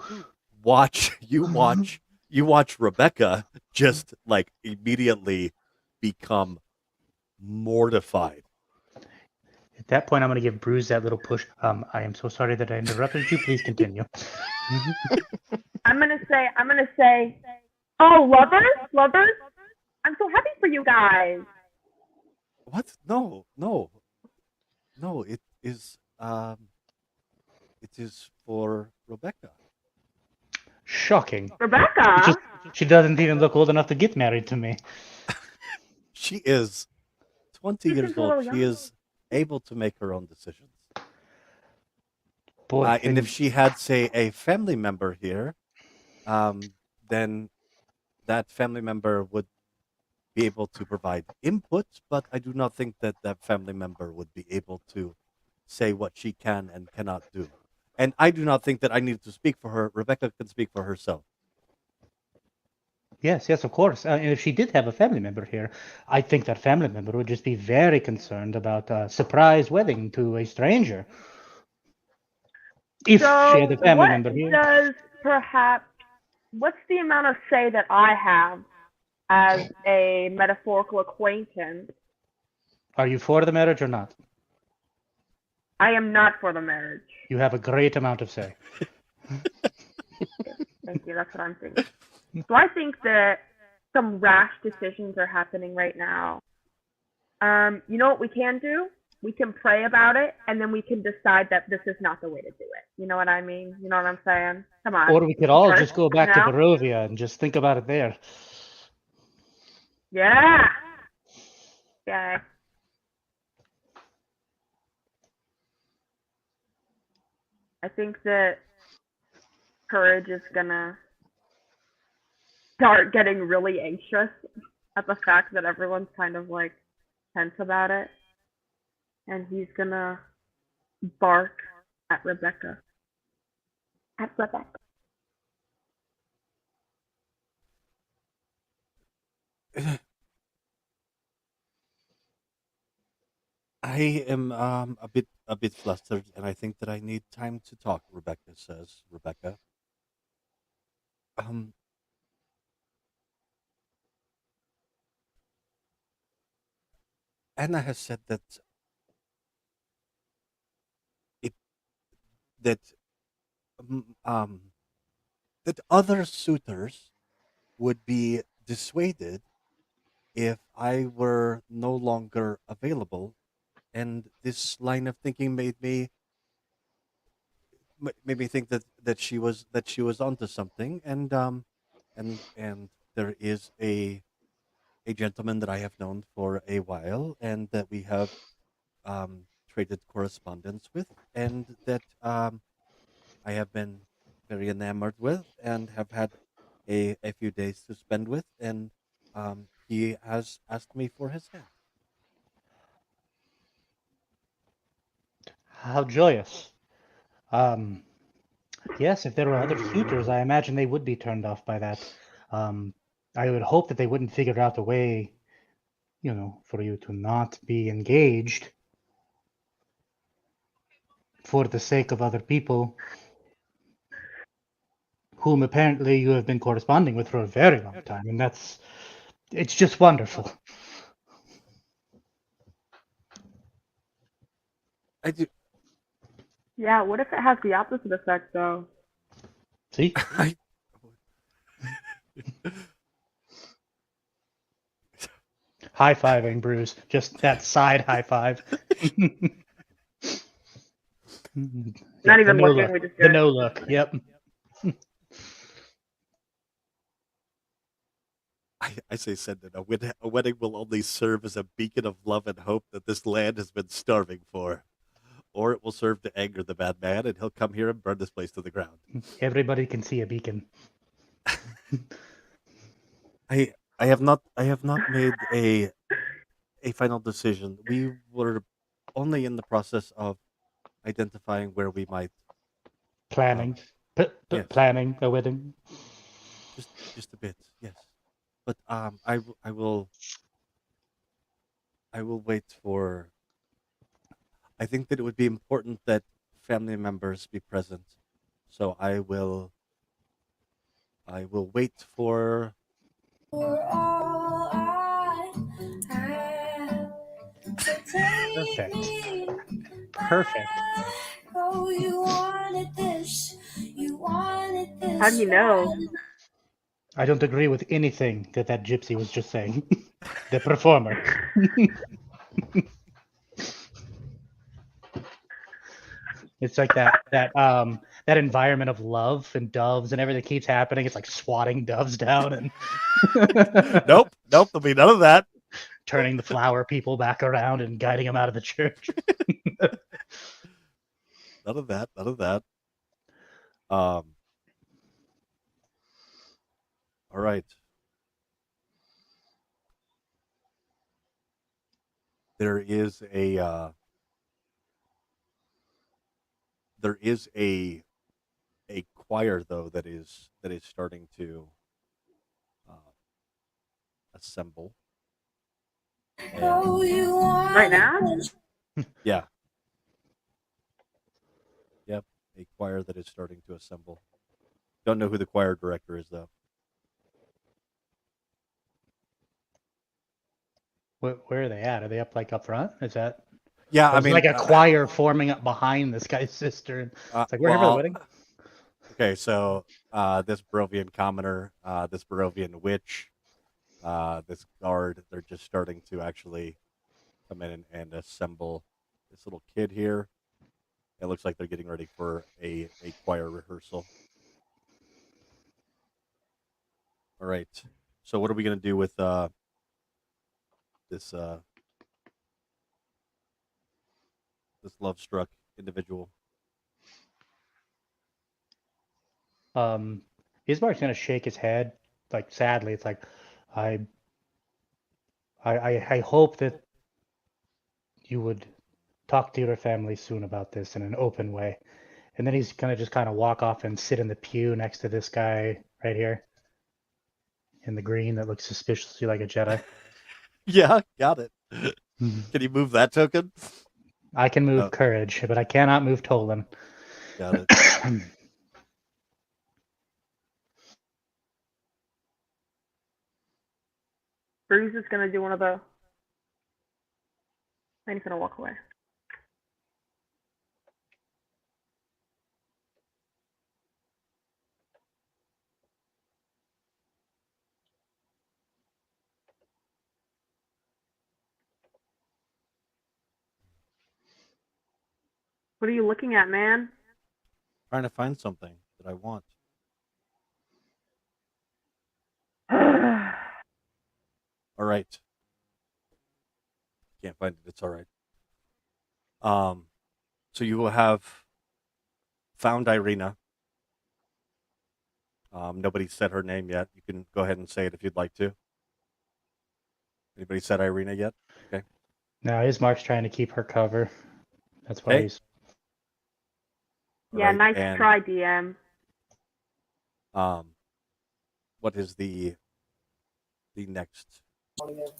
You watch Rebecca just like immediately become mortified. At that point, I'm going to give Bruce that little push. I am so sorry that I interrupted you. Please continue. I'm gonna say, oh, lovers? I'm so happy for you guys. What? No. It is for Rebecca. Shocking. Rebecca? She doesn't even look old enough to get married to me. She is 20 She years seems a little old. She young. is able to make her own decisions. Boy, And if she had, say, a family member here, then that family member would be able to provide input, but I do not think that that family member would be able to say what she can and cannot do. And I do not think that I need to speak for her. Rebecca can speak for herself. Yes, of course. And if she did have a family member here, I think that family member would just be very concerned about a surprise wedding to a stranger. If So she had a family what member here. does perhaps what's the amount of say that I have as a metaphorical acquaintance? Are you for the marriage or not? I am not for the marriage. You have a great amount of say. Thank you. That's what I'm thinking. So I think that some rash decisions are happening right now. You know what we can do? We can pray about it, and then we can decide that this is not the way to do it. You know what I mean? You know what I'm saying? Come on. Or we could all Church, just go back to no? Barovia and just think about it there. Yeah. Yeah. I think that Courage is gonna start getting really anxious at the fact that everyone's kind of like tense about it. And he's gonna bark at Rebecca. At Rebecca. I am a bit flustered, and I think that I need time to talk. Rebecca says. Rebecca. Um. Anna has said that it that um, um that other suitors would be dissuaded if I were no longer available, and this line of thinking made me think that she was onto something, and there is a gentleman that I have known for a while, and that we have traded correspondence with, and that I have been very enamored with, and have had a few days to spend with, and he has asked me for his hand. How joyous. Yes, if there were other suitors, I imagine they would be turned off by that. I would hope that they wouldn't figure out a way, for you to not be engaged for the sake of other people whom apparently you have been corresponding with for a very long time, and it's just wonderful. I do. Yeah, what if it has the opposite effect though? See? High-fiving, Bruce. Just that side high five. Not even the no looking, look. we just do The it. no look. Yep. I say send it. A wedding will only serve as a beacon of love and hope that this land has been starving for. Or it will serve to anger the bad man, and he'll come here and burn this place to the ground. Everybody can see a beacon. I have not made a final decision. We were only in the process of identifying where we might Planning. Yes. Planning a wedding. just a bit, yes. But I will wait for. I think that it would be important that family members be present, so I will wait for. Perfect. How do you know? I don't agree with anything that gypsy was just saying. The performer. It's like that environment of love and doves and everything keeps happening. It's like swatting doves down and Nope, there'll be none of that. turning the flower people back around and guiding them out of the church. None of that. All right. There is a choir though that is starting to assemble. And, Right now? yeah. Yep, a choir that is starting to assemble. Don't know who the choir director is though. Where are they at? Are they up like up front? Is that Yeah, I there's mean, like a choir forming up behind this guy's sister? And it's like we're here for the wedding. Okay, so this Barovian commoner, this Barovian witch, this guard, they're just starting to actually come in and assemble this little kid here. It looks like they're getting ready for a choir rehearsal. All right. So what are we going to do with this this love-struck individual? Ismark's gonna shake his head, like sadly. It's like, I hope that you would talk to your family soon about this in an open way. And then he's gonna just kind of walk off and sit in the pew next to this guy right here, in the green that looks suspiciously like a Jedi. Yeah, got it. Can you move that token? I can move Courage, but I cannot move Tolan. Got it. Bruce is gonna do one of the. And he's gonna walk away. What are you looking at, man? Trying to find something that I want. All right. Can't find it. It's all right. So you will have found Irina. Nobody said her name yet. You can go ahead and say it if you'd like to. Anybody said Irina yet? Okay. No, Ismark's trying to keep her cover. That's why Okay. he's. Yeah, Right, nice and, try, DM. What is the next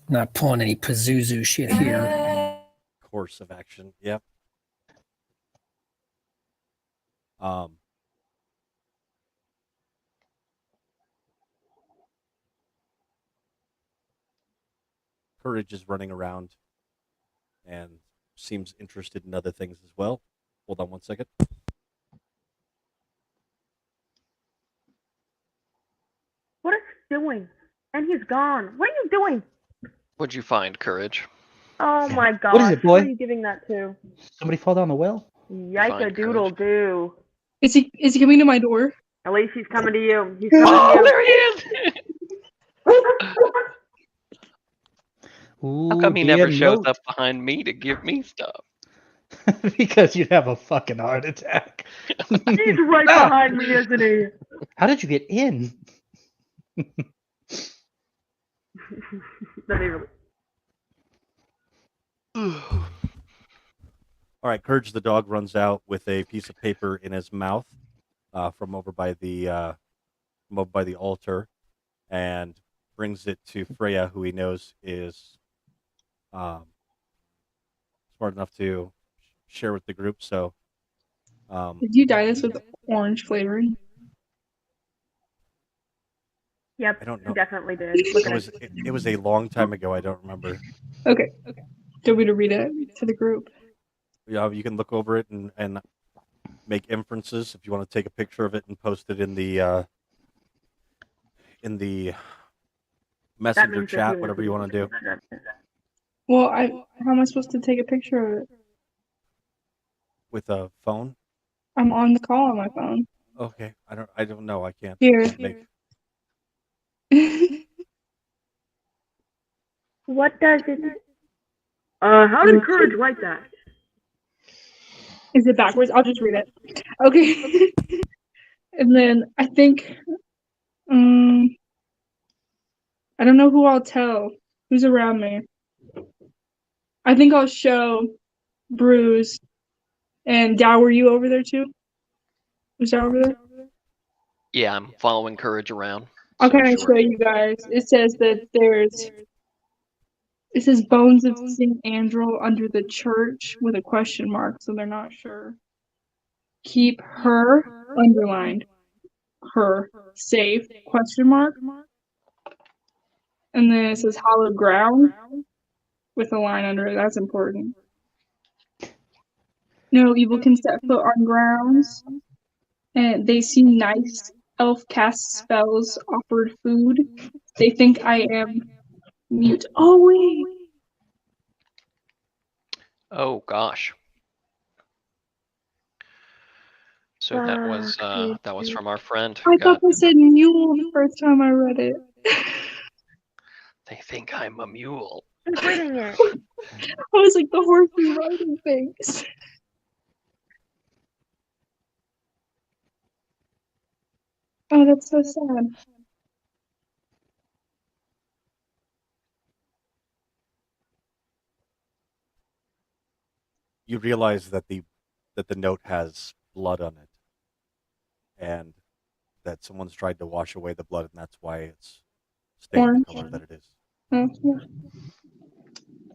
Not pulling any Pazuzu shit here. course of action? Yep. Courage is running around and seems interested in other things as well. Hold on one second. What is he doing? And he's gone. What are you doing? What'd you find, Courage? Oh my god. What is it, boy? Who are you giving that to? Somebody fall down the well? Yike doodle doo. Is he coming to my door? At least he's coming to you. He's coming Oh, to you. there he is! How come he never shows up behind me to give me stuff? Because you'd have a fucking heart attack. He's right behind me, isn't he? How did you get in? That he really- All right, Courage the dog runs out with a piece of paper in his mouth from over by the altar, and brings it to Freya, who he knows is smart enough to share with the group. So, Did you dye this with orange flavoring? Yep, I don't he know. definitely did. Look at It was a long time ago. I don't remember. Okay. Do we to read it to the group? Yeah, you can look over it and make inferences if you want to take a picture of it and post it in the messenger chat, whatever you want to do. Well, how am I supposed to take a picture of it? With a phone. I'm on the call on my phone. Okay, I don't know. I can't. Here. Make... What does it? How did Courage write that? Is it backwards? I'll just read it. Okay. And then I think, I don't know who I'll tell. Who's around me? I think I'll show Bruce and Dow. Were you over there too? Was Dow over there? Yeah, I'm following Courage around. Okay, I'll Sure. show you guys. It says that it says bones of St. Andrew under the church with a question mark, so they're not sure. Keep her underlined. her safe question mark. And then it says hallowed ground with a line under it. That's important. No evil can set foot on grounds. And they seem nice. Elf casts spells, offered food. They think I am mute. Oh wait. Oh gosh. So that was from our friend. I thought they said mule the first time I read it. They think I'm a mule. Who's reading it? I was like the horse is riding things. Oh, that's so sad. You realize that the note has blood on it, and that someone's tried to wash away the blood, and that's why it's stained Orange. the color that it is. Oh, yeah.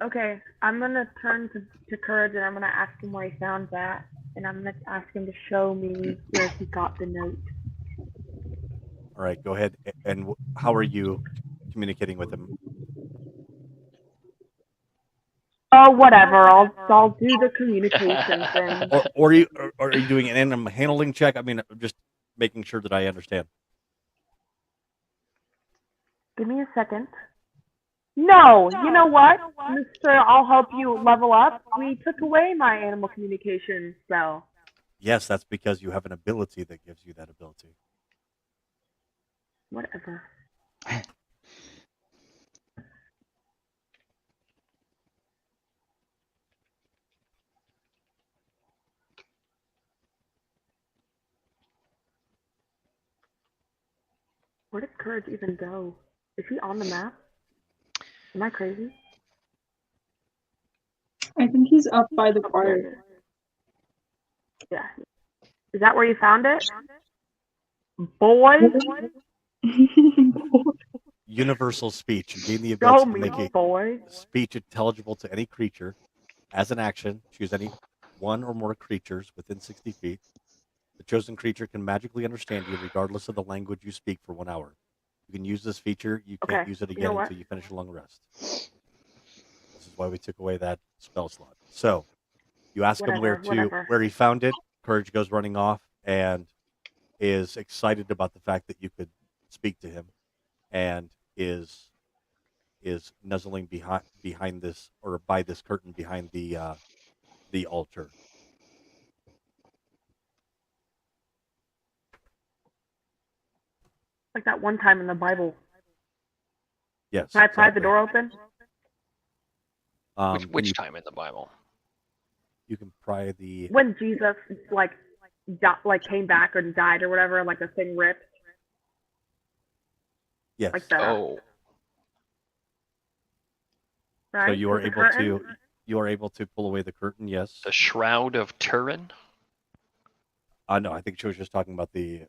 Okay, I'm gonna turn to Courage and I'm gonna ask him where he found that, and I'm gonna ask him to show me where he got the note. All right, go ahead. And how are you communicating with him? Oh, whatever. I'll do the communication thing. Or are you doing an animal handling check? I mean, just making sure that I understand. Give me a second. No, you know what, Mr. I'll help you level up. We took away my animal communication spell. Yes, that's because you have an ability that gives you that ability. Whatever. Where does Courage even go? Is he on the map? Am I crazy? I think he's up by the choir. Yeah. Is that where you found it? Boy? Universal speech. You gain the Show ability to me, make a boy. speech intelligible to any creature. As an action, choose any one or more creatures within 60 feet. The chosen creature can magically understand you regardless of the language you speak for 1 hour. You can use this feature. You can't Okay, use it you again know what? until you finish a long rest. This is why we took away that spell slot. So you ask him Whatever. where he found it. Courage goes running off and is excited about the fact that you could speak to him, and is nuzzling behind this, or by this curtain behind the altar. Like that one time in the Bible. Yes. Can I pry the exactly. door open? Which time in the Bible? You can pry the. When Jesus like came back or died or whatever, like the thing ripped. Yes. Like that. Oh, Right? So you are With the able curtain? to pull away the curtain. Yes. the Shroud of Turin. No, I think she was just talking about the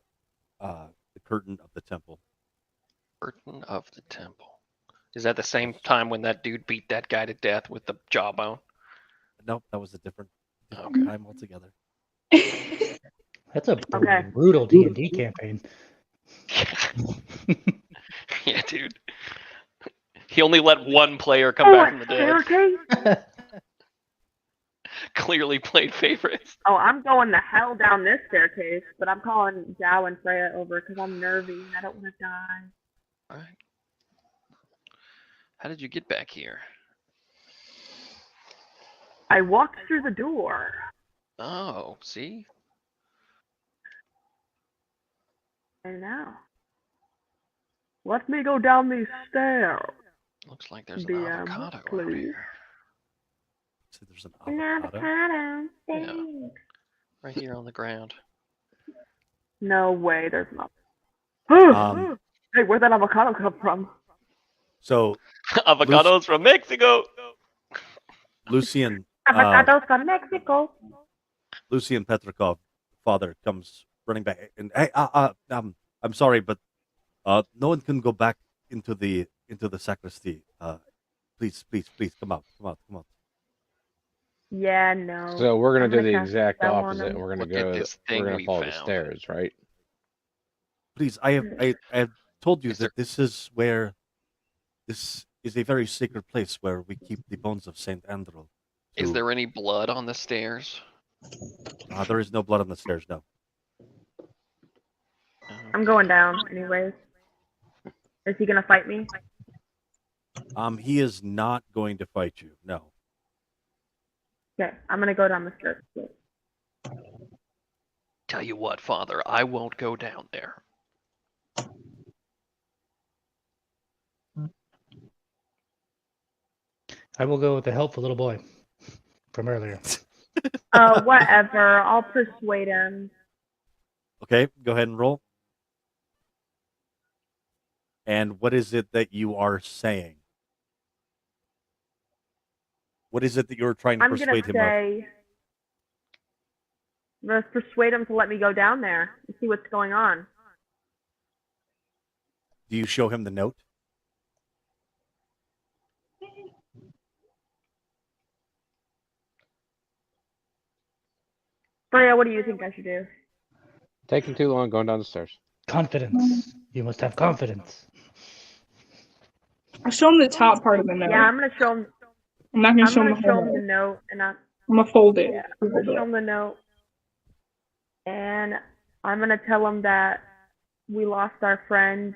curtain of the temple. Curtain of the Temple. Is that the same time when that dude beat that guy to death with the jawbone? Nope, that was a different Okay. time altogether. That's a Okay. brutal D&D campaign. Yeah, dude. He only let one player come back from the dead. Staircase? Clearly played favorites. Oh, I'm going the hell down this staircase, but I'm calling Zhao and Freya over because I'm nervy and I don't want to die. All right. How did you get back here? I walked through the door. Oh, see? And now, let me go down these stairs. Looks like there's an DM, avocado over please. here. So there's an An avocado. avocado. Yeah. Thanks. Right here on the ground. No way, there's not. Hey, where'd that avocado come from? So Avocados from Mexico. Lucian Avocados from Mexico. Lucian Petrikov, father, comes running back, and hey, I'm sorry, but no one can go back into the sacristy. Please, come out. Yeah, no. So we're gonna I'm do gonna the cast exact spell on opposite, him. and we're gonna Look at this thing we're gonna we follow the found. stairs, right? Please, I have told you Is that this is where this is a very sacred place where we keep the bones of Saint Andrew. Is to- there any blood on the stairs? There is no blood on the stairs. No. I'm going down anyways. Is he gonna fight me? He is not going to fight you. No. Okay, I'm gonna go down the stairs. Tell you what, Father, I won't go down there. I will go with the helpful little boy from earlier. Whatever. I'll persuade him. Okay, go ahead and roll. And what is it that you are saying? What is it that you're trying to I'm gonna persuade him of? say. I'm gonna persuade him to let me go down there and see what's going on. Do you show him the note? Freya, what do you think I should do? Taking too long going down the stairs. Confidence. You must have confidence. I'll show him the top part of the note. Yeah, I'm gonna show him. I'm not gonna I'm show him gonna the show whole him the note. note, and I'm gonna fold it. yeah, I'm gonna show him the note, and I'm gonna tell him that we lost our friend,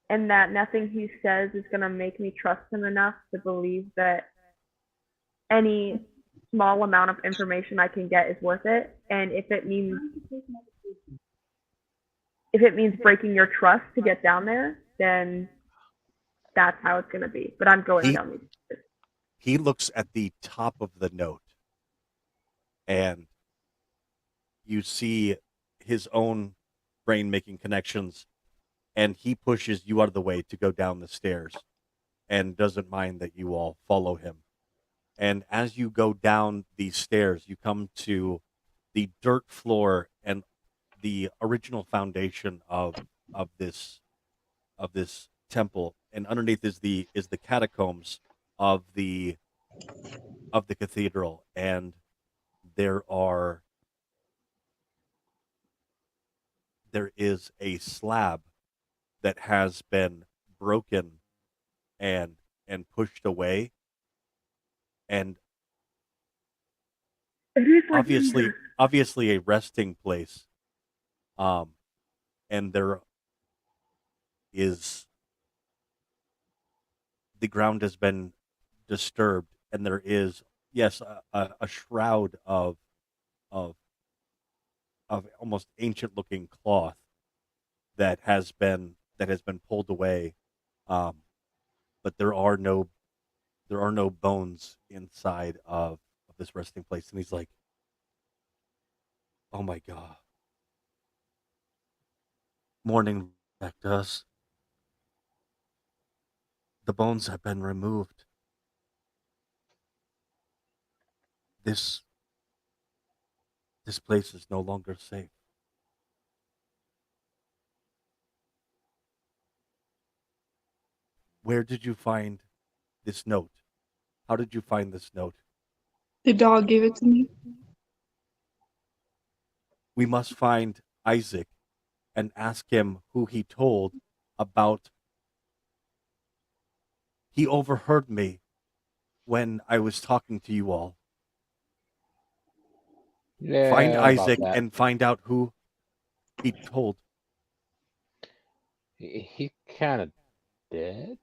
and that nothing he says is gonna make me trust him enough to believe that any small amount of information I can get is worth it. And if it means breaking your trust to get down there, then that's how it's gonna be. But I'm going down these stairs. He looks at the top of the note, and you see his own brain making connections, and he pushes you out of the way to go down the stairs and doesn't mind that you all follow him. And as you go down these stairs, you come to the dirt floor and the original foundation of this temple, and underneath is the catacombs of the cathedral, and there is a slab that has been broken and pushed away, and It is like obviously a resting place. And there is, the ground has been disturbed, and there is, yes, a shroud of almost ancient looking cloth that has been pulled away, but there are no bones inside of this resting place. And he's like, oh my God, morning back to us. The bones have been removed. This place is no longer safe. Where did you find this note? How did you find this note? The dog gave it to me. We must find Isaac and ask him who he told about. He overheard me when I was talking to you all. Yeah, Find about Isaac that. and find out who he told. He kind of dead.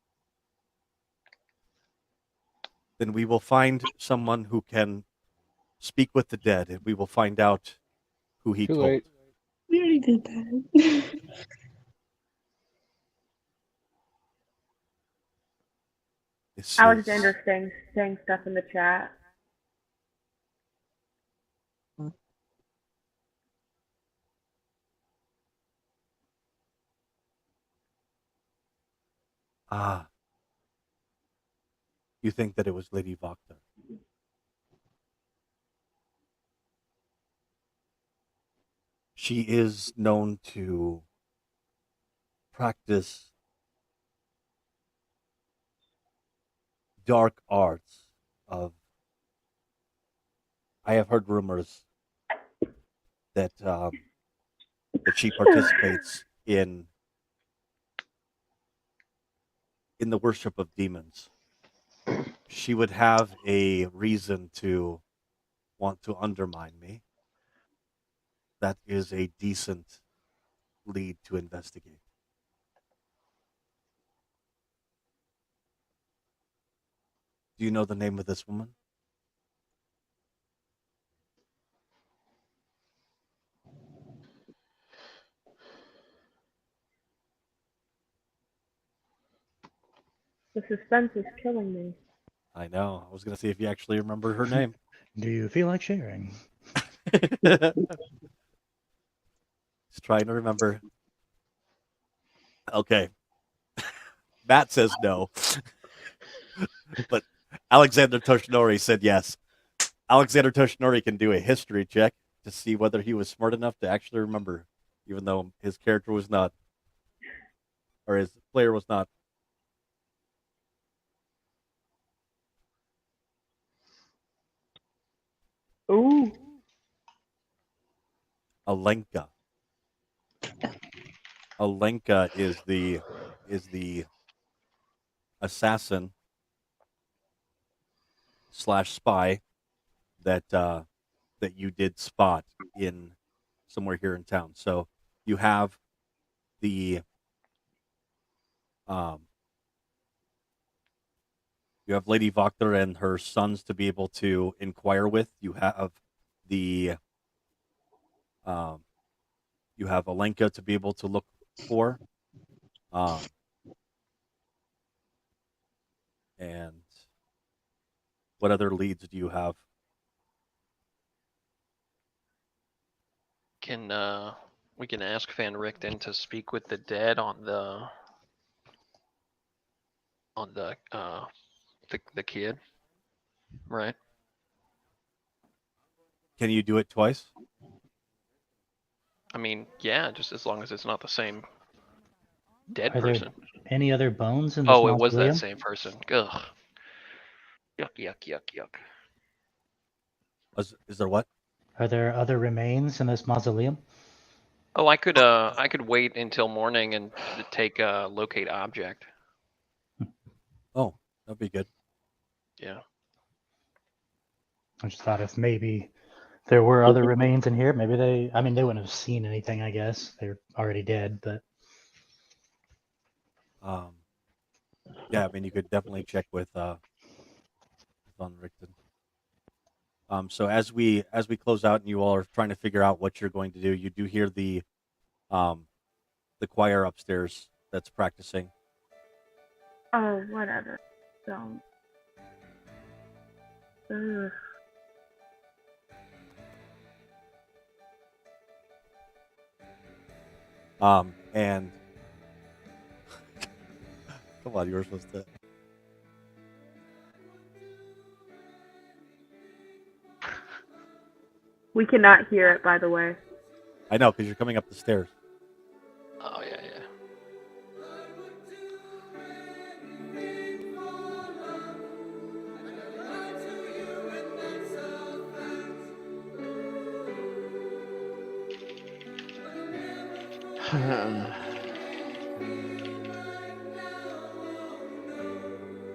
Then we will find someone who can speak with the dead, and we will find out who he Too told. late. We already did that. This is- Alexander saying stuff in the chat. Ah. You think that it was Lady Vokta? She is known to practice dark arts of. I have heard rumors that that she participates in the worship of demons, she would have a reason to want to undermine me. That is a decent lead to investigate. Do you know the name of this woman? The suspense is killing me. I know. I was going to see if you actually remember her name. Do you feel like sharing? Just trying to remember. Okay. Matt says no. But Alexander Toshinori said yes. Alexander Toshinori can do a history check to see whether he was smart enough to actually remember, even though his character was not, or his player was not. Ooh. Alenka. Alenka is the assassin / spy that that you did spot in somewhere here in town. So you have the you have Lady Voctor and her sons to be able to inquire with. You have the you have Alenka to be able to look for. And what other leads do you have? Can we can ask Van Richten to speak with the dead on the kid, right? Can you do it twice? I mean, yeah, just as long as it's not the same dead Are there person. any other bones in this Oh, it was that mausoleum? same person. Ugh. Yuck, yuck, yuck, yuck. Is there what? Are there other remains in this mausoleum? Oh, I could wait until morning and take locate object. Oh, that'd be good. Yeah. I just thought if maybe there were other remains in here, maybe they wouldn't have seen anything, I guess. They're already dead, but Yeah, I mean, you could definitely check with Von Richten. So as we close out and you all are trying to figure out what you're going to do, you do hear the choir upstairs that's practicing. Oh, whatever. Don't. Ugh. And come on, you were supposed to. We cannot hear it, by the way. I know, because you're coming up the stairs. Oh yeah, yeah.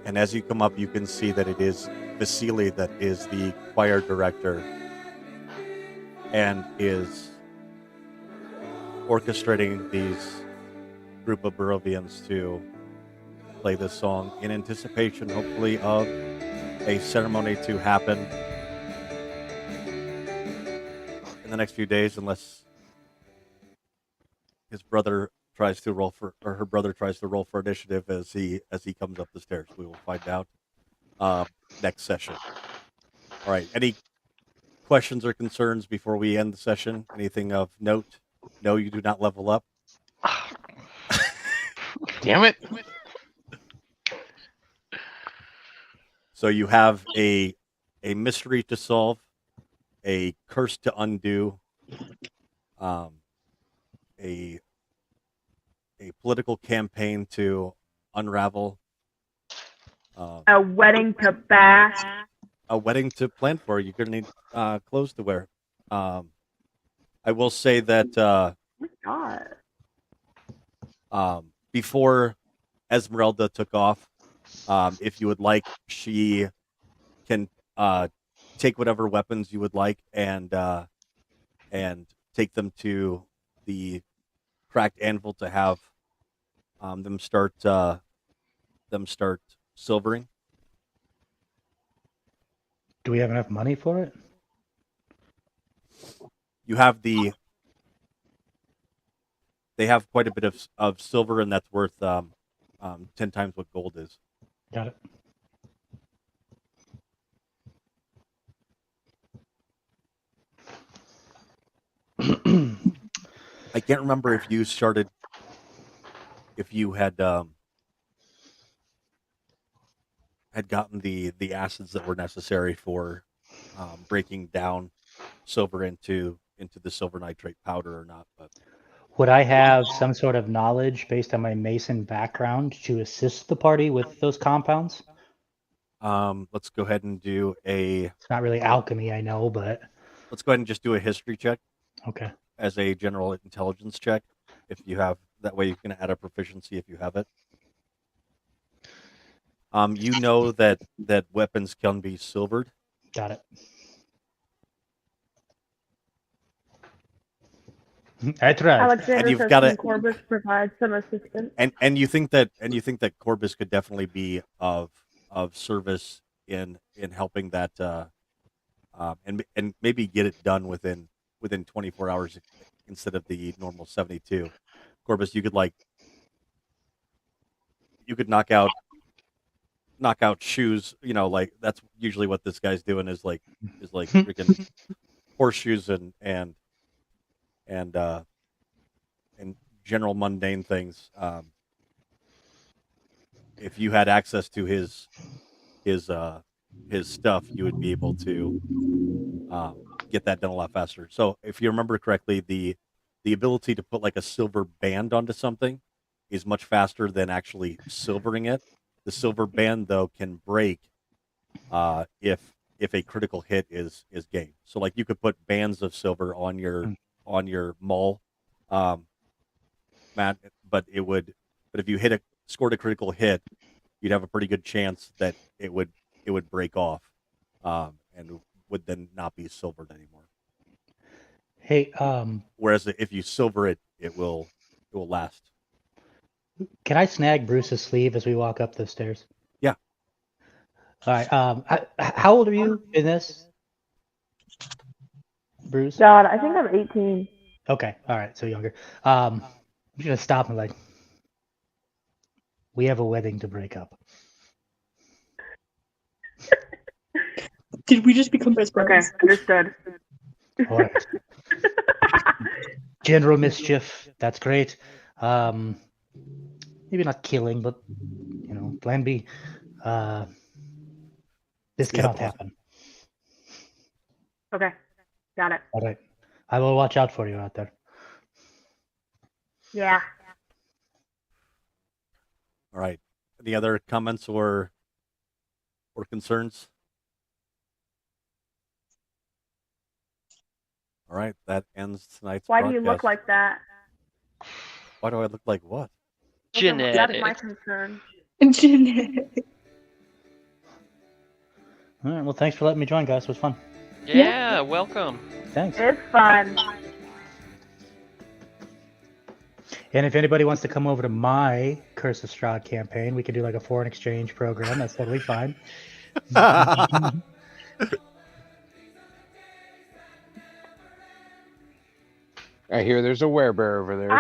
And as you come up, you can see that it is Vasily that is the choir director and is orchestrating these group of Barovians to play this song in anticipation, hopefully, of a ceremony to happen in the next few days, unless his brother tries to roll for, or her brother tries to roll for initiative as he comes up the stairs. We will find out next session. All right. Any questions or concerns before we end the session? Anything of note? No, you do not level up. Damn it. So you have a mystery to solve, a curse to undo, a political campaign to unravel, A wedding to bash. a wedding to plan for. You're going to need clothes to wear. I will say that God. Before Esmeralda took off, if you would like, she can take whatever weapons you would like and take them to the cracked anvil to have them start silvering. Do we have enough money for it? You have they have quite a bit of silver, and that's worth 10 times what gold is. Got it. I can't remember if you started, if you had gotten the acids that were necessary for breaking down silver into the silver nitrate powder or not. But Would I have some sort of knowledge based on my Mason background to assist the party with those compounds? let's go ahead and do It's not really alchemy, I know, but let's go ahead and just do a history check okay. as a general intelligence check. If you have that way, you can add a proficiency if you have it. You know that weapons can be silvered. Got it. I tried. Alexander you've says got can it. Corbus provide some assistance. And you think that Corbus could definitely be of service in helping that and maybe get it done within 24 hours instead of the normal 72. Corbus, you could knock out shoes, like that's usually what this guy's doing is freaking horseshoes and general mundane things. If you had access to his stuff, you would be able to get that done a lot faster. So if you remember correctly, the ability to put like a silver band onto something is much faster than actually silvering it. The silver band though can break if a critical hit is gained. So like you could put bands of silver on your maul, Matt, but if you scored a critical hit, you'd have a pretty good chance that it would break off, and would then not be silvered anymore. Hey, Whereas if you silver it, it will last. can I snag Bruce's sleeve as we walk up the stairs? Yeah. All right. How old are you in this, Bruce? God, I think I'm 18. Okay. All right. So younger. I'm just gonna stop and we have a wedding to break up. Did we just become best Okay, friends? understood. All right. General mischief. That's great. Maybe not killing, but plan B. This cannot happen. Okay, got it. All right. I will watch out for you out there. Yeah. All right. Any other comments or concerns? All right, that ends tonight's Why do broadcast. you look like that? Why do I look like what? That is my Genetic. concern. Genetic. All right. Well, thanks for letting me join, guys. It was fun. Yeah, welcome. Thanks. It's fun. And if anybody wants to come over to my Curse of Strahd campaign, we could do like a foreign exchange program. That's totally fine. I hear there's a werebear over there.